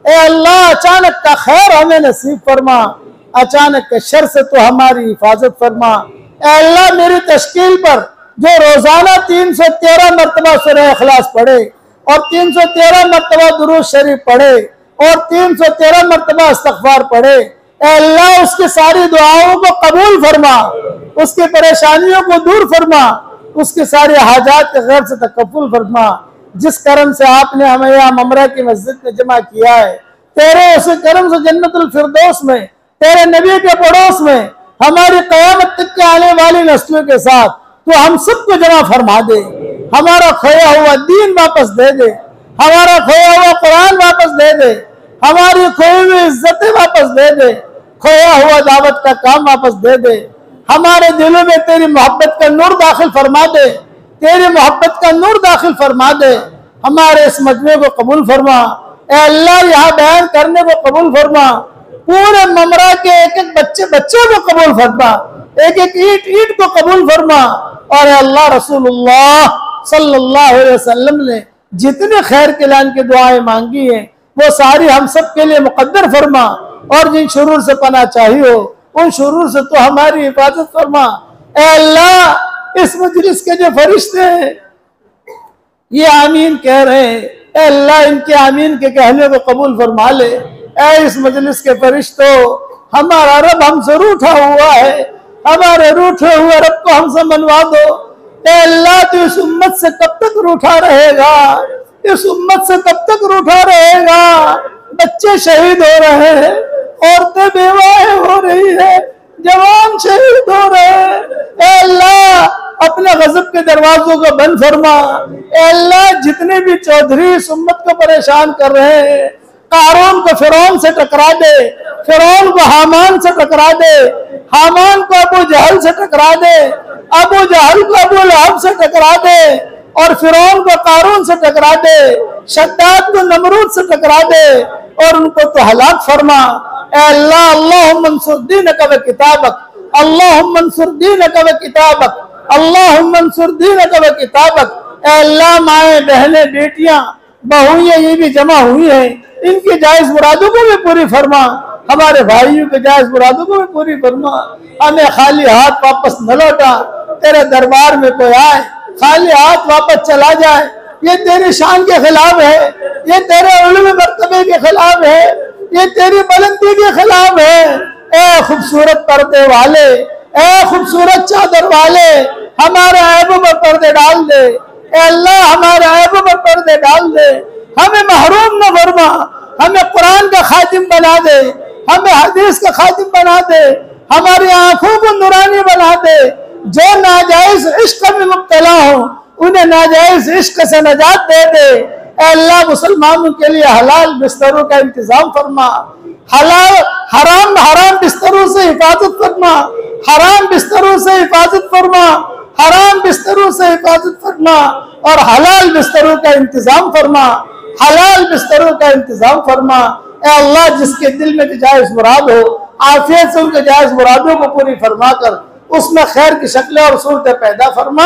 ए अल्लाह अचानक का खैर हमें नसीब फरमा, अचानक के शर से तो हमारी हिफाजत फरमा। ए अल्लाह मेरी तश्कील पर जो रोजाना 313 मरतबा सूरह इखलास पढ़े और 313 मरतबा दुरूद शरीफ पढ़े और 313 मरतबा इस्तग़फ़ार पढ़े, ए अल्लाह उसकी सारी दुआओं को कबूल फरमा, उसकी परेशानियों को दूर फरमा, उसकी सारी हाजात के गैर से तकफ़ुल फरमा। जिस करम से आपने हमें यहाँ ममरा की मस्जिद में जमा किया है, तेरे उस करम से जन्नतुल फिरदौस में, तेरे नबी के पड़ोस में, हमारी क़यामत तक के आने वाली नस्लों के साथ तो हम सबको जमा फरमा दे। हमारा खोया हुआ दीन वापस दे दे, हमारा खोया हुआ कुरान वापस दे दे, हमारी खोई हुई इज्जतें वापस दे दे, खोया हुआ दावत का काम वापस दे दे। हमारे दिलों में तेरी मोहब्बत का नूर दाखिल फरमा दे, तेरी मोहब्बत का नूर दाखिल फरमा दे। हमारे इस मजमे को कबूल फरमा, ए अल्लाह यहाँ बयान करने को कबूल फरमा। पूरे ममरा के एक एक बच्चे को कबूल फरमा, एक एक ईट को कबूल फरमा। और अल्लाह रसूलुल्लाह सल्लल्लाहु अलैहि वसल्लम ने जितने खैर के लान की दुआएं मांगी हैं वो सारी हम सब के लिए मुकद्दर फरमा। और जिन शुरूर से पना चाहिए हो उन शुरूर से तो हमारी हिफाजत फरमा। ए अल्लाह इस मजलिस के जो फरिश्ते हैं ये आमीन कह रहे हैं, ए अल्लाह इनके आमीन के कहने को कबूल फरमा ले। ए इस मजलिस के फरिश्तों, हमारा रब हमसे रूठा हुआ है, हमारे रूठे हुए रब को हमसे मनवा दो। ए अल्लाह तू इस उम्मत से कब तक रूठा रहेगा, इस उम्मत से कब तक रूठा रहेगा। बच्चे शहीद हो रहे हैं, औरतें बेवाएं हो रही है, जवान शहीद हो रहे हैं। ए अल्लाह अपने गजब के दरवाजों को बंद फरमा। ए अल्लाह जितने भी चौधरी इस उम्मत को परेशान कर रहे हैं, कारून को फिरौन से टकरा दे, फिरौन को हामान से टकरा दे, हामान को अबू जहल से टकरा दे, अबू जहल को अबू लहब से टकरा दे, और फिरौन को कारून से टकरा दे, शद्दाद को नमरूद से टकरा दे और उनको तो हलाक फरमा। ए अल्लाह अल्लाहुम्मा अंसुर दीनक व किताबक, अल्लाहुम्मा अंसुर दीनक व किताबक, अल्लाहुम्मा अंसुर दीनक व किताबक। ए अल्लाह माए बहनें बेटियां बहुएं ये भी जमा हुई हैं, इनकी जायज मुरादों को भी पूरी फरमा। हमारे भाइयों के जायज मुरादों को भी पूरी फरमा। हमें खाली हाथ वापस न लौटा। तेरे दरबार में कोई आए खाली हाथ वापस चला जाए, ये तेरी शान के खिलाफ है, ये तेरे उलूम मर्तबे के खिलाफ है, ये तेरी बुलंदी के खिलाफ है। ए खूबसूरत पर्दे वाले, ए खूबसूरत चादर वाले, हमारे ऐबों पर पर्दे डाल दे। ए अल्लाह, हमारे ऐबों पर पर्दे डाल दे। हमें महरूम न फरमा, हमें कुरान का खातिम बना दे, हमें हदीस का खातिम बना दे, हमारी आंखों को नूरानी बना दे। जो नाजायज इश्क में मुब्तला हो उन्हें नाजायज इश्क से नजात दे दे। अल्लाह, मुसलमानों के लिए हलाल बिस्तरों का इंतजाम फरमा, हलाल हराम बिस्तरों से हिफाजत फरमा, हराम बिस्तरों से हिफाजत फरमा, हराम बिस्तरों से हिफाजत फरमा और हलाल बिस्तरों का इंतजाम फरमा, हलाल बिस्तरों का इंतजाम फरमा। ए अल्लाह, जिसके दिल में जायज मुराद हो आफियत से उनके जायज मुरादों को पूरी फरमा कर उसमें खैर की शक्लें और सूरतें पैदा फरमा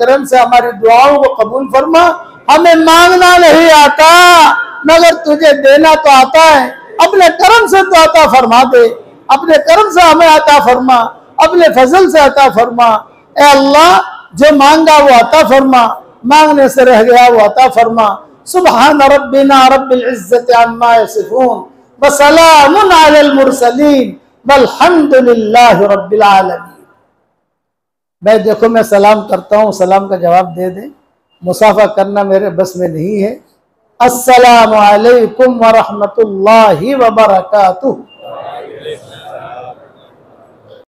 करम से हमारी दुआओं को कबूल फरमा। हमें मांगना नहीं आता मगर तुझे देना तो आता है। अपने करम से तो अता फरमा दे, अपने करम से हमें अता फरमा, अपने फजल से अता फरमा। ए अल्लाह, जो मांगा वो अता फरमा, मांगने से रह गया वो अता फरमा। सुबहान रब्बिना रब्बिल इज्जति अम्मा यसिफून व सलामुन अलल मुरसलीन वल्हम्दुलिल्लाहि रब्बिल आलमीन। मैं देखो, मैं सलाम करता हूँ, सलाम का जवाब दे दे। मुसाफा करना मेरे बस में नहीं है। अस्सलामु अलैकुम व रहमतुल्लाहि व बरकातुहू।